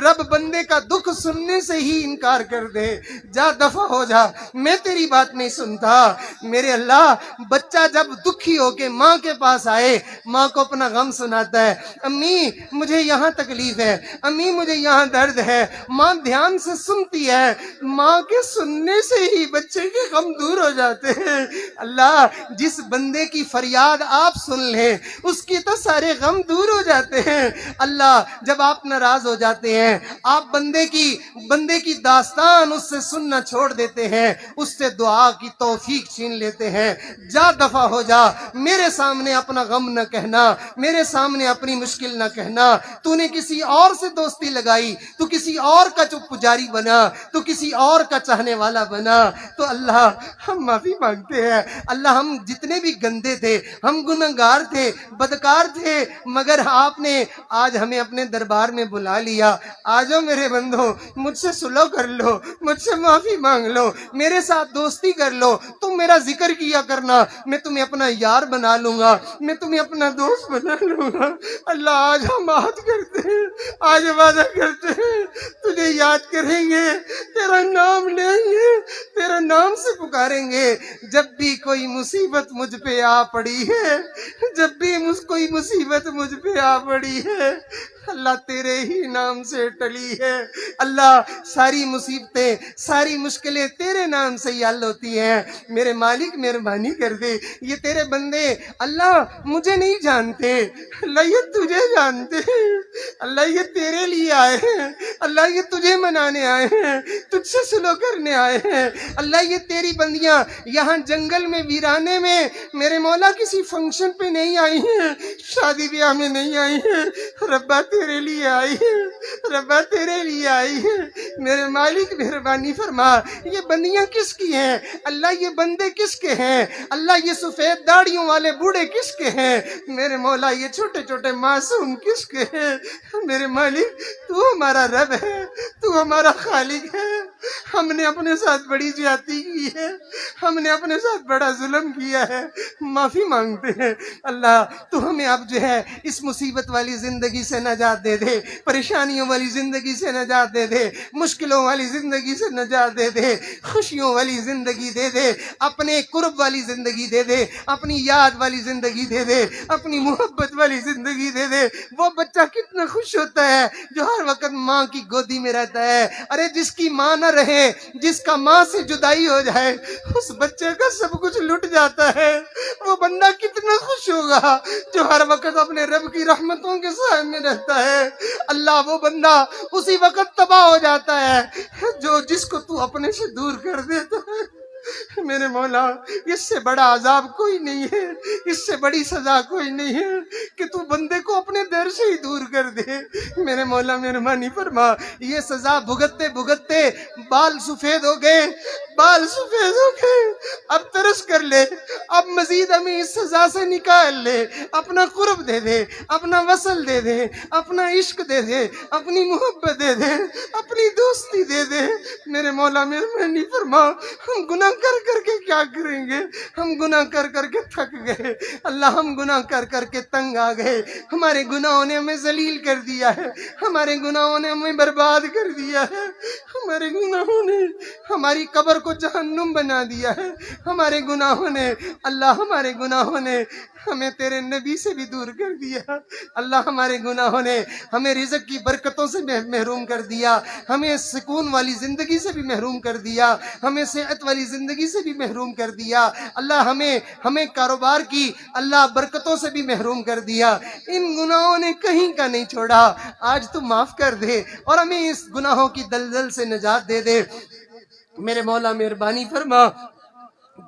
رب بندے کا دکھ سننے سے ہی انکار کر دے۔ جا دفع ہو جا، میں تیری بات نہیں سنتا۔ میرے اللہ، بچہ جب دکھی ہو کے ماں کے پاس آئے، ماں کو اپنا غم سناتا ہے، امی مجھے یہاں تکلیف ہے، امی مجھے یہاں درد ہے، ماں دھیان سے سنتی ہے، ماں کے سننے سے ہی بچے کے غم دور ہو جاتے ہیں۔ اللہ، جس بندے کی فریاد آپ سن لیں اس کی تو سارے غم دور ہو جاتے ہیں۔ اللہ، جب آپ ناراض ہو جاتے ہیں، آپ بندے کی داستان اس سے سننا چھوڑ دیتے ہیں، اس سے دعا کی توفیق چھین لیتے ہیں۔ جا دفع ہو جا، میرے سامنے اپنا غم نہ کہنا، میرے سامنے اپنی مشکل نہ کہنا۔ تو نے کسی اور سے دوستی لگائی، تو کسی اور کا چپ پجاری بنا، تو کسی اور کا چاہنے والا بنا۔ تو اللہ، ہم معافی مانگتے ہیں۔ اللہ، ہم جتنے بھی گندے تھے، ہم گنہگار تھے، بدکار تھے، مگر آپ نے آج ہمیں اپنے دربار میں بلا لیا۔ آجو میرے بندو، مجھ سے صلح کر لو، مجھ سے معافی مانگ لو، میرے ساتھ دوستی کر لو، تم میرا ذکر کیا کرنا، میں تمہیں اپنا یار بنا لوں گا، میں تمہیں اپنا دوست بنا لوں گا۔ اللہ، آج ہم عہد کرتے ہیں، آج وعدہ کرتے ہیں، تجھے یاد کریں گے، تیرا نام لیں گے، تیرا نام سے پکاریں گے۔ جب بھی کوئی مصیبت مجھ پہ آ پڑی ہے، جب بھی کوئی مصیبت مجھ پہ آ پڑی ہے، اللہ تیرے ہی نام سے ٹلی ہے۔ اللہ، ساری مصیبتیں، ساری مشکلیں تیرے نام سے ہی حل ہوتی ہیں۔ میرے مالک، مہربانی کر دے، یہ تیرے بندے اللہ مجھے نہیں جانتے، اللہ یہ تجھے جانتے ہیں، اللہ یہ تیرے لیے آئے ہیں، اللہ یہ تجھے منانے آئے ہیں، تجھ سے سلو کرنے آئے ہیں۔ اللہ، یہ تیری بندیاں یہاں جنگل میں، ویرانے میں، میرے مولا کسی فنکشن پہ نہیں آئی ہیں، شادی بیاہ میں نہیں آئی ہیں، ربا تیرے لیے آئی ہیں، ربا تیرے لیے آئی ہیں۔ میرے مالک، مہربانی فرما، یہ بندیاں کس کی ہیں؟ اللہ، یہ بندے کس کے ہیں؟ اللہ، یہ سفید داڑھیوں والے بوڑھے کس کے ہیں؟ میرے مولا، یہ چھوٹے چھوٹے معصوم کس کے ہیں؟ میرے مالک، تو ہمارا رب ہے، تو ہمارا خالق ہے۔ ہم نے اپنے ساتھ بڑی زیادتی کی ہے، ہم نے اپنے ساتھ بڑا ظلم کیا ہے، معافی مانگتے ہیں۔ اللہ، تو ہمیں اب جو ہے اس مصیبت والی زندگی سے نجات دے دے، پریشانیوں والی زندگی سے نجات دے دے، مشکلوں والی زندگی سے نجات دے دے، خوشیوں والی زندگی دے دے، اپنے قرب والی زندگی دے دے، اپنی یاد والی زندگی دے دے، اپنی محبت والی زندگی دے دے۔ وہ بچہ کتنا خوش ہوتا ہے جو ہر وقت ماں کی گودی میں رہتا ہے۔ ارے جس کی ماں نہ رہے، جس کا ماں سے جدائی ہو جائے، اس بچے کا سب کچھ لٹ جاتا ہے۔ وہ بندہ کتنا خوش ہوگا جو ہر وقت اپنے رب کی رحمتوں کے سائے میں رہتا ہے۔ اللہ، وہ بندہ اسی وقت تباہ ہو جاتا ہے جس کو تو اپنے سے دور کر دیتا ہے۔ میرے مولا، اس سے بڑا عذاب کوئی نہیں ہے، اس سے بڑی سزا کوئی نہیں ہے کہ تو بندے کو اپنے در سے ہی دور کر دے۔ میرے مولا، مہربانی فرما، یہ سزا بھگتتے بھگتتے بال سفید ہو گئے، بال سفید ہو گئے، اب ترس کر لے، اب مزید ہمیں اس سزا سے نکال لے، اپنا قرب دے دے، اپنا وصل دے دے، اپنا عشق دے دے، اپنی محبت دے دے، اپنی دوستی دے دے۔ میرے مولا، مہربانی فرما، ہم گناہ کر کر کے کیا کریں گے؟ ہم گناہ کر کر کے تھک گئے، اللہ ہم گناہ کر کر کے تنگ آ گئے، ہمارے گناہوں نے ہمیں ذلیل کر دیا ہے، ہمارے گناہوں نے ہمیں برباد کر دیا ہے، ہمارے گناہوں نے ہماری قبر کو جہنم بنا دیا ہے، ہمارے گناہوں نے، اللہ ہمارے گناہوں نے ہمیں تیرے نبی سے بھی دور کر دیا، اللہ ہمارے گناہوں نے ہمیں رزق کی برکتوں سے محروم کر دیا، ہمیں سکون والی زندگی سے بھی محروم کر دیا، ہمیں صحت والی زندگی سے بھی محروم کر دیا، اللہ ہمیں کاروبار کی اللہ برکتوں سے بھی محروم کر دیا۔ ان گناہوں نے کہیں کا نہیں چھوڑا، آج تو معاف کر دے اور ہمیں اس گناہوں کی دلدل سے نجات دے دے۔ میرے مولا، مہربانی فرما،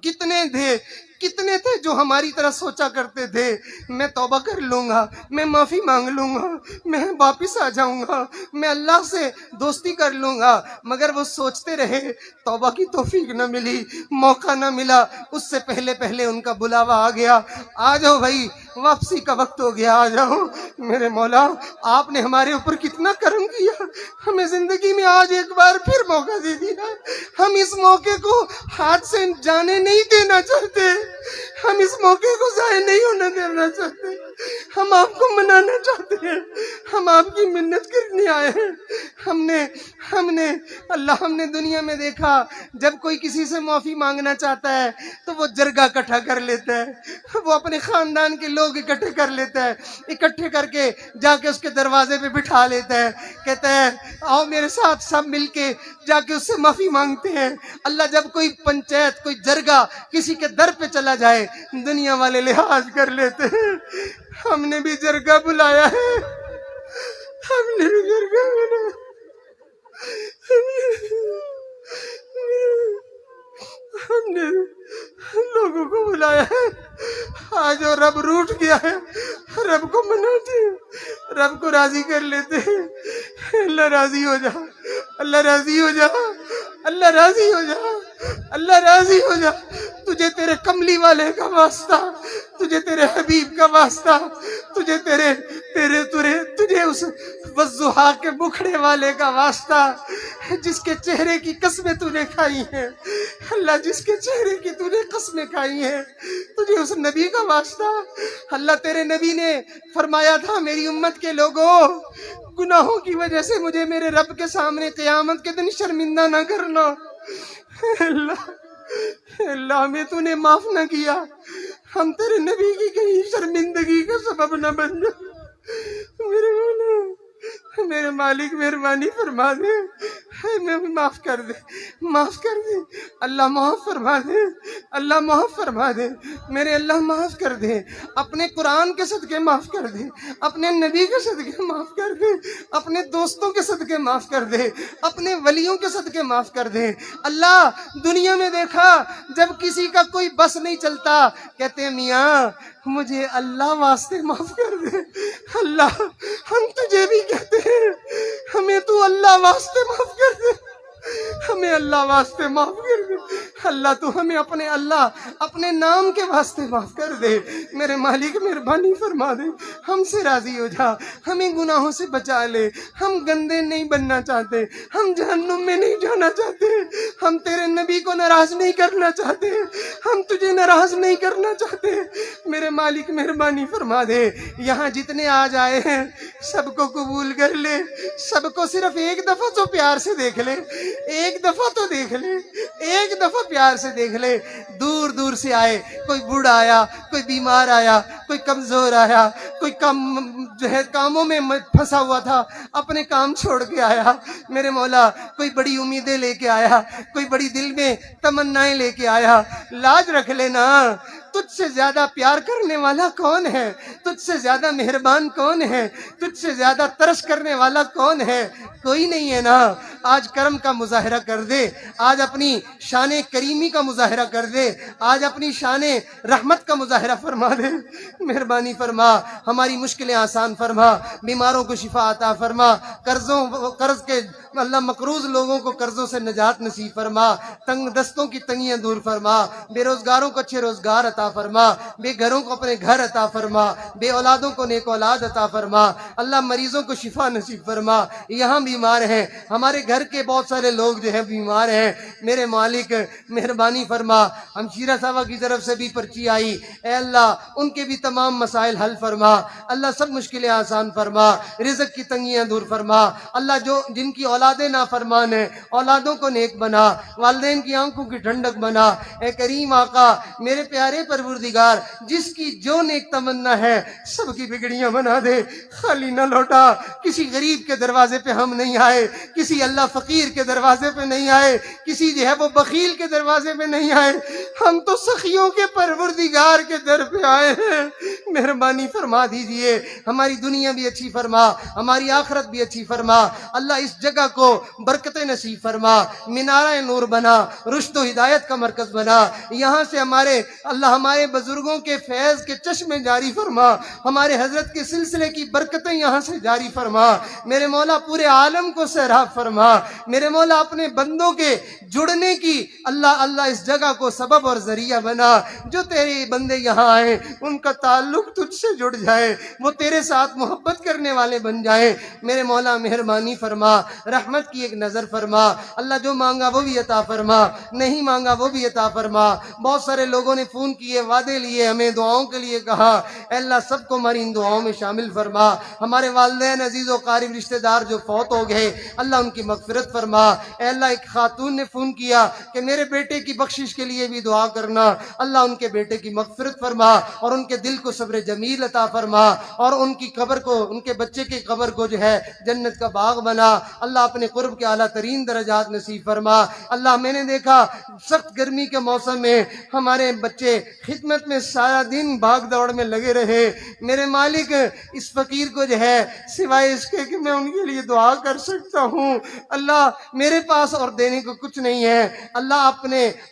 کتنے تھے جو ہماری طرح سوچا کرتے تھے میں توبہ کر لوں گا، میں معافی مانگ لوں گا، میں واپس آ جاؤں گا، میں اللہ سے دوستی کر لوں گا، مگر وہ سوچتے رہے، توبہ کی توفیق نہ ملی، موقع نہ ملا، اس سے پہلے ان کا بلاوا آ گیا، آ جاؤ بھائی، واپسی کا وقت ہو گیا، آ جاؤ میرے مولا، آپ نے ہمارے اوپر کتنا کرم کیا، ہمیں زندگی میں آج ایک بار پھر موقع دے دیا، ہم اس موقع کو ہاتھ سے جانے نہیں دینا چاہتے، ہم اس موقع کو ضائع نہیں ہونے دینا چاہتے، ہم آپ کو منانا چاہتے ہیں، ہم آپ کی منت کرنے آئے ہیں، ہم نے دنیا میں دیکھا جب کوئی کسی سے معافی مانگنا چاہتا ہے تو وہ جرگہ اکٹھا کر لیتا ہے، وہ اپنے خاندان کے لوگ اکٹھے کر لیتا ہے، اکٹھے کر کے جا کے اس کے دروازے پہ بٹھا لیتا ہے، کہتا ہے آؤ میرے ساتھ سب مل کے جا کے اس سے معافی مانگتے ہیں۔ اللہ جب کوئی پنچایت کوئی جرگہ کسی کے در پہ چلا جائے دنیا والے لحاظ کر لیتے ہیں، ہم نے بھی جرگہ بلایا ہے، ہم نے بھی جرگہ بلایا، ہم نے لوگوں کو بلایا ہے، آج اور رب روٹھ گیا ہے، رب کو مناتے ہیں، رب کو راضی کر لیتے ہیں، اللہ راضی ہو جا، اللہ راضی ہو جا، اللہ راضی ہو جا، اللہ راضی ہو جا، تجھے تیرے کملی والے کا واسطہ، تجھے تیرے حبیب کا واسطہ، تجھے اس وضحا کے بکھڑے والے کا واسطہ، جس کے چہرے کی قسمیں تو نے کھائی ہیں، اللہ جس کے چہرے کی تو نے قسمیں کھائی ہیں، تجھے اس نبی کا واسطہ، اللہ تیرے نبی نے فرمایا تھا میری امت کے لوگوں گناہوں کی وجہ سے مجھے میرے رب کے سامنے قیامت کے دن شرمندہ نہ کرنا، اللہ ہمیں تو نے معاف نہ کیا، ہم تیرے نبی کی کہیں شرمندگی کا سبب نہ بن جائے، میرے مالک مہربانی فرما دے، ہمیں معاف کر دے، معاف کر دے، اللہ معاف فرما دے، اللہ معاف فرما دے، میرے اللہ معاف کر دے، اپنے قرآن کے صدقے معاف کر دے، اپنے نبی کے صدقے معاف کر دے، اپنے دوستوں کے صدقے معاف کر دے، اپنے ولیوں کے صدقے معاف کر دے، اللہ دنیا میں دیکھا جب کسی کا کوئی بس نہیں چلتا کہتے ہیں میاں مجھے اللہ واسطے معاف کر دے، اللہ ہم تجھے بھی کہتے ہیں ہمیں تو اللہ واسطے معاف کر دے، ہمیں اللہ واسطے معاف کر دے، اللہ تو ہمیں اپنے نام کے واسطے معاف کر دے، میرے مالک مہربانی فرما دے، ہم سے راضی ہو جا، ہمیں گناہوں سے بچا لے، ہم گندے نہیں بننا چاہتے، ہم جہنم میں نہیں جانا چاہتے، ہم تیرے نبی کو ناراض نہیں کرنا چاہتے، ہم تجھے ناراض نہیں کرنا چاہتے، میرے مالک مہربانی فرما دے، یہاں جتنے آج آئے ہیں سب کو قبول کر لے، سب کو صرف ایک دفعہ تو پیار سے دیکھ لے، ایک دفعہ تو دیکھ لے، ایک دفعہ پیار سے دیکھ لے، دور دور سے آئے، کوئی بوڑھا آیا، کوئی بیمار آیا، کوئی کمزور آیا، کوئی کاموں میں پھنسا ہوا تھا اپنے کام چھوڑ کے آیا، میرے مولا کوئی بڑی امیدیں لے کے آیا، کوئی بڑی دل میں تمنائیں لے کے آیا، لاج رکھ لینا، تجھ سے زیادہ پیار کرنے والا کون ہے، تجھ سے زیادہ مہربان کون ہے، تجھ سے زیادہ ترس کرنے والا کون ہے، کوئی نہیں ہے نا، آج کرم کا مظاہرہ کر دے، آج اپنی شان کریمی کا مظاہرہ کر دے، آج اپنی شان رحمت کا مظاہرہ فرما دے، مہربانی فرما، ہماری مشکلیں آسان فرما، بیماروں کو شفا عطا فرما، قرض کے اللہ مقروض لوگوں کو قرضوں سے نجات نصیب فرما، تنگ دستوں کی تنگیاں دور فرما، بے روزگاروں کو اچھے روزگار عطا فرما، بے گھروں کو اپنے گھر عطا فرما، بے اولادوں کو نیک اولاد عطا فرما، اللہ مریضوں کو شفا نصیب فرما، یہاں بیمار ہیں ہمارے گھر کے بہت سارے لوگ جو ہیں بیمار ہیں، میرے مالک مہربانی فرما، ہمشیرہ صاحبہ کی طرف سے بھی پرچی آئی، اے اللہ ان کے بھی تمام مسائل حل فرما، اللہ سب مشکلیں آسان فرما، رزق کی تنگیاں دور فرما، اللہ جن کی اولادیں نافرمان ہیں اولادوں کو نیک بنا، والدین کی آنکھوں کی ٹھنڈک بنا، اے کریم آقا میرے پیارے پروردگار جس کی جو نیک تمنا ہے سب کی بگڑیاں بنا دے، خالی نہ لوٹا، کسی غریب کے دروازے پہ ہم نہیں آئے، کسی اللہ فقیر کے دروازے پہ نہیں آئے، کسی جو ہے وہ بخیل کے دروازے پہ نہیں آئے، ہم تو سخیوں کے پروردگار کے در پہ آئے ہیں، مہربانی فرما دیجئے، ہماری دنیا بھی اچھی فرما، ہماری آخرت بھی اچھی فرما اللہ, اس جگہ کو برکتیں نصیب فرما, مینارہ نور بنا, رشد و ہدایت کا مرکز بنا. یہاں سے ہمارے اللہ ہمارے بزرگوں کے فیض کے چشمے جاری فرما, ہمارے حضرت کے سلسلے کی برکتیں یہاں سے جاری فرما. میرے مولا پورے عالم کو سیراب فرما. میرے مولا اپنے بندوں کے جڑنے کی اللہ اس جگہ کو سبب اور ذریعہ بنا. جو تیرے بندے یہاں آئے ان کا تعلق تجھ سے جڑ جائے, وہ تیرے ساتھ محبت کرنے والے بن جائیں. میرے مولا مہربانی فرما, رحمت کی ایک نظر فرما. اللہ جو مانگا وہ بھی عطا فرما, نہیں مانگا وہ بھی عطا فرما. بہت سارے لوگوں نے فون کیے, وعدے لیے, ہمیں دعاؤں کے لیے کہا. اے اللہ سب کو ہماری ان دعاؤں میں شامل فرما. ہمارے والدین عزیز و قارب رشتہ دار جو فوت ہو گئے اللہ ان کی مغفرت فرما. اے اللہ ایک خاتون نے فون کیا کہ میرے بیٹے کی بخشش کے لیے بھی دعا کرنا. اللہ ان کے بیٹے کی مغفرت فرما اور ان کے دل کو صبر جمیل عطا فرما, اور ان کی قبر کو, ان کے بچے کی قبر کو جو ہے جنت کا باغ بنا. اللہ اپنے قرب کے اعلیٰ ترین درجات نصیب فرما. اللہ میں نے دیکھا سخت گرمی کے موسم میں ہمارے بچے خدمت میں سارا دن بھاگ دوڑ میں لگے رہے. میرے مالک اس فقیر کو جو ہے سوائے اس کے کہ میں ان کے لیے دعا کر سکتا ہوں, اللہ میرے پاس اور دینے کو کچھ نہیں ہے. اللہ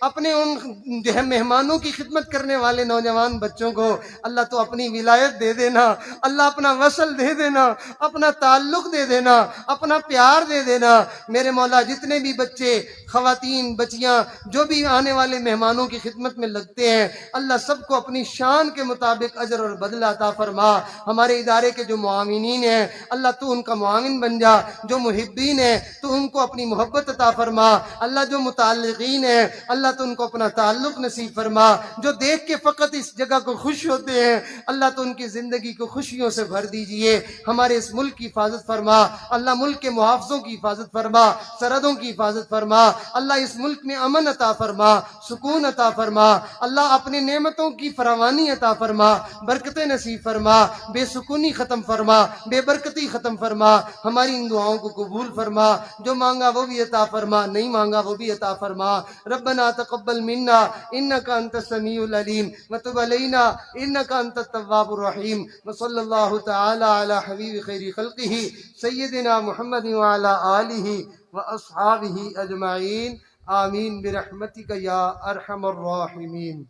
اپنے ان جو ہے مہمانوں کی خدمت کرنے والے نوجوان بچوں کو اللہ تو اپنی ولایت دے دینا. اللہ اپنا وصل دے دینا, اپنا تعلق دے دینا, اپنا پیار دے دینا. میرے مولا جتنے بھی بچے, خواتین, بچیاں جو بھی آنے والے مہمانوں کی خدمت میں لگتے ہیں اللہ سب کو اپنی شان کے مطابق اجر اور بدلہ عطا فرما. ہمارے ادارے کے جو معاونین ہیں اللہ تو ان کا معاون بن جا. جو محبین ہیں تو ان کو اپنی محبت عطا فرما. اللہ جو متعلقین ہیں اللہ تو ان کو اپنا تعلق نصیب فرما. جو دیکھ کے فقط اس جگہ کو خوش ہوتے ہیں اللہ تو ان کی زندگی کو خوشیوں سے بھر دیجئے. ہمارے اس ملک کی حفاظت فرما. اللہ ملک کے محافظوں کی حفاظت فرما, سرحدوں کی حفاظت فرما. اللہ اس ملک میں امن عطا فرما, سکون عطا فرما. اللہ اپنی نعمتوں کی فراوانی عطا فرما, برکتیں نصیب فرما, بے سکونی ختم فرما, بے برکتی ختم فرما. ہماری ان دعاؤں کو قبول فرما. جو مانگا وہ بھی عطا فرما, نہیں مانگا وہ بھی عطا فرما. ربنا تقبل منا انك انت السميع العليم وتب علينا انك انت التواب الرحيم. وصلى الله تعالى على حبيب خير خلقه سيدنا محمد وعلى آله واصحابه اجمعين. آمین برحمتک یا ارحم الراحمین.